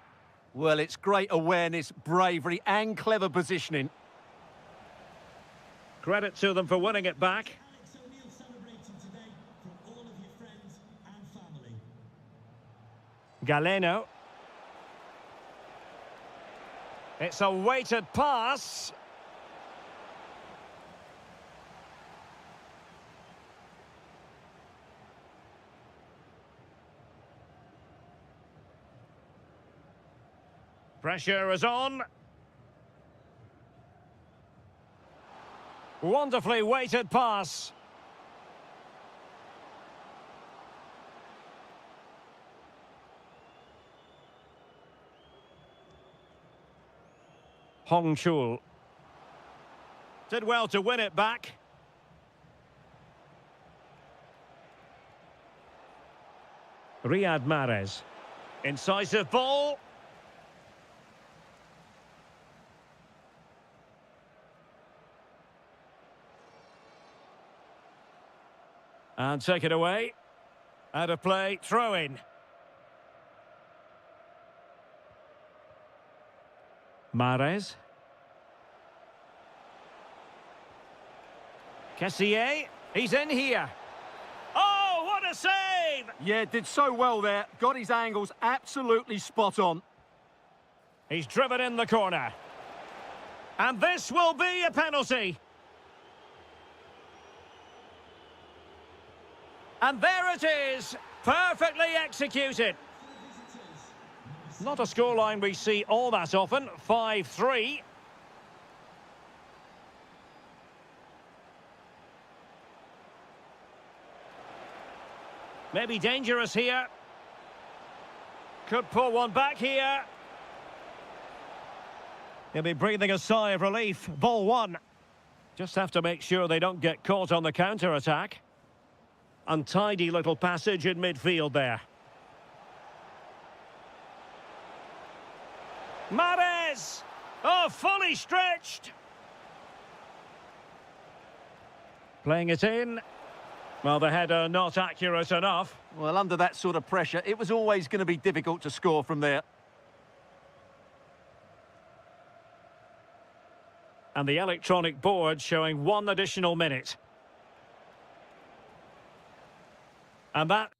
Well, it's great awareness, bravery and clever positioning. Credit to them for winning it back. Galeno. It's a weighted pass. Pressure is on. Wonderfully weighted pass. Hong Chul. Did well to win it back. Riyad Mahrez. Incisive ball. And take it away. Out of play, throw in. Mahrez. Kessié, he's in here. Oh, what a save! Yeah, did so well there. Got his angles absolutely spot on. He's driven in the corner. And this will be a penalty. And there it is, perfectly executed. Not a scoreline we see all that often, 5-3. Maybe dangerous here. Could pull one back here. He'll be breathing a sigh of relief. Ball one. Just have to make sure they don't get caught on the counter-attack. Untidy little passage in midfield there. Mahrez! Oh, fully stretched! Playing it in. Well, the header not accurate enough. Well, under that sort of pressure, it was always going to be difficult to score from there. And the electronic board showing 1 additional minute. And that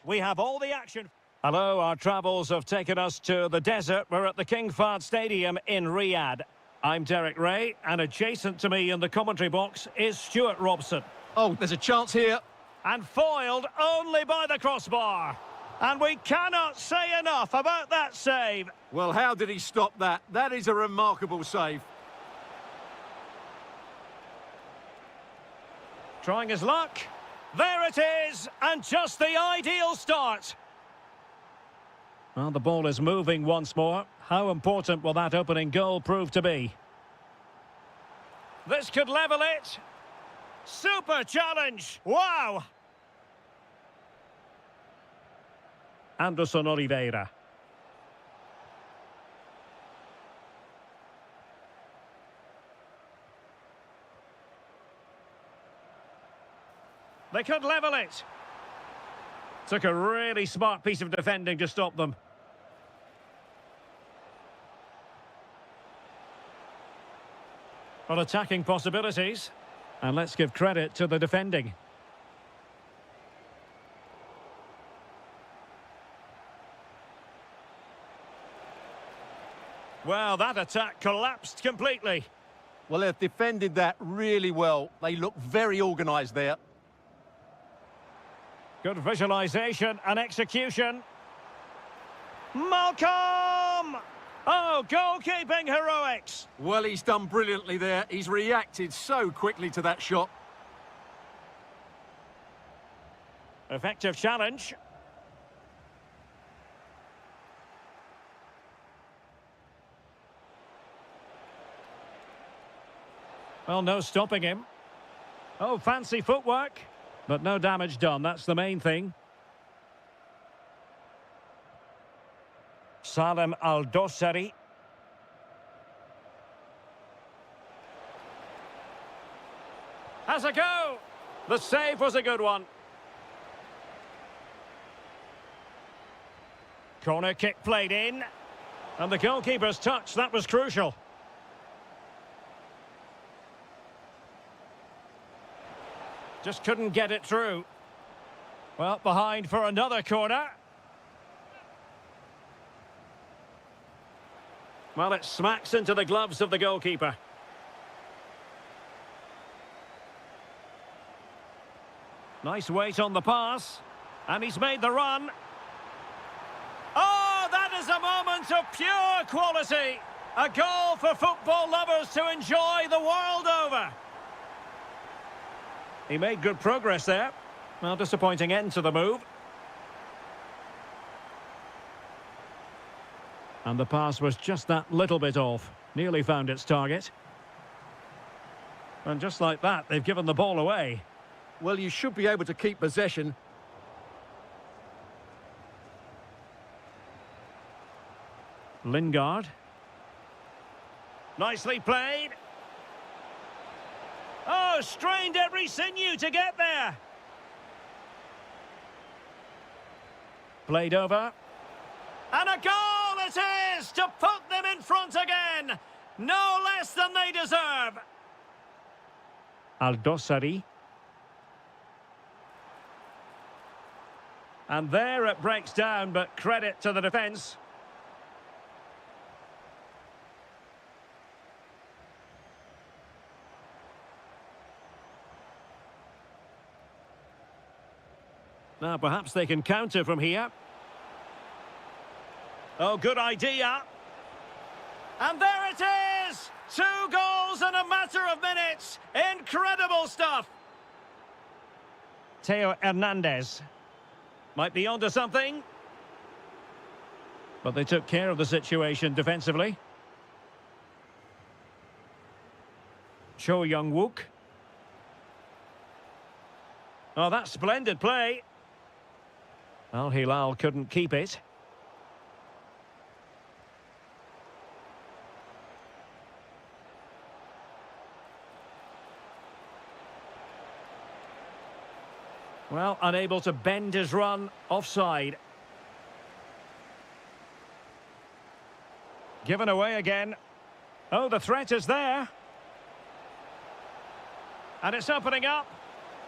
We have all the action. Hello, our travels have taken us to the desert. We're at the King Fahd Stadium in Riyadh. I'm Derek Ray, and adjacent to me in the commentary box is Stuart Robson. Oh, there's a chance here. And foiled only by the crossbar. And we cannot say enough about that save. Well, how did he stop that? That is a remarkable save. Trying his luck. There it is, and just the ideal start. Well, the ball is moving once more. How important will that opening goal prove to be? This could level it. Super challenge. Wow. Anderson Oliveira. They could level it. Took a really smart piece of defending to stop them. Well, attacking possibilities. And let's give credit to the defending. Well, that attack collapsed completely. Well, they've defended that really well. They look very organised there. Good visualisation and execution. Malcolm! Oh, goalkeeping heroics. Well, he's done brilliantly there. He's reacted so quickly to that shot. Effective challenge. Well, no stopping him. Oh, fancy footwork. But no damage done, that's the main thing. Salem Al-Dossari. Has a go! The save was a good one. Corner kick played in. And the goalkeeper's touch, that was crucial. Just couldn't get it through. Well, behind for another corner. Well, it smacks into the gloves of the goalkeeper. Nice weight on the pass. And he's made the run. Oh, that is a moment of pure quality. A goal for football lovers to enjoy the world over. He made good progress there. Well, disappointing end to the move. And the pass was just that little bit off. Nearly found its target. And just like that, they've given the ball away. Well, you should be able to keep possession. Lingard. Nicely played. Oh, strained every sinew to get there. Played over. And a goal it is to put them in front again. No less than they deserve. Al-Dossari. And there it breaks down, but credit to the defence. Now, perhaps they can counter from here. Oh, good idea. And there it is! 2 goals in a matter of minutes. Incredible stuff. Theo Hernandez. Might be onto something. But they took care of the situation defensively. Cho Young-wook. Oh, that's splendid play. Al Hilal couldn't keep it. Well, unable to bend his run, offside. Given away again. Oh, the threat is there. And it's opening up.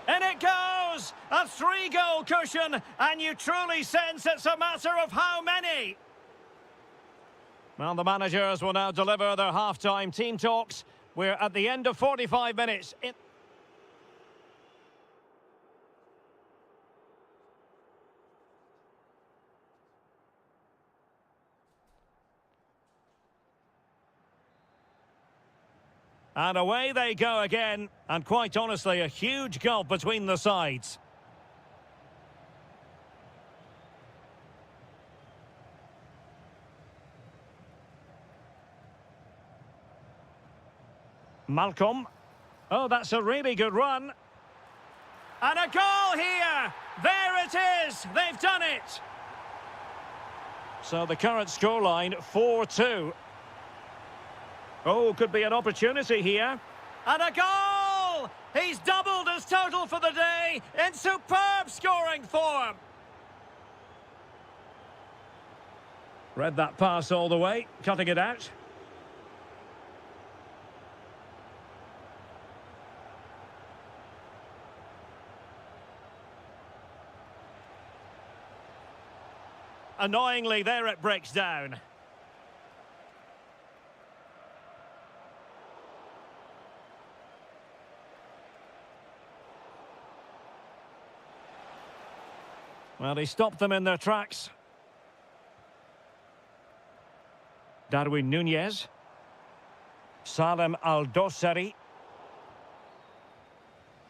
In it goes! A 3-goal cushion, and you truly sense it's a matter of how many. Well, the managers will now deliver their half-time team talks. We're at the end of 45 minutes. And away they go again. And quite honestly, a huge gulf between the sides. Malcolm. Oh, that's a really good run. And a goal here! There it is! They've done it! So the current scoreline, 4-2. Oh, could be an opportunity here. And a goal! He's doubled his total for the day in superb scoring form. Read that pass all the way, cutting it out. Annoyingly, there it breaks down. Well, he stopped them in their tracks. Darwin Nunez. Salem Al-Dossari.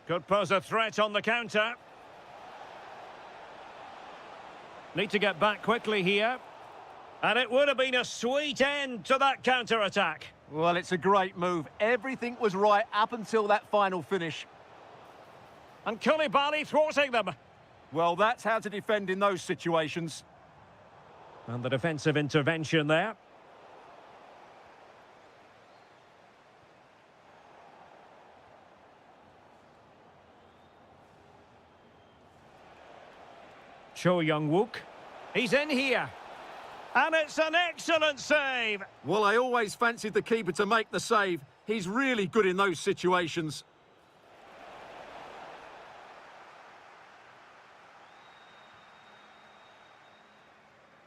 Could pose a threat on the counter. Need to get back quickly here. And it would have been a sweet end to that counter-attack. Well, it's a great move. Everything was right up until that final finish. And Koulibaly thwarting them. Well, that's how to defend in those situations. And the defensive intervention there. Cho Young-wook. He's in here. And it's an excellent save. Well, I always fancied the keeper to make the save. He's really good in those situations.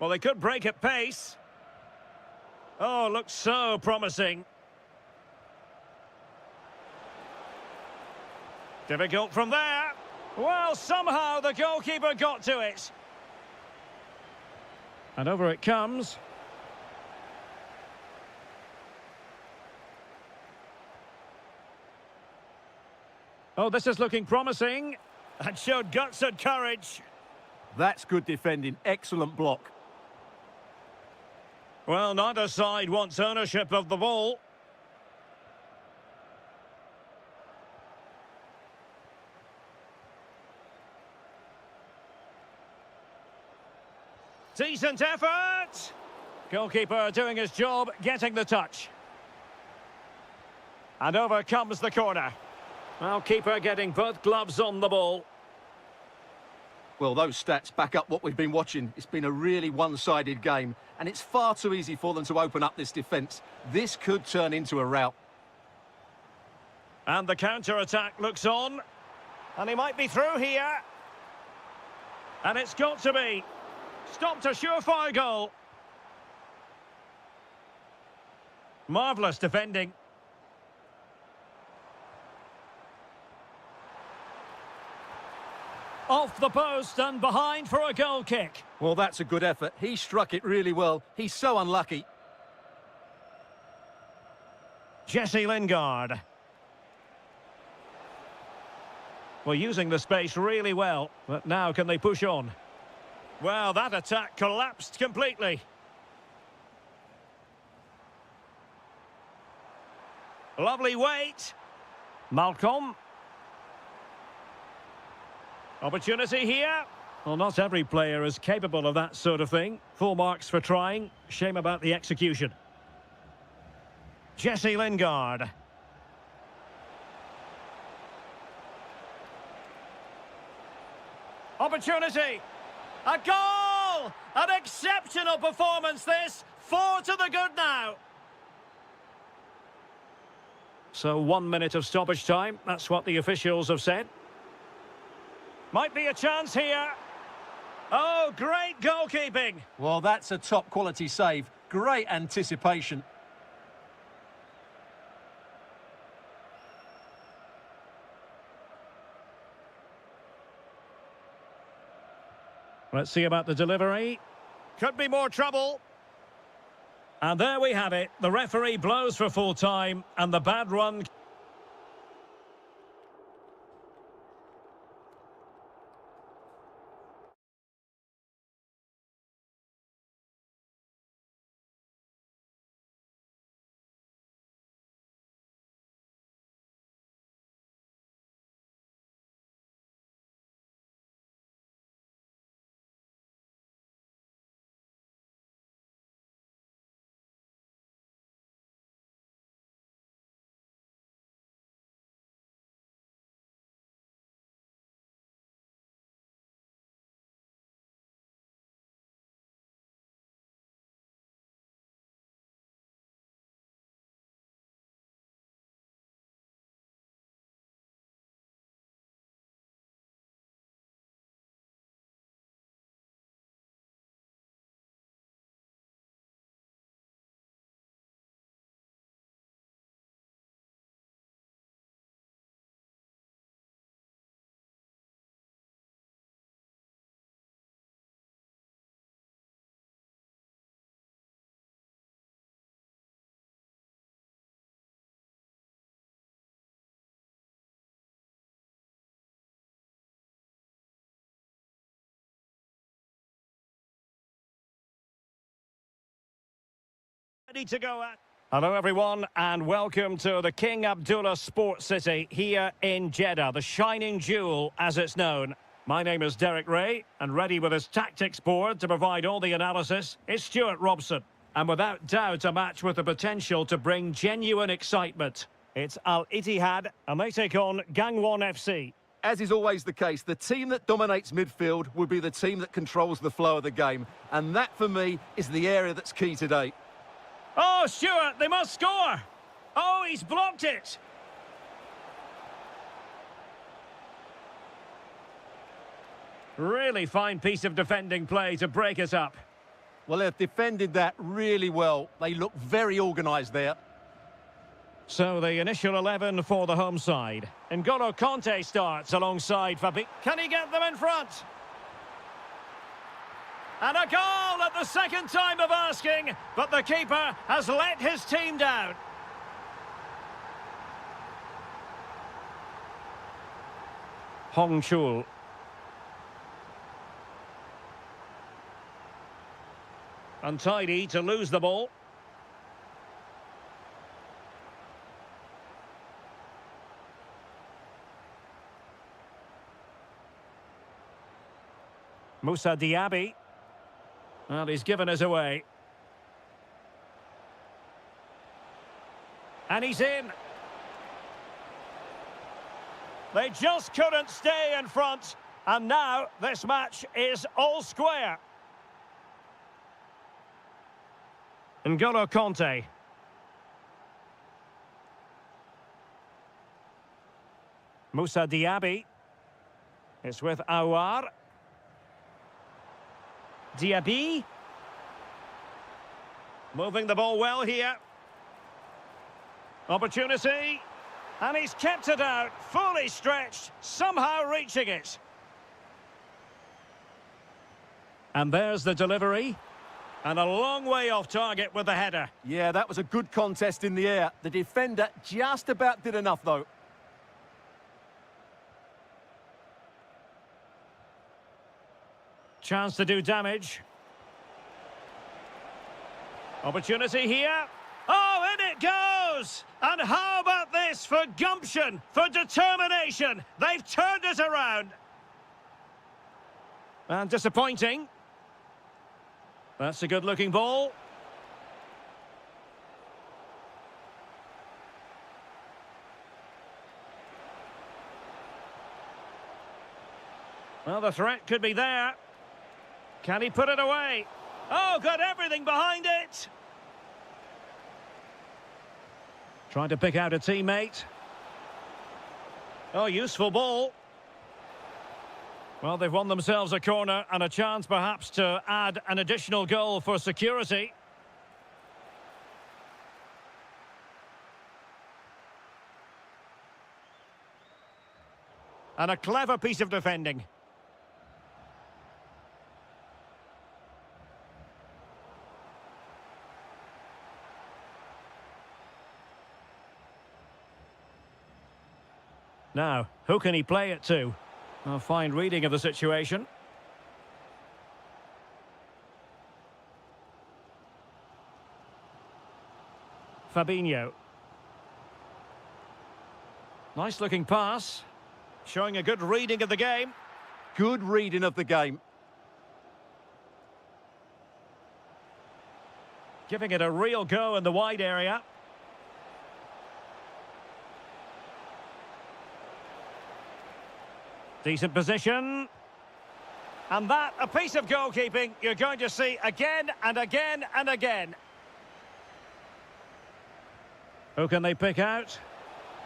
Well, they could break at pace. Oh, looks so promising. Difficult from there. Well, somehow the goalkeeper got to it. And over it comes. Oh, this is looking promising. And showed guts and courage. That's good defending. Excellent block. Well, neither side wants ownership of the ball. Decent effort. Goalkeeper doing his job, getting the touch. And over comes the corner. Well, keeper getting both gloves on the ball. Well, those stats back up what we've been watching. It's been a really one-sided game, and it's far too easy for them to open up this defence. This could turn into a rout. And the counter-attack looks on. And he might be through here. And it's got to be. Stopped a surefire goal. Marvellous defending. Off the post and behind for a goal kick. Well, that's a good effort. He struck it really well. He's so unlucky. Jesse Lingard. Well, using the space really well, but now can they push on? Well, that attack collapsed completely. Lovely weight. Malcolm. Opportunity here. Well, not every player is capable of that sort of thing. Full marks for trying. Shame about the execution. Jesse Lingard. Opportunity. A goal! An exceptional performance this. 4 to the good now. So 1 minute of stoppage time. That's what the officials have said. Might be a chance here. Oh, great goalkeeping. Well, that's a top-quality save. Great anticipation. Let's see about the delivery. Could be more trouble. And there we have it. The referee blows for full time, and the bad run... Ready to go at. Hello everyone and welcome to the King Abdullah Sports City here in Jeddah, the shining jewel as it's known. My name is Derek Ray and ready with his tactics board to provide all the analysis is Stuart Robson. And without doubt a match with the potential to bring genuine excitement. It's Al Ittihad and they take on Gangwon FC. As is always the case, the team that dominates midfield will be the team that controls the flow of the game. And that for me is the area that's key today. Oh, Stuart, they must score! Oh, he's blocked it! Really fine piece of defending play to break us up. Well, they've defended that really well. They look very organised there. So the initial 11 for the home side. N'Golo Kanté starts alongside Fabi. Can he get them in front? And a goal at the second time of asking, but the keeper has let his team down. Hong Chul. Untidy to lose the ball. Moussa Diaby. Well, he's given us away. And he's in. They just couldn't stay in front. And now this match is all square. N'Golo Kanté. Moussa Diaby. It's with Aouar. Diaby. Moving the ball well here. Opportunity. And he's kept it out, fully stretched, somehow reaching it. And there's the delivery. And a long way off target with the header. Yeah, that was a good contest in the air. The defender just about did enough, though. Chance to do damage. Opportunity here. Oh, in it goes! And how about this for gumption, for determination? They've turned it around. And disappointing. That's a good-looking ball. Well, the threat could be there. Can he put it away? Oh, got everything behind it. Trying to pick out a teammate. Oh, useful ball. Well, they've won themselves a corner and a chance perhaps to add an additional goal for security. And a clever piece of defending. Now, who can he play it to? A fine reading of the situation. Fabinho. Nice looking pass. Showing a good reading of the game. Good reading of the game. Giving it a real go in the wide area. Decent position. And that, a piece of goalkeeping you're going to see again and again and again. Who can they pick out?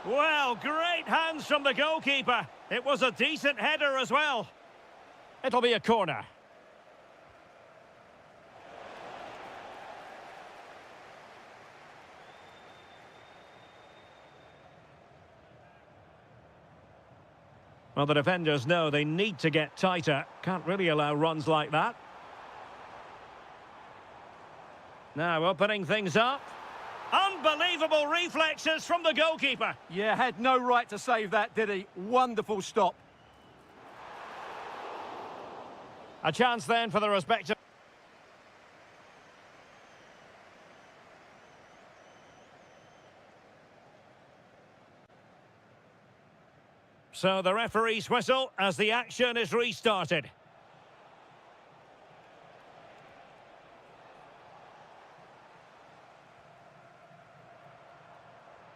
Well, great hands from the goalkeeper. It was a decent header as well. It'll be a corner. Well, the defenders know they need to get tighter. Can't really allow runs like that. Now opening things up. Unbelievable reflexes from the goalkeeper. Yeah, had no right to save that, did he? Wonderful stop. A chance then for the respective... So the referee's whistle as the action is restarted.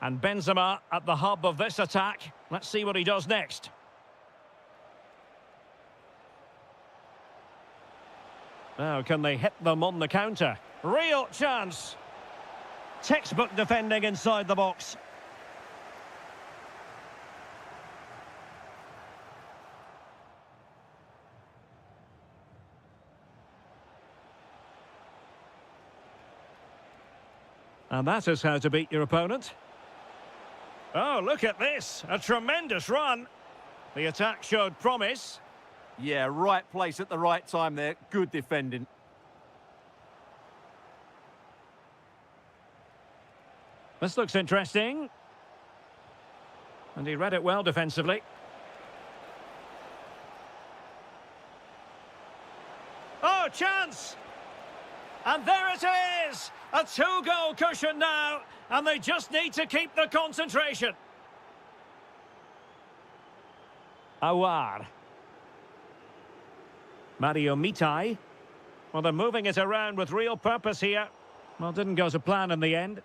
And Benzema at the hub of this attack. Let's see what he does next. Now, can they hit them on the counter? Real chance. Textbook defending inside the box. And that is how to beat your opponent. Oh, look at this. A tremendous run. The attack showed promise. Yeah, right place at the right time there. Good defending. This looks interesting. And he read it well defensively. Oh, chance! And there it is! A two-goal cushion now, and they just need to keep the concentration. Awar. Mario Mitai. Well, they're moving it around with real purpose here. Well, didn't go to plan in the end.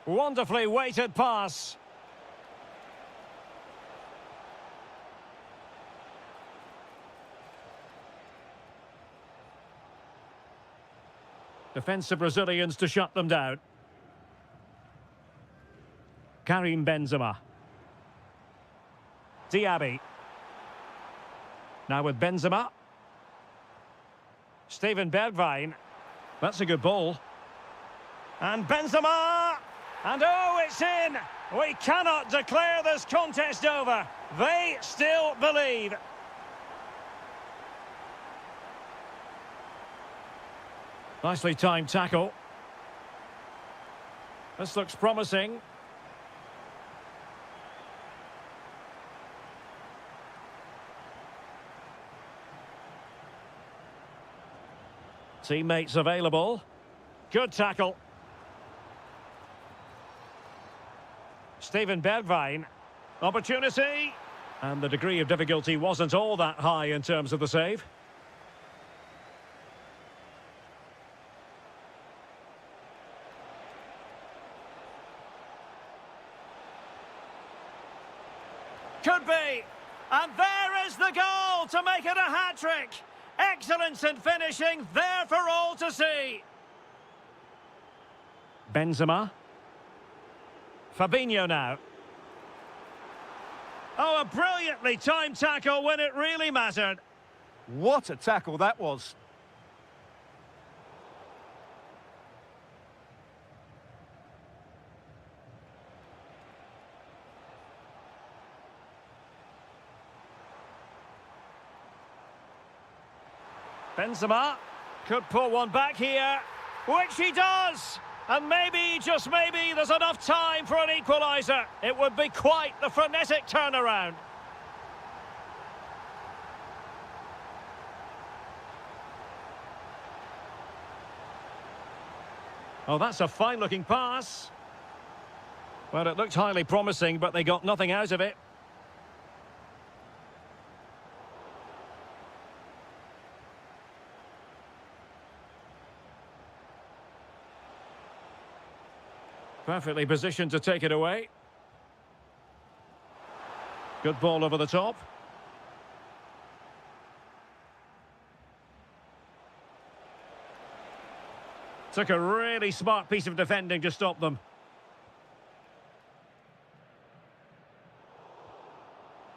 Wonderfully weighted pass. Defensive Brazilians to shut them down. Karim Benzema. Diaby. Now with Benzema. Steven Bergwijn. That's a good ball. And Benzema! And oh, it's in! We cannot declare this contest over. They still believe. Nicely timed tackle. This looks promising. Teammates available. Good tackle. Steven Bergwijn. Opportunity. And the degree of difficulty wasn't all that high in terms of the save. Could be. And there is the goal to make it a hat-trick. Excellence in finishing, there for all to see. Benzema. Fabinho now. Oh, a brilliantly timed tackle when it really mattered. What a tackle that was. Benzema could pull one back here, which he does. And maybe, just maybe, there's enough time for an equaliser. It would be quite the frenetic turnaround. Oh, that's a fine-looking pass. Well, it looked highly promising, but they got nothing out of it. Perfectly positioned to take it away. Good ball over the top. Took a really smart piece of defending to stop them.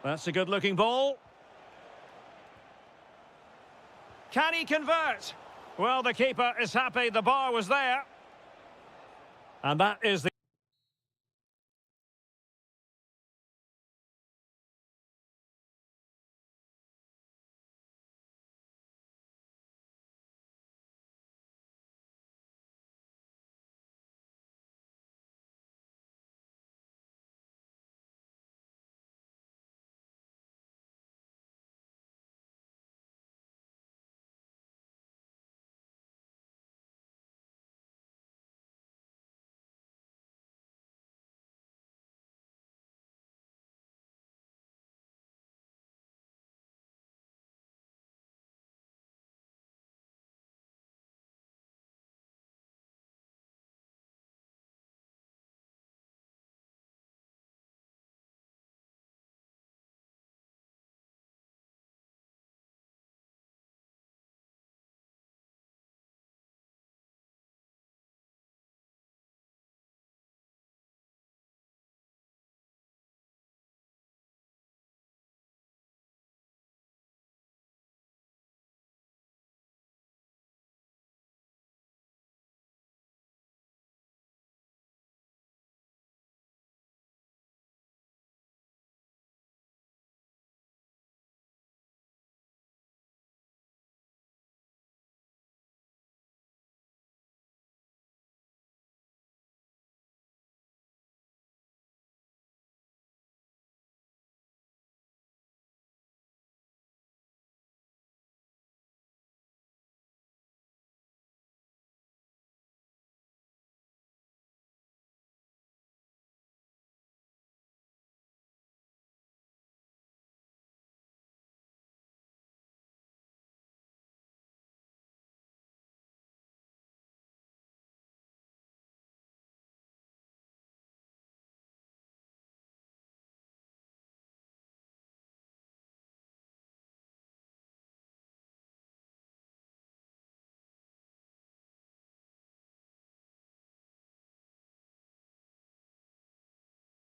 That's a good-looking ball. Can he convert? Well, the keeper is happy the bar was there. And that is the...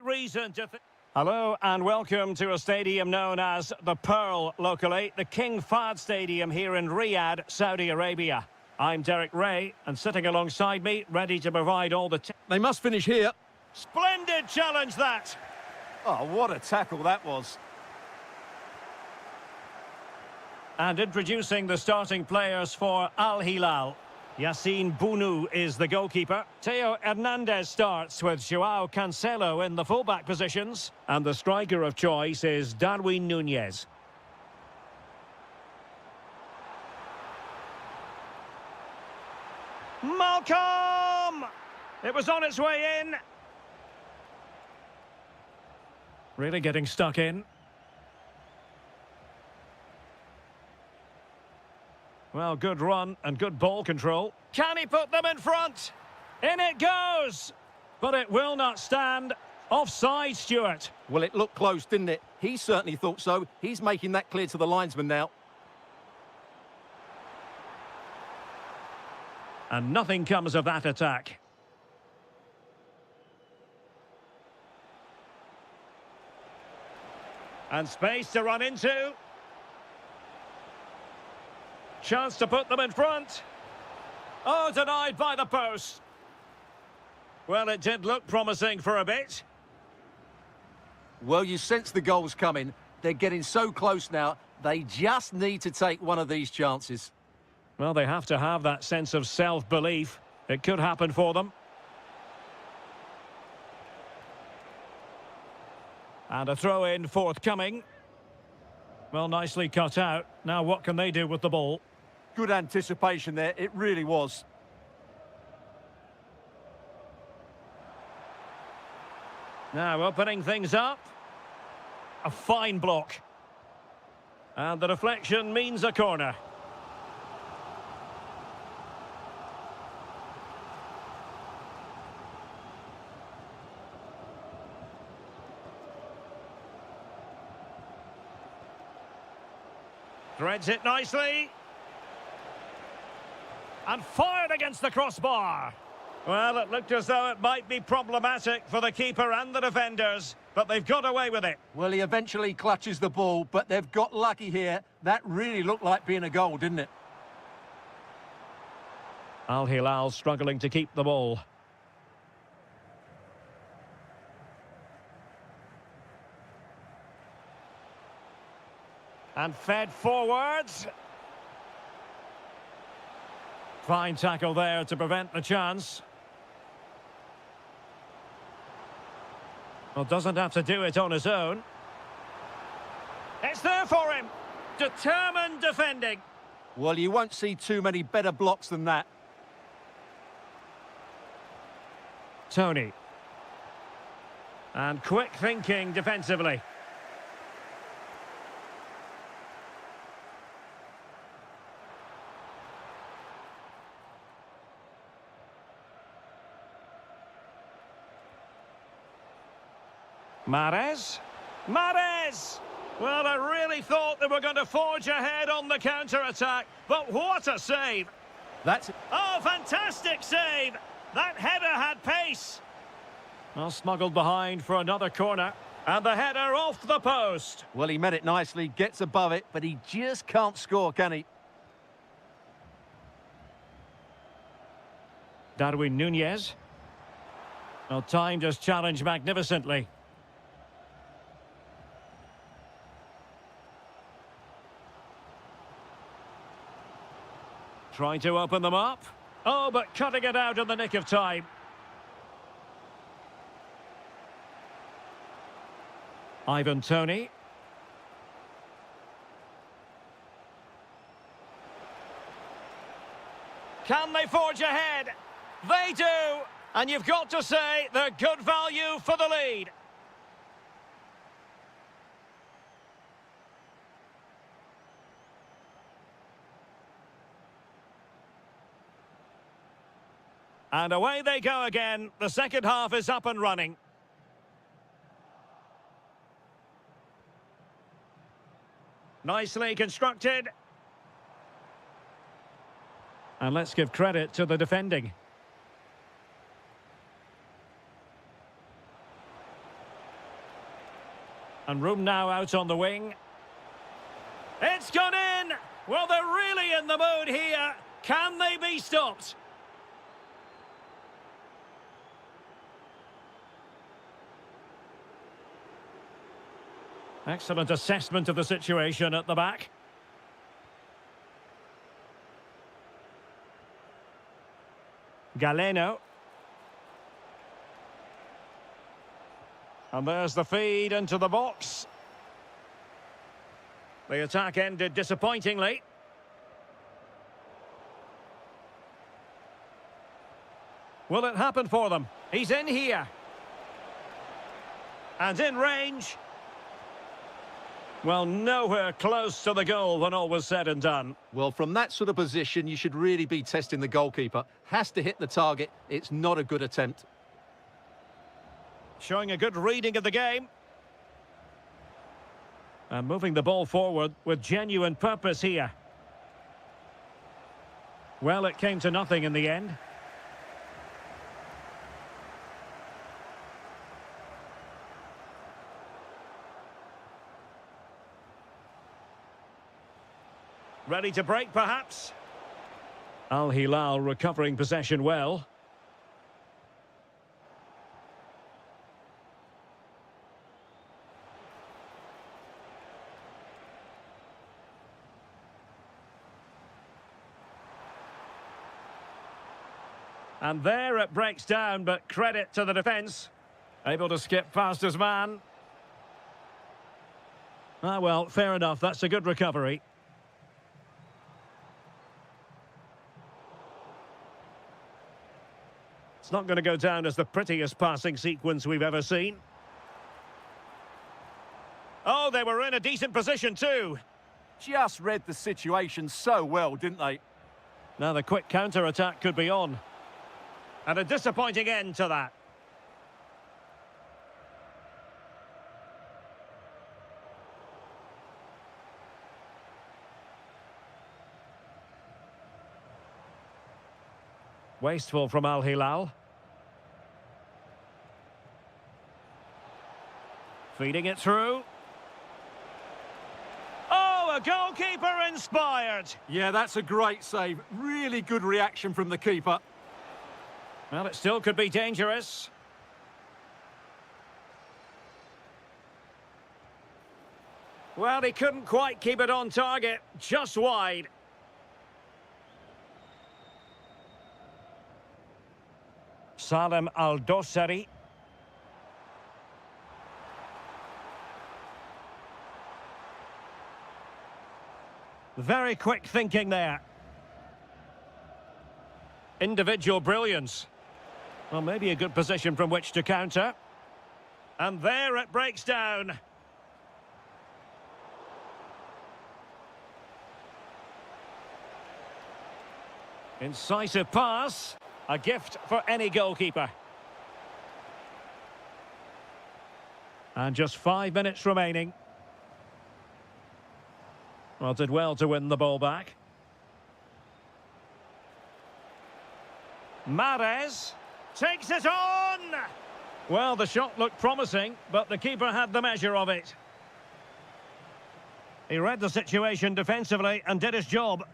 reason to... Hello and welcome to a stadium known as the Pearl locally, the King Fahd Stadium here in Riyadh, Saudi Arabia. I'm Derek Ray, and sitting alongside me, ready to provide all the... They must finish here. Splendid challenge, that! Oh, what a tackle that was. And introducing the starting players for Al Hilal. Yassine Bounou is the goalkeeper. Theo Hernandez starts with Joao Cancelo in the fullback positions. And the striker of choice is Darwin Núñez. Malcolm! It was on its way in. Really getting stuck in. Well, good run and good ball control. Can he put them in front? In it goes! But it will not stand. Offside, Stuart. Well, it looked close, didn't it? He certainly thought so. He's making that clear to the linesman now. And nothing comes of that attack. And space to run into. Chance to put them in front. Oh, denied by the post. Well, it did look promising for a bit. Well, you sense the goal's coming. They're getting so close now. They just need to take one of these chances. Well, they have to have that sense of self-belief. It could happen for them. And a throw-in forthcoming. Well, nicely cut out. Now what can they do with the ball? Good anticipation there. It really was. Now opening things up. A fine block. And the deflection means a corner. Threads it nicely. And fired against the crossbar. Well, it looked as though it might be problematic for the keeper and the defenders, but they've got away with it. Well, he eventually clutches the ball, but they've got lucky here. That really looked like being a goal, didn't it? Al Hilal struggling to keep the ball. And fed forwards. Fine tackle there to prevent the chance. Well, doesn't have to do it on his own. It's there for him. Determined defending. Well, you won't see too many better blocks than that. Tony. And quick thinking defensively. Mahrez. Mahrez! Well, I really thought they were going to forge ahead on the counter-attack, but what a save! That's it. Oh, fantastic save! That header had pace. Well, smuggled behind for another corner. And the header off the post. Well, he met it nicely, gets above it, but he just can't score, can he? Darwin Núñez. Well, timed his challenge magnificently. Trying to open them up. Oh, but cutting it out in the nick of time. Ivan Toney. Can they forge ahead? They do! And you've got to say they're good value for the lead. And away they go again. The second half is up and running. Nicely constructed. And let's give credit to the defending. And room now out on the wing. It's gone in! Well, they're really in the mood here. Can they be stopped? Excellent assessment of the situation at the back. Galeno. And there's the feed into the box. The attack ended disappointingly. Will it happen for them? He's in here. And in range. Well, nowhere close to the goal when all was said and done. Well, from that sort of position, you should really be testing the goalkeeper. Has to hit the target. It's not a good attempt. Showing a good reading of the game. And moving the ball forward with genuine purpose here. Well, it came to nothing in the end. Ready to break, perhaps? Al Hilal recovering possession well. And there it breaks down, but credit to the defence. Able to skip past his man. Ah, well, fair enough. That's a good recovery. It's not going to go down as the prettiest passing sequence we've ever seen. Oh, they were in a decent position too. Just read the situation so well, didn't they? Now the quick counter-attack could be on. And a disappointing end to that. Wasteful from Al Hilal. Feeding it through. Oh, a goalkeeper inspired. Yeah, that's a great save. Really good reaction from the keeper. Well, it still could be dangerous. Well, he couldn't quite keep it on target, just wide. Salem Al-Dosari. Very quick thinking there. Individual brilliance. Well, maybe a good position from which to counter. And there it breaks down. Incisive pass. A gift for any goalkeeper. And just 5 minutes remaining. Well, did well to win the ball back. Mahrez takes it on! Well, the shot looked promising, but the keeper had the measure of it. He read the situation defensively and did his job.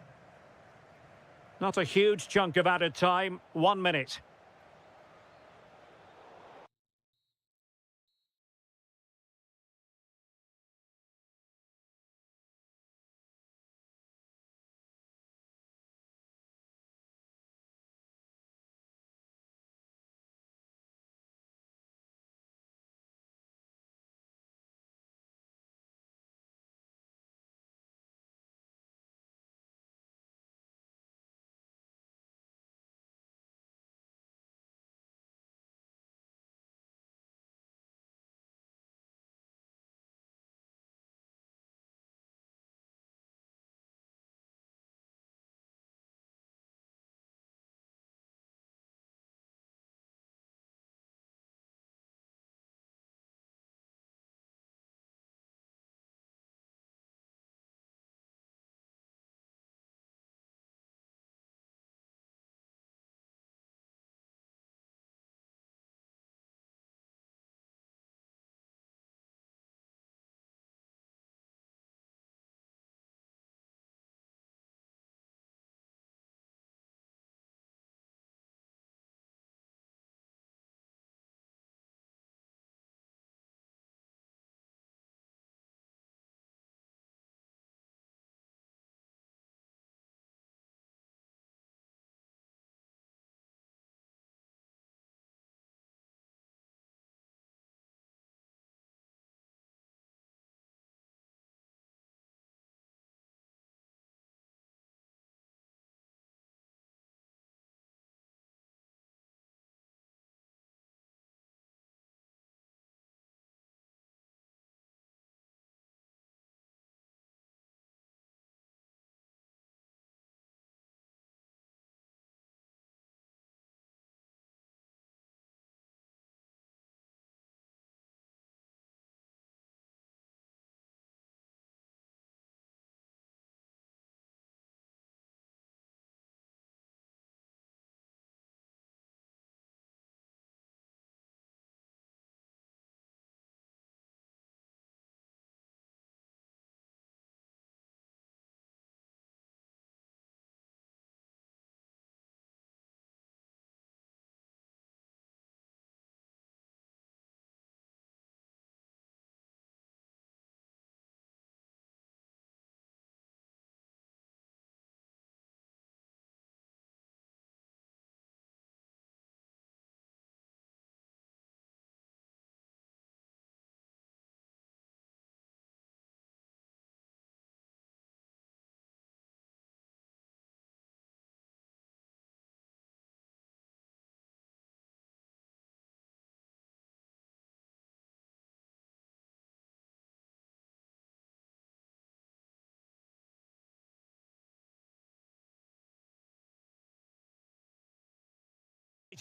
Not a huge chunk of added time, 1 minute.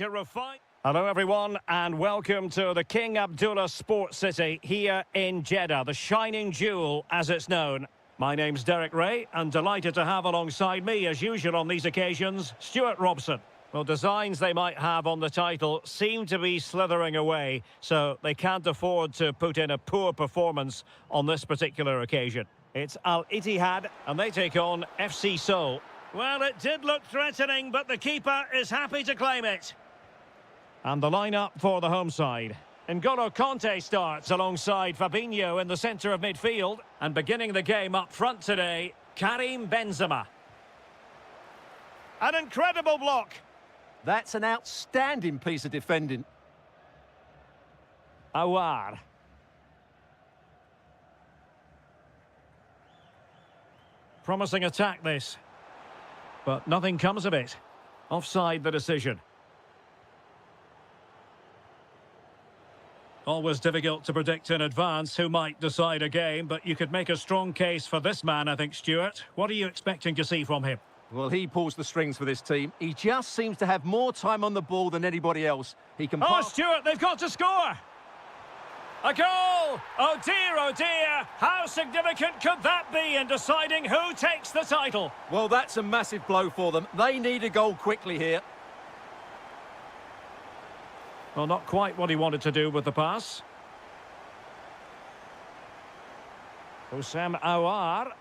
to refine... Hello everyone and welcome to the King Abdullah Sports City here in Jeddah, the shining jewel as it's known. My name's Derek Ray and delighted to have alongside me as usual on these occasions, Stuart Robson. Well, designs they might have on the title seem to be slithering away, so they can't afford to put in a poor performance on this particular occasion. It's Al Ittihad and they take on FC Seoul. Well, it did look threatening, but the keeper is happy to claim it. And the lineup for the home side. N'Golo Kanté starts alongside Fabinho in the centre of midfield. And beginning the game up front today, Karim Benzema. An incredible block. That's an outstanding piece of defending. Awar. Promising attack this. But nothing comes of it. Offside the decision. Always difficult to predict in advance who might decide a game, but you could make a strong case for this man, I think, Stuart. What are you expecting to see from him? Well, he pulls the strings for this team. He just seems to have more time on the ball than anybody else. He can Oh, Stuart, they've got to score! A goal! Oh dear, how significant could that be in deciding who takes the title? Well, that's a massive blow for them. They need a goal quickly here. Well, not quite what he wanted to do with the pass. Houssem Aouar.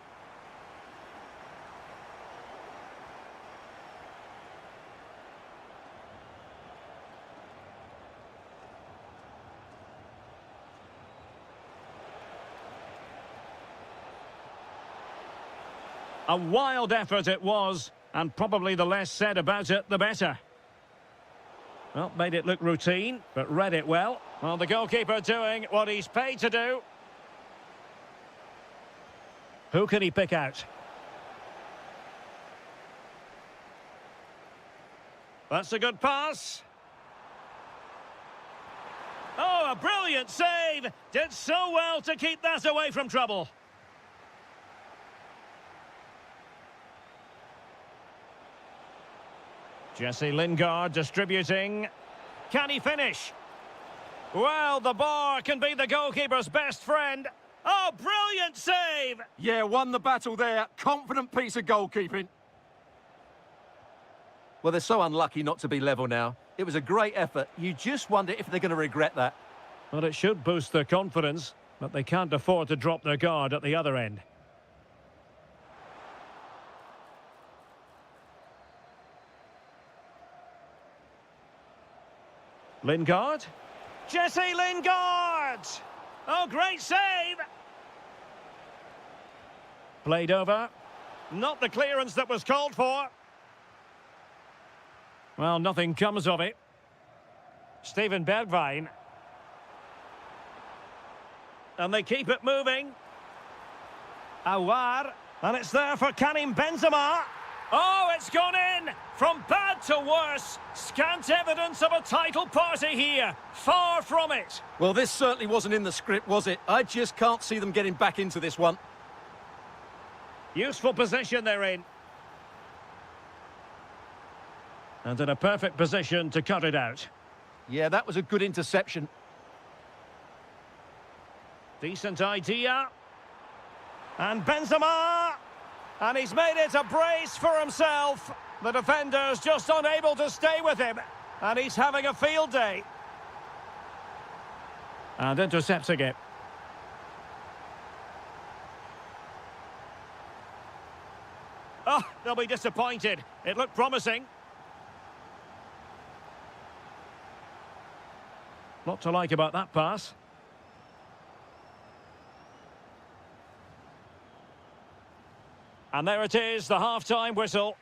A wild effort it was, and probably the less said about it, the better. Well, made it look routine, but read it well. Well, the goalkeeper doing what he's paid to do. Who can he pick out? That's a good pass. Oh, a brilliant save! Did so well to keep that away from trouble. Jesse Lingard distributing. Can he finish? Well, the bar can be the goalkeeper's best friend. Oh, brilliant save! Yeah, won the battle there. Confident piece of goalkeeping. Well, they're so unlucky not to be level now. It was a great effort. You just wonder if they're going to regret that. Well, it should boost their confidence, but they can't afford to drop their guard at the other end. Lingard. Jesse Lingard! Oh, great save! Played over. Not the clearance that was called for. Well, nothing comes of it. Steven Bergwijn. And they keep it moving. Aouar. And it's there for Karim Benzema. Oh, it's gone in! From bad to worse. Scant evidence of a title party here. Far from it. Well, this certainly wasn't in the script, was it? I just can't see them getting back into this one. Useful position they're in. And in a perfect position to cut it out. Yeah, that was a good interception. Decent idea. And Benzema! And he's made it a brace for himself. The defender's just unable to stay with him. And he's having a field day. And intercepting it. Oh, they'll be disappointed. It looked promising. Lot to like about that pass. And there it is, the half-time whistle.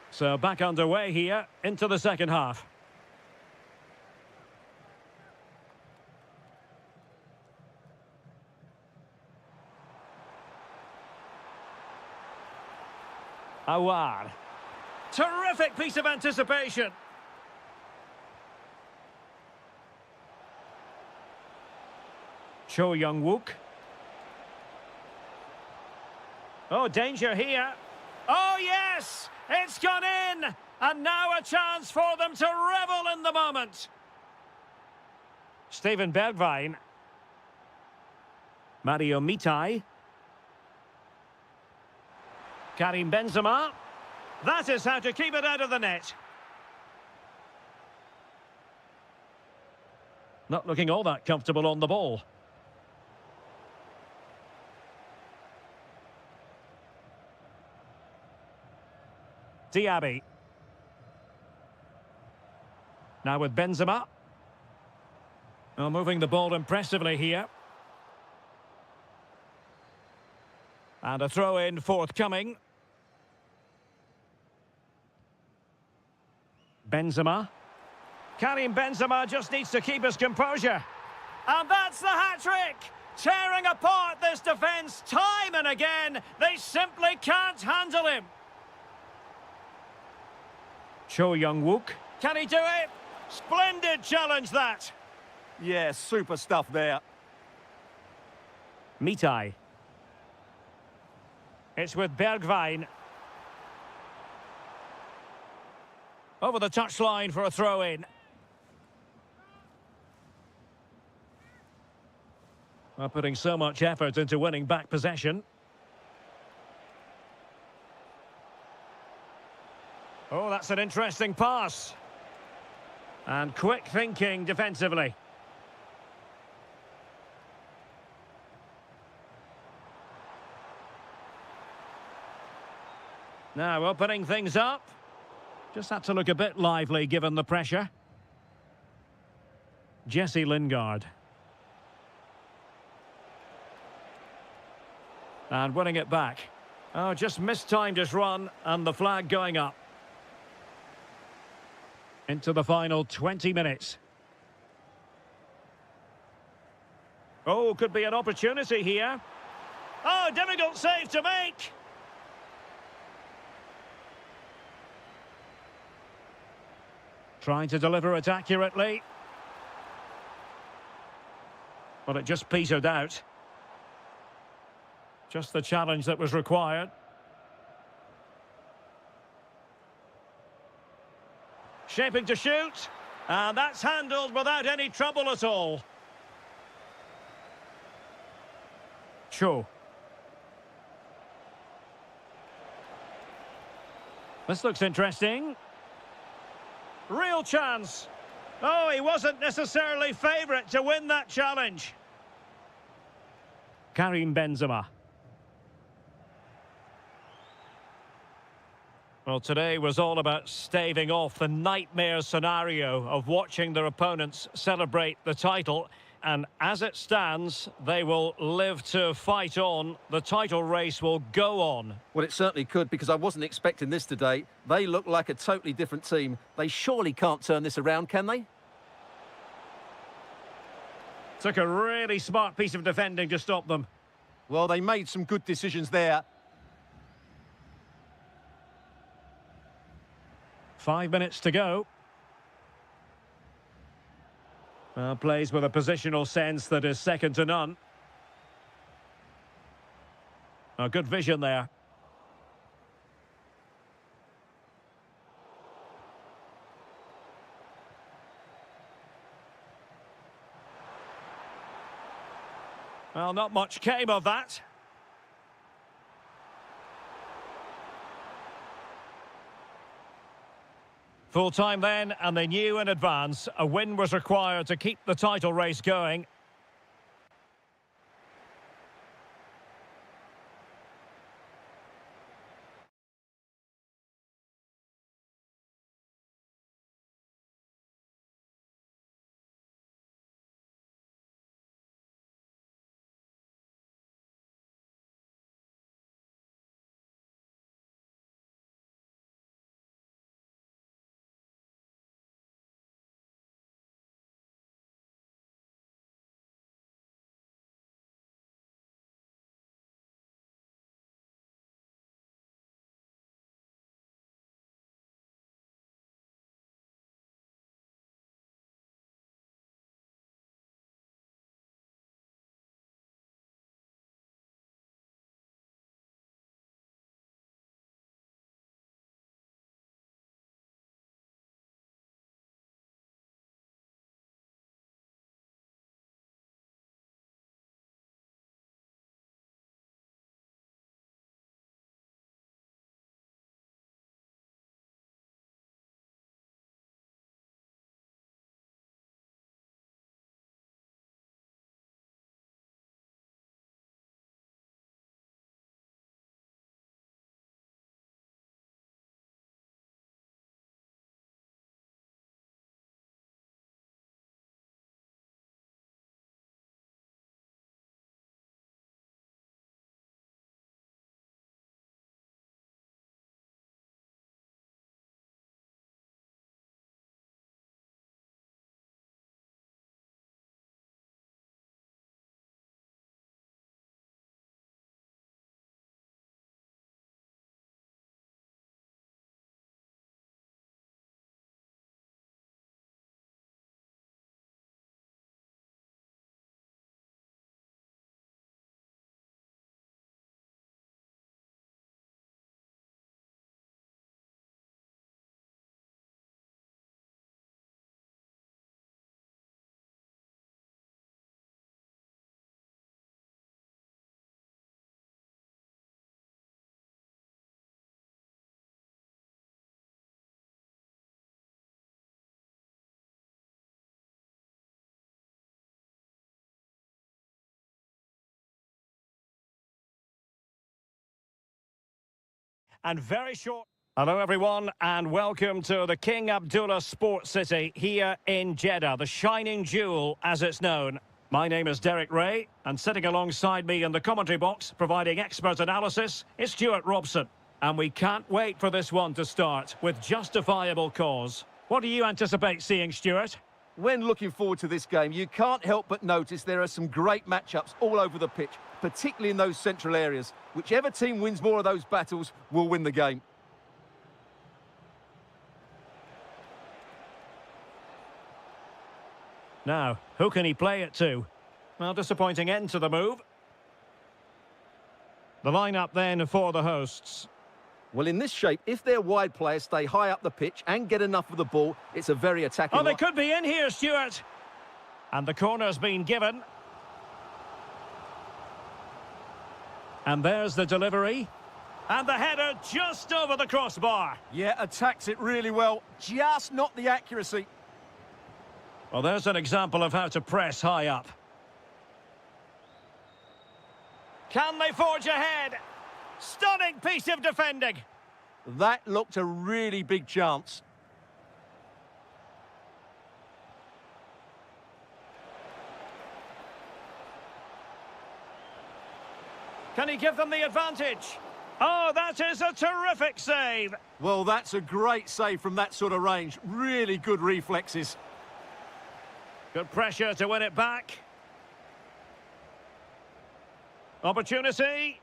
So back underway here into the second half. Aouar. Terrific piece of anticipation. Cho Young-wook. Oh, danger here. Oh, yes! It's gone in! And now a chance for them to revel in the moment. Steven Bergwijn. Mario Mitai. Karim Benzema. That is how to keep it out of the net. Not looking all that comfortable on the ball. Diaby. Now with Benzema. Oh, moving the ball impressively here. And a throw-in forthcoming. Benzema. Karim Benzema just needs to keep his composure. And that's the hat-trick! Tearing apart this defence time and again. They simply can't handle him. Cho Young-wook. Can he do it? Splendid challenge, that. Yeah, super stuff there. Mitai. It's with Bergwijn. Over the touchline for a throw-in. Well, putting so much effort into winning back possession. Oh, that's an interesting pass. And quick thinking defensively. Now opening things up. Just had to look a bit lively given the pressure. Jesse Lingard. And winning it back. Oh, just mistimed his run and the flag going up. Into the final 20 minutes. Oh, could be an opportunity here. Oh, difficult save to make. Trying to deliver it accurately. But it just petered out. Just the challenge that was required. Shaping to shoot. And that's handled without any trouble at all. Cho. This looks interesting. Real chance. Oh, he wasn't necessarily favourite to win that challenge. Karim Benzema. Well, today was all about staving off the nightmare scenario of watching their opponents celebrate the title. And as it stands, they will live to fight on. The title race will go on. Well, it certainly could, because I wasn't expecting this today. They look like a totally different team. They surely can't turn this around, can they? Took a really smart piece of defending to stop them. Well, they made some good decisions there. 5 minutes to go. Plays with a positional sense that is second to none. A good vision there. Well, not much came of that. Full time then, and they knew in advance a win was required to keep the title race going. and very short. Hello everyone and welcome to the King Abdullah Sports City here in Jeddah, the shining jewel as it's known. My name is Derek Ray and sitting alongside me in the commentary box providing expert analysis is Stuart Robson. And we can't wait for this one to start with justifiable cause. What do you anticipate seeing, Stuart? When looking forward to this game, you can't help but notice there are some great matchups all over the pitch, particularly in those central areas. Whichever team wins more of those battles will win the game. Now, who can he play it to? Well, disappointing end to the move. The lineup then for the hosts. Well, in this shape, if their wide players stay high up the pitch and get enough of the ball, it's a very attacking... Oh, they could be in here, Stuart. And the corner's been given. And there's the delivery. And the header just over the crossbar. Yeah, attacks it really well, just not the accuracy. Well, there's an example of how to press high up. Can they forge ahead? Stunning piece of defending. That looked a really big chance. Can he give them the advantage? Oh, that is a terrific save. Well, that's a great save from that sort of range. Really good reflexes. Good pressure to win it back. Opportunity.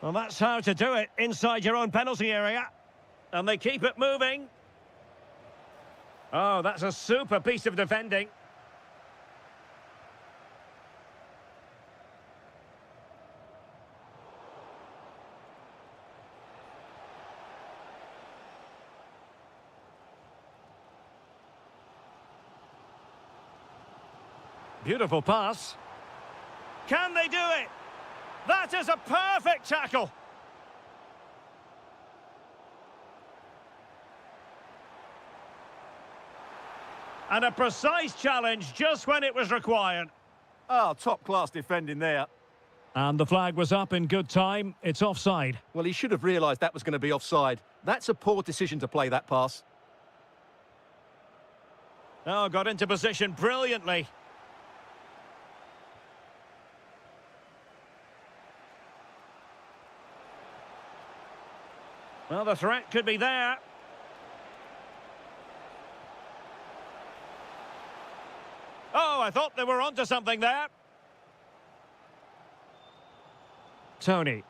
Well, that's how to do it inside your own penalty area. And they keep it moving. Oh, that's a super piece of defending. Beautiful pass. Can they do it? That is a perfect tackle. And a precise challenge just when it was required. Oh, top-class defending there. And the flag was up in good time. It's offside. Well, he should have realised that was going to be offside. That's a poor decision to play that pass. Oh, got into position brilliantly. Well, the threat could be there. Oh, I thought they were onto something there. Tony.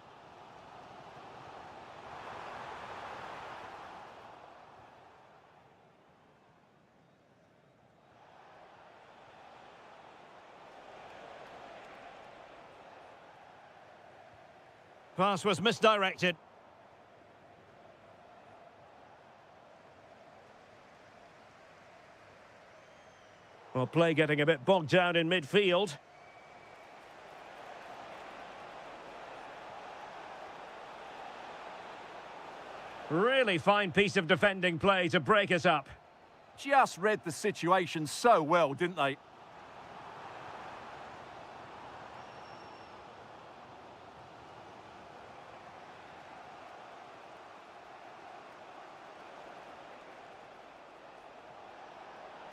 Pass was misdirected. Well, play getting a bit bogged down in midfield. Really fine piece of defending play to break us up. Just read the situation so well, didn't they?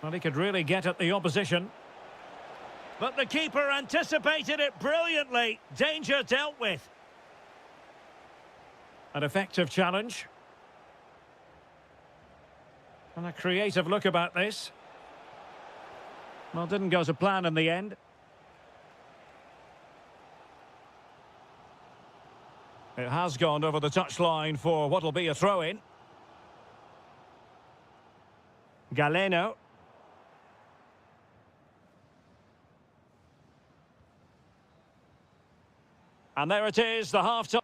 Well, he could really get at the opposition. But the keeper anticipated it brilliantly. Danger dealt with. An effective challenge. And a creative look about this. Well, didn't go to plan in the end. It has gone over the touchline for what will be a throw-in. Galeno. And there it is, the half-time.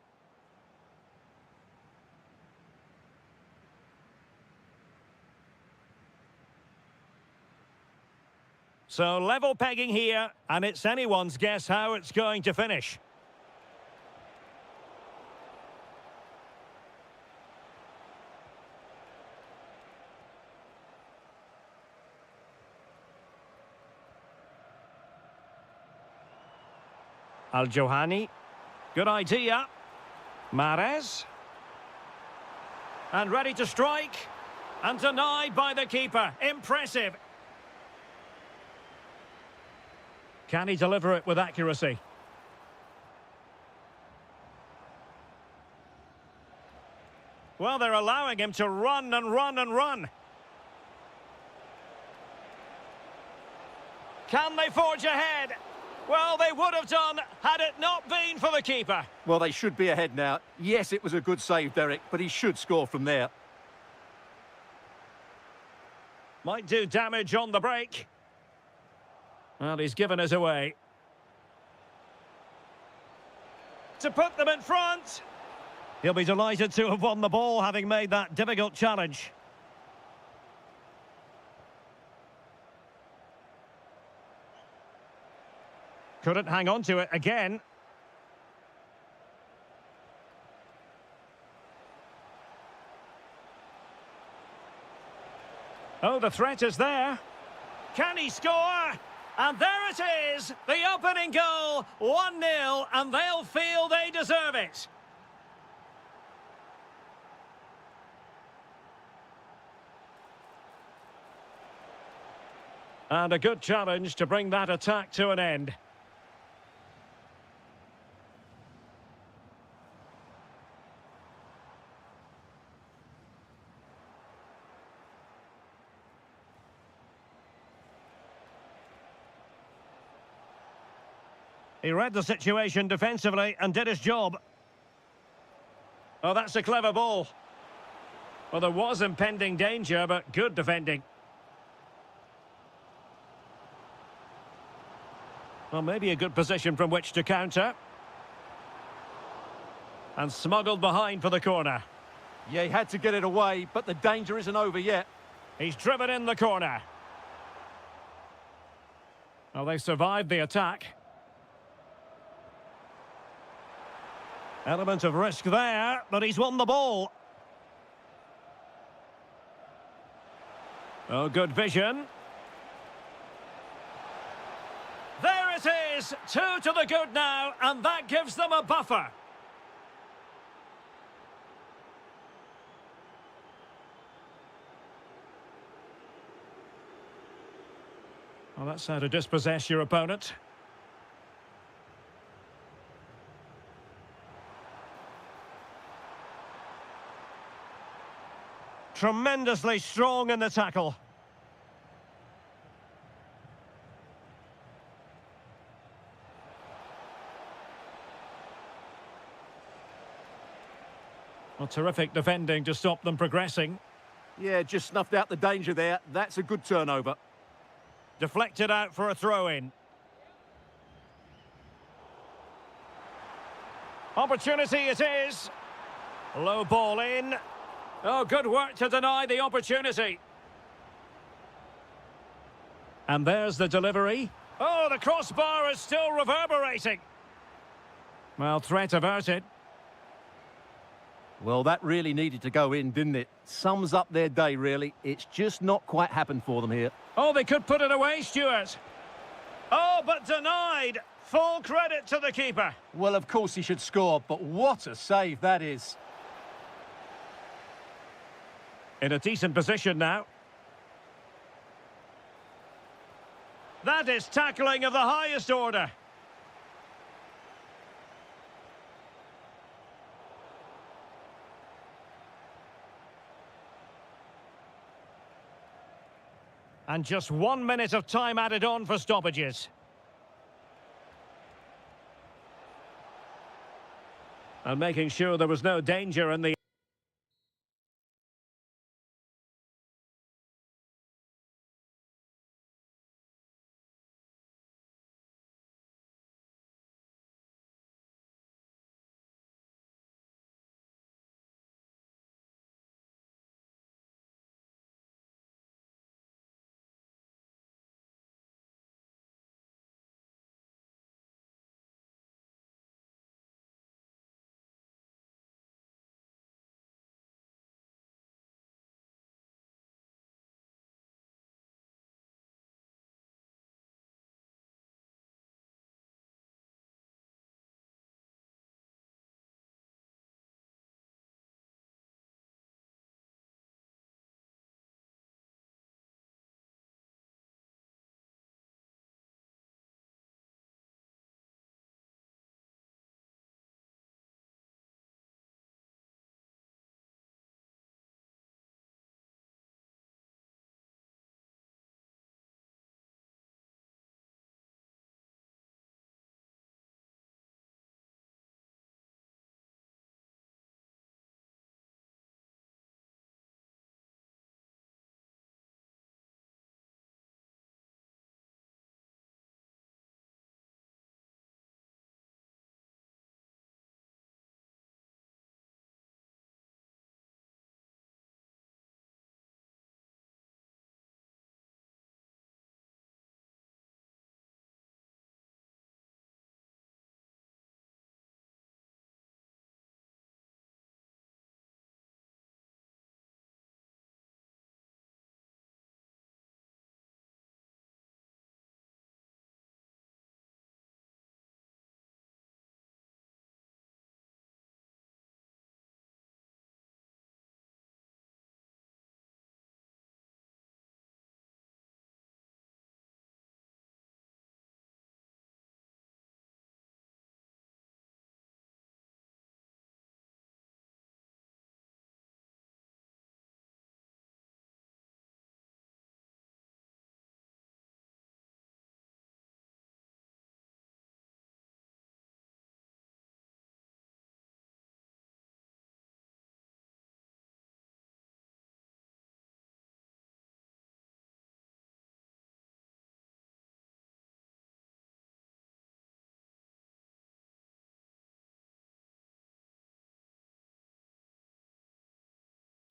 So level pegging here, and it's anyone's guess how it's going to finish. Al-Johani. Good idea. Mahrez. And ready to strike. And denied by the keeper. Impressive. Can he deliver it with accuracy? Well, they're allowing him to run and run and run. Can they forge ahead? Well, they would have done had it not been for the keeper. Well, they should be ahead now. Yes, it was a good save, Derek, but he should score from there. Might do damage on the break. Well, he's given us away. To put them in front. He'll be delighted to have won the ball, having made that difficult challenge. Couldn't hang on to it again. Oh, the threat is there. Can he score? And there it is, the opening goal, 1-0, and they'll feel they deserve it. And a good challenge to bring that attack to an end. He read the situation defensively and did his job. Oh, that's a clever ball. Well, there was impending danger, but good defending. Well, maybe a good position from which to counter. And smuggled behind for the corner. Yeah, he had to get it away, but the danger isn't over yet. He's driven in the corner. Well, they survived the attack. Element of risk there, but he's won the ball. Oh, good vision. There it is, 2 to the good now, and that gives them a buffer. Well, that's how to dispossess your opponent. Tremendously strong in the tackle. Well, terrific defending to stop them progressing. Yeah, just snuffed out the danger there. That's a good turnover. Deflected out for a throw-in. Opportunity it is. Low ball in. Oh, good work to deny the opportunity. And there's the delivery. Oh, the crossbar is still reverberating. Well, threat averted. Well, that really needed to go in, didn't it? Sums up their day, really. It's just not quite happened for them here. Oh, they could put it away, Stuart. Oh, but denied. Full credit to the keeper. Well, of course he should score, but what a save that is. In a decent position now. That is tackling of the highest order. And just 1 minute of time added on for stoppages. And making sure there was no danger in the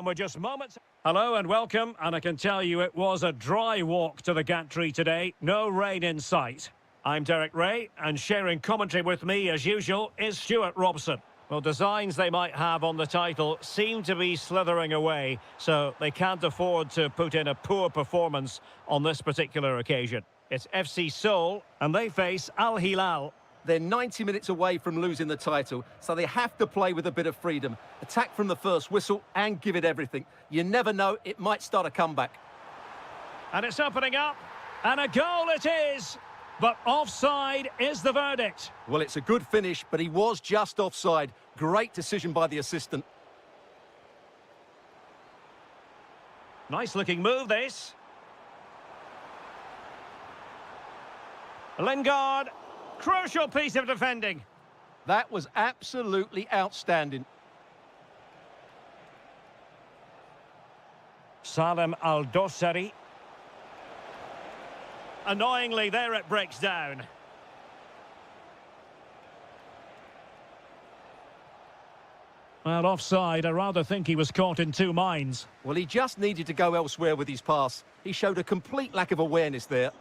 we're just moments. Hello and welcome, and I can tell you it was a dry walk to the gantry today. No rain in sight. I'm Derek Ray, and sharing commentary with me, as usual, is Stuart Robson. Well, designs they might have on the title seem to be slithering away, so they can't afford to put in a poor performance on this particular occasion. It's FC Seoul, and they face Al Hilal. They're 90 minutes away from losing the title, so they have to play with a bit of freedom. Attack from the first whistle and give it everything. You never know, it might start a comeback. And it's opening up, and a goal it is! But offside is the verdict. Well, it's a good finish, but he was just offside. Great decision by the assistant. Nice-looking move, this. Lingard. Crucial piece of defending. That was absolutely outstanding. Salem Al-Dossari. Annoyingly, there it breaks down. Well, offside, I rather think he was caught in two minds. Well, he just needed to go elsewhere with his pass. He showed a complete lack of awareness there.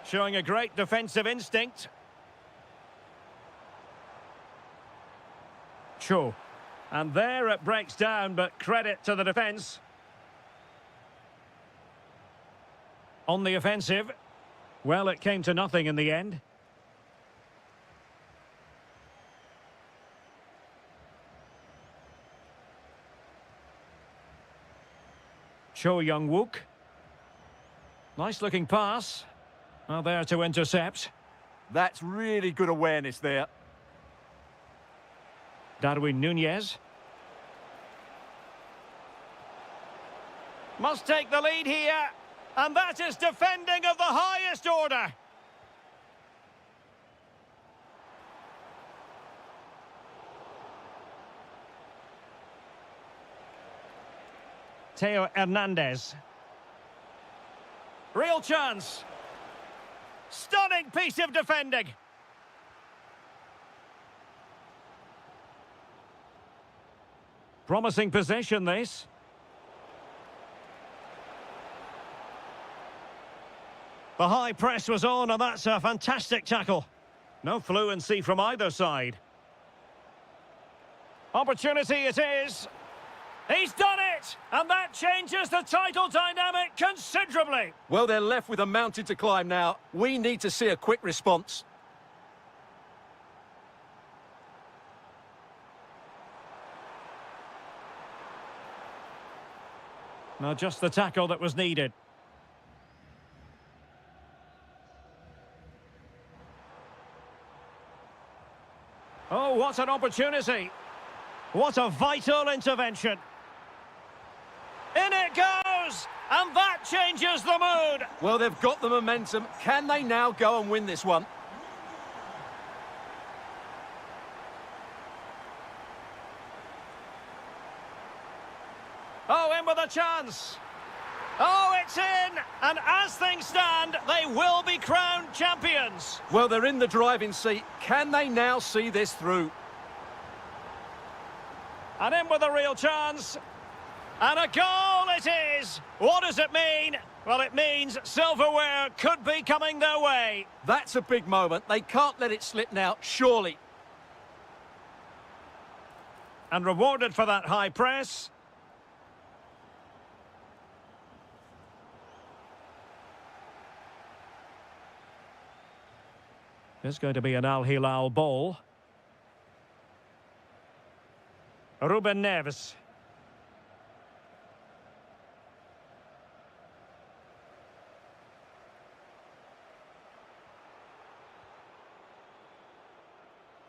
Showing a great defensive instinct. Cho. And there it breaks down, but credit to the defence. On the offensive. Well, it came to nothing in the end. Cho Young-wook. Nice looking pass. Well, there to intercept. That's really good awareness there. Darwin Nunez. Must take the lead here. And that is defending of the highest order. Theo Hernandez. Real chance. Stunning piece of defending. Promising possession, this. The high press was on, and that's a fantastic tackle. No fluency from either side. Opportunity it is. He's done it! And that changes the title dynamic considerably. Well, they're left with a mountain to climb now. We need to see a quick response. Now, just the tackle that was needed. Oh, what an opportunity. What a vital intervention. In it goes! And that changes the mood! Well, they've got the momentum. Can they now go and win this one? Oh, in with a chance! Oh, it's in! And as things stand, they will be crowned champions! Well, they're in the driving seat. Can they now see this through? And in with a real chance. And a goal it is! What does it mean? Well, it means silverware could be coming their way. That's a big moment. They can't let it slip now, surely. And rewarded for that high press. It's going to be an Al Hilal ball. Ruben Neves.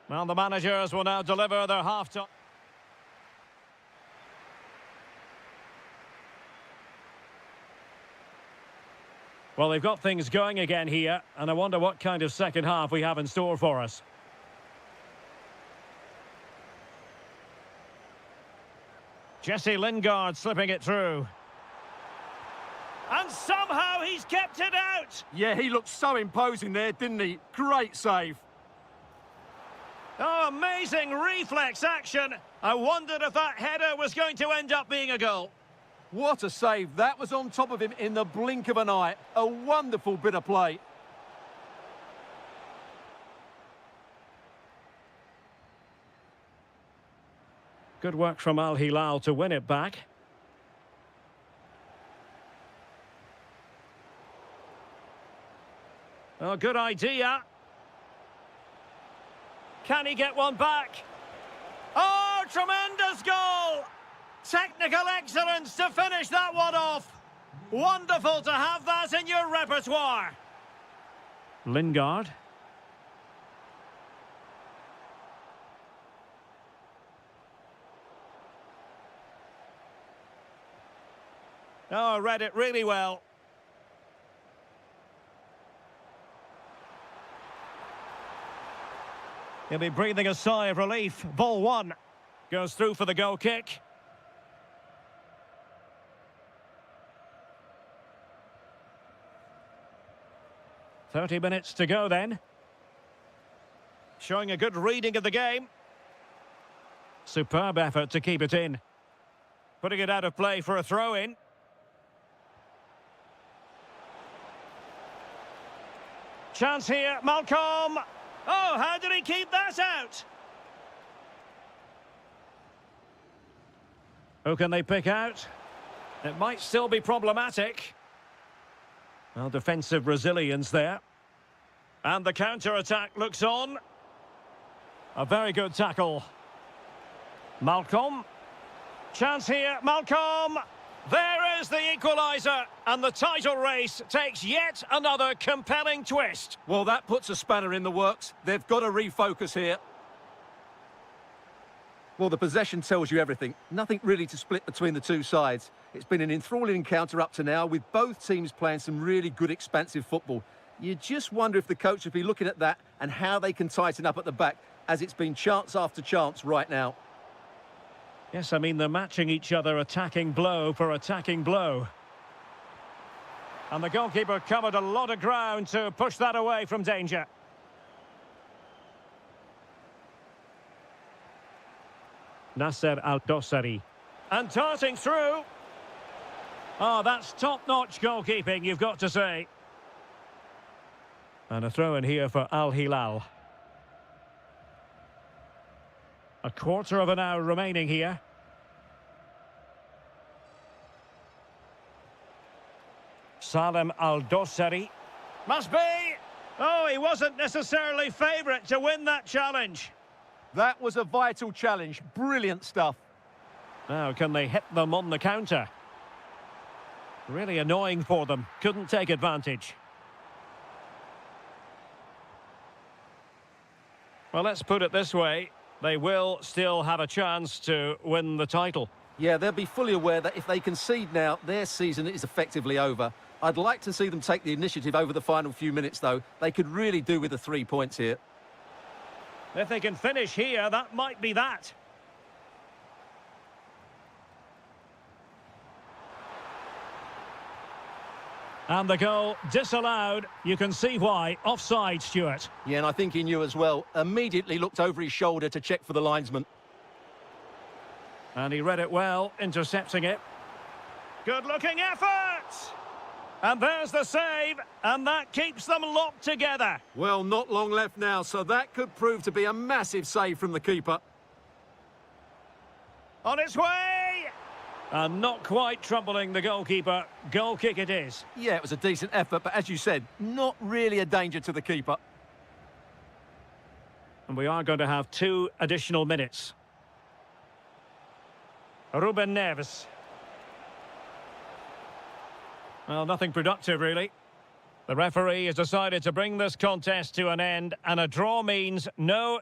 Well, the managers will now deliver their half-time. Well, they've got things going again here, and I wonder what kind of second half we have in store for us. Jesse Lingard slipping it through. And somehow he's kept it out! Yeah, he looked so imposing there, didn't he? Great save. Oh, amazing reflex action. I wondered if that header was going to end up being a goal. What a save. That was on top of him in the blink of an eye. A wonderful bit of play. Good work from Al Hilal to win it back. Oh, good idea. Can he get one back? Oh, tremendous goal! Technical excellence to finish that one off. Wonderful to have that in your repertoire. Lingard. Oh, read it really well. He'll be breathing a sigh of relief. Ball one. Goes through for the goal kick. "30 minutes to go then. Showing a good reading of the game. Superb effort to keep it in. Putting it out of play for a throw-in. Chance here, Malcolm. Oh, how did he keep that out? Who can they pick out? It might still be problematic. Well, defensive resilience there. And the counter-attack looks on. A very good tackle. Malcolm. Chance here, Malcolm. There is the equaliser, and the title race takes yet another compelling twist. Well, that puts a spanner in the works. They've got to refocus here. Well, the possession tells you everything. Nothing really to split between the two sides. It's been an enthralling encounter up to now, with both teams playing some really good expansive football. You just wonder if the coach would be looking at that and how they can tighten up at the back, as it's been chance after chance right now. Yes, I mean, they're matching each other attacking blow for attacking blow. And the goalkeeper covered a lot of ground to push that away from danger. Nasser Al-Dossari. And darting through. Oh, that's top-notch goalkeeping, you've got to say. And a throw in here for Al Hilal. A quarter of an hour remaining here. Salem Al-Dossari. Must be! Oh, he wasn't necessarily favourite to win that challenge. That was a vital challenge. Brilliant stuff. Now, can they hit them on the counter? Really annoying for them. Couldn't take advantage. Well, let's put it this way. They will still have a chance to win the title. Yeah, they'll be fully aware that if they concede now, their season is effectively over. I'd like to see them take the initiative over the final few minutes, though. They could really do with the 3 points here. If they can finish here, that might be that. And the goal disallowed. You can see why. Offside, Stuart. Yeah, and I think he knew as well. Immediately looked over his shoulder to check for the linesman. And he read it well, intercepting it. Good-looking effort! And there's the save, and that keeps them locked together. Well, not long left now, so that could prove to be a massive save from the keeper. On its way! And not quite troubling the goalkeeper. Goal kick it is. Yeah, it was a decent effort, but as you said, not really a danger to the keeper. And we are going to have 2 additional minutes. Ruben Neves. Well, nothing productive, really. The referee has decided to bring this contest to an end, and a draw means no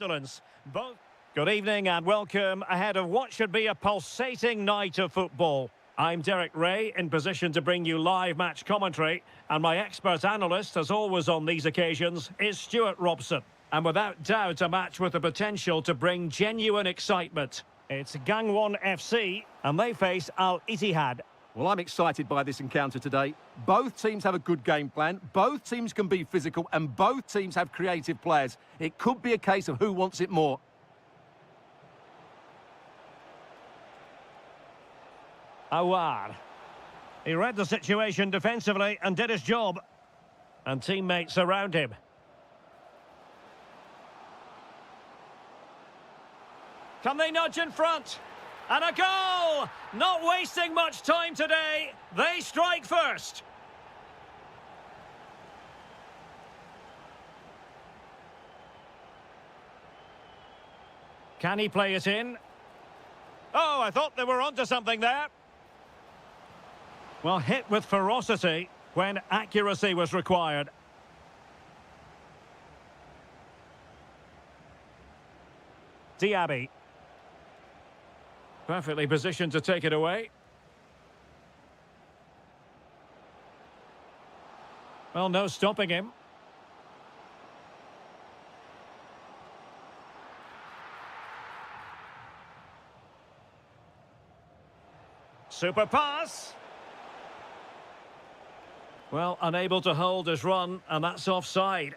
Excellence. Both. Good evening and welcome ahead of what should be a pulsating night of football. I'm Derek Ray, in position to bring you live match commentary, and my expert analyst, as always on these occasions, is Stuart Robson. And without doubt, a match with the potential to bring genuine excitement. It's Gangwon FC, and they face Al Ittihad. Well, I'm excited by this encounter today. Both teams have a good game plan, both teams can be physical, and both teams have creative players. It could be a case of who wants it more. Awar. He read the situation defensively and did his job. And teammates around him. Can they nudge in front? And a goal! Not wasting much time today. They strike first. Can he play it in? Oh, I thought they were onto something there. Well, hit with ferocity when accuracy was required. Diaby. Perfectly positioned to take it away. Well, no stopping him. Super pass. Well, unable to hold his run, and that's offside.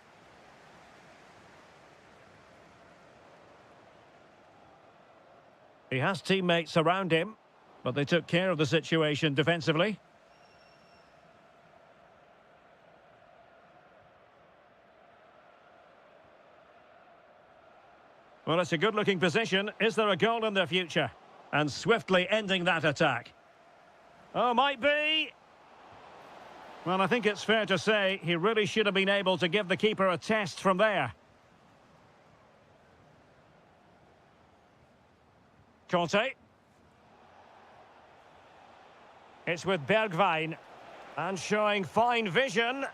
He has teammates around him, but they took care of the situation defensively. Well, it's a good-looking position. Is there a goal in their future? And swiftly ending that attack. Oh, might be. Well, I think it's fair to say he really should have been able to give the keeper a test from there. Conte. It's with Bergwijn. And showing fine vision.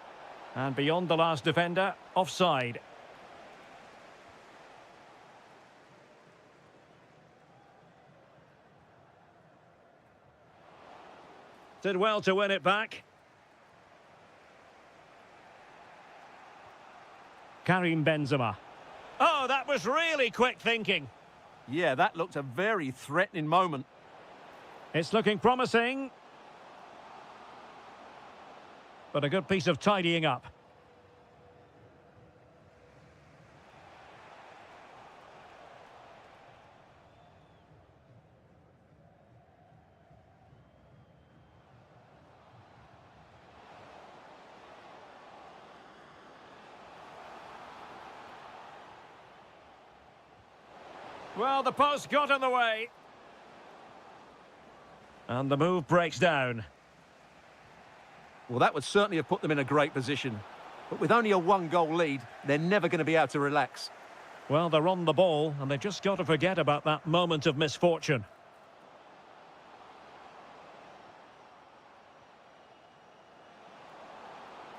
And beyond the last defender, offside. Did well to win it back. Karim Benzema. Oh, that was really quick thinking. Yeah, that looked a very threatening moment. It's looking promising. But a good piece of tidying up. Well, the post got in the way. And the move breaks down. Well, that would certainly have put them in a great position. But with only a one-goal lead, they're never going to be able to relax. Well, they're on the ball, and they've just got to forget about that moment of misfortune.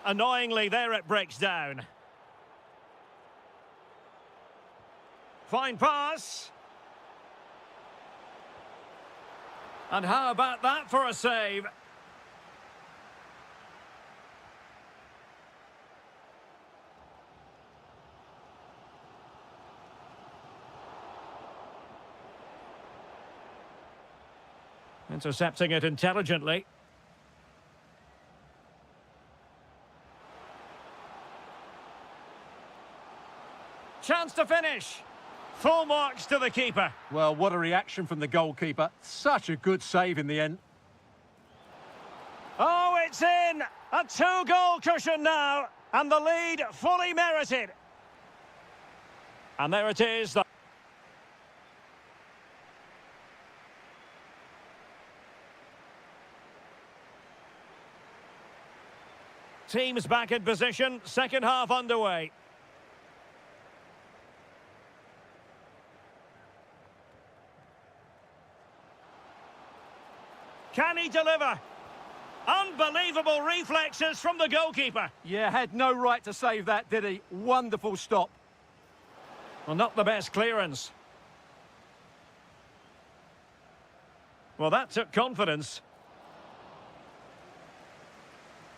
Annoyingly, there it breaks down. Fine pass. And how about that for a save? Intercepting it intelligently. Chance to finish. Full marks to the keeper. Well, what a reaction from the goalkeeper. Such a good save in the end. Oh, it's in! A two-goal cushion now, and the lead fully merited. And there it is. Teams back in position, second half underway. Can he deliver? Unbelievable reflexes from the goalkeeper. Yeah, had no right to save that, did he? Wonderful stop. Well, not the best clearance. Well, that took confidence.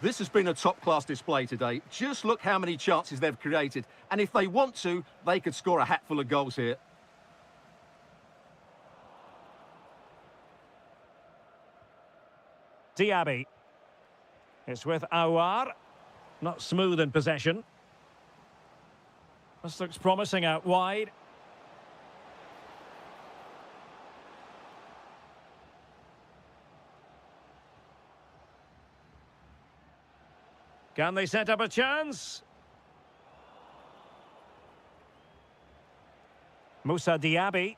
This has been a top-class display today. Just look how many chances they've created. And if they want to, they could score a hatful of goals here. Diaby. It's with Aouar. Not smooth in possession. This looks promising out wide. Can they set up a chance? Moussa Diaby.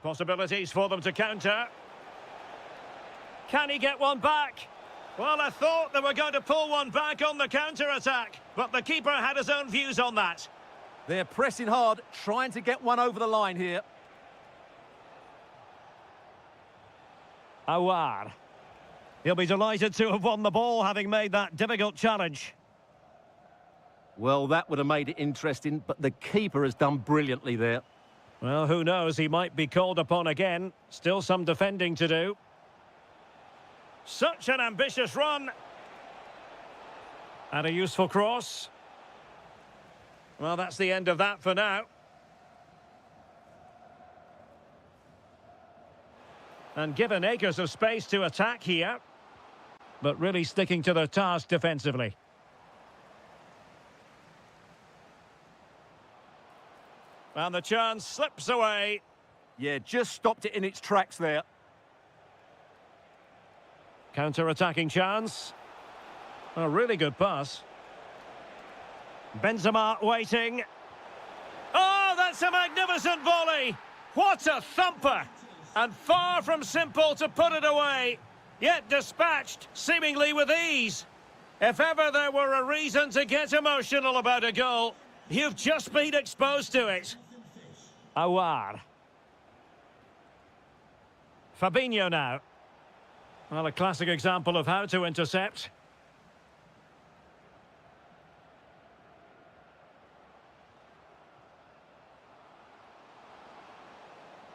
Possibilities for them to counter. Can he get one back? Well, I thought they were going to pull one back on the counter-attack, but the keeper had his own views on that. They're pressing hard, trying to get one over the line here. Aouar. He'll be delighted to have won the ball, having made that difficult challenge. Well, that would have made it interesting, but the keeper has done brilliantly there. Well, who knows? He might be called upon again. Still some defending to do. Such an ambitious run. And a useful cross. Well, that's the end of that for now. And given acres of space to attack here, but really sticking to their task defensively. And the chance slips away. Yeah, just stopped it in its tracks there. Counter-attacking chance. A really good pass. Benzema waiting. Oh, that's a magnificent volley! What a thumper! And far from simple to put it away, yet dispatched seemingly with ease. If ever there were a reason to get emotional about a goal, you've just been exposed to it. Aouar. Fabinho now. Well, a classic example of how to intercept.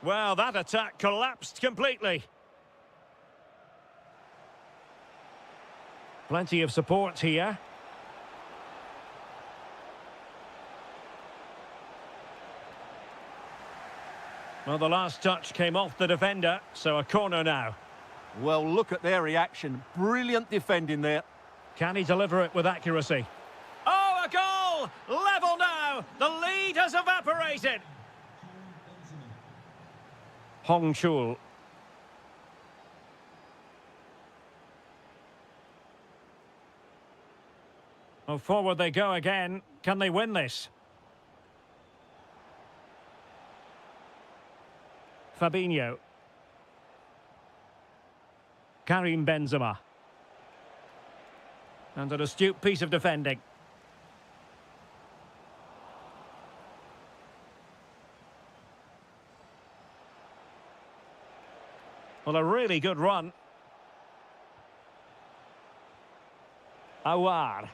Well, that attack collapsed completely. Plenty of support here. Well, the last touch came off the defender, so a corner now. Well, look at their reaction. Brilliant defending there. Can he deliver it with accuracy? Oh, a goal! Level now! The lead has evaporated! Hong Chul. Oh, forward they go again. Can they win this? Fabinho. Karim Benzema. And an astute piece of defending. Well, a really good run. Aouar.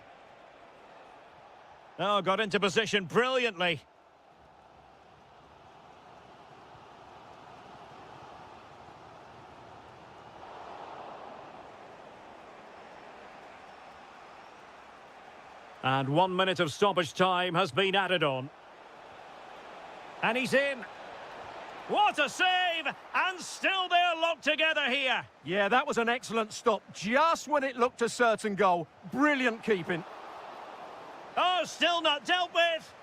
Oh, got into position brilliantly. And 1 minute of stoppage time has been added on. And he's in. What a save! And still they're locked together here. Yeah, that was an excellent stop. Just when it looked a certain goal. Brilliant keeping. Oh, still not dealt with.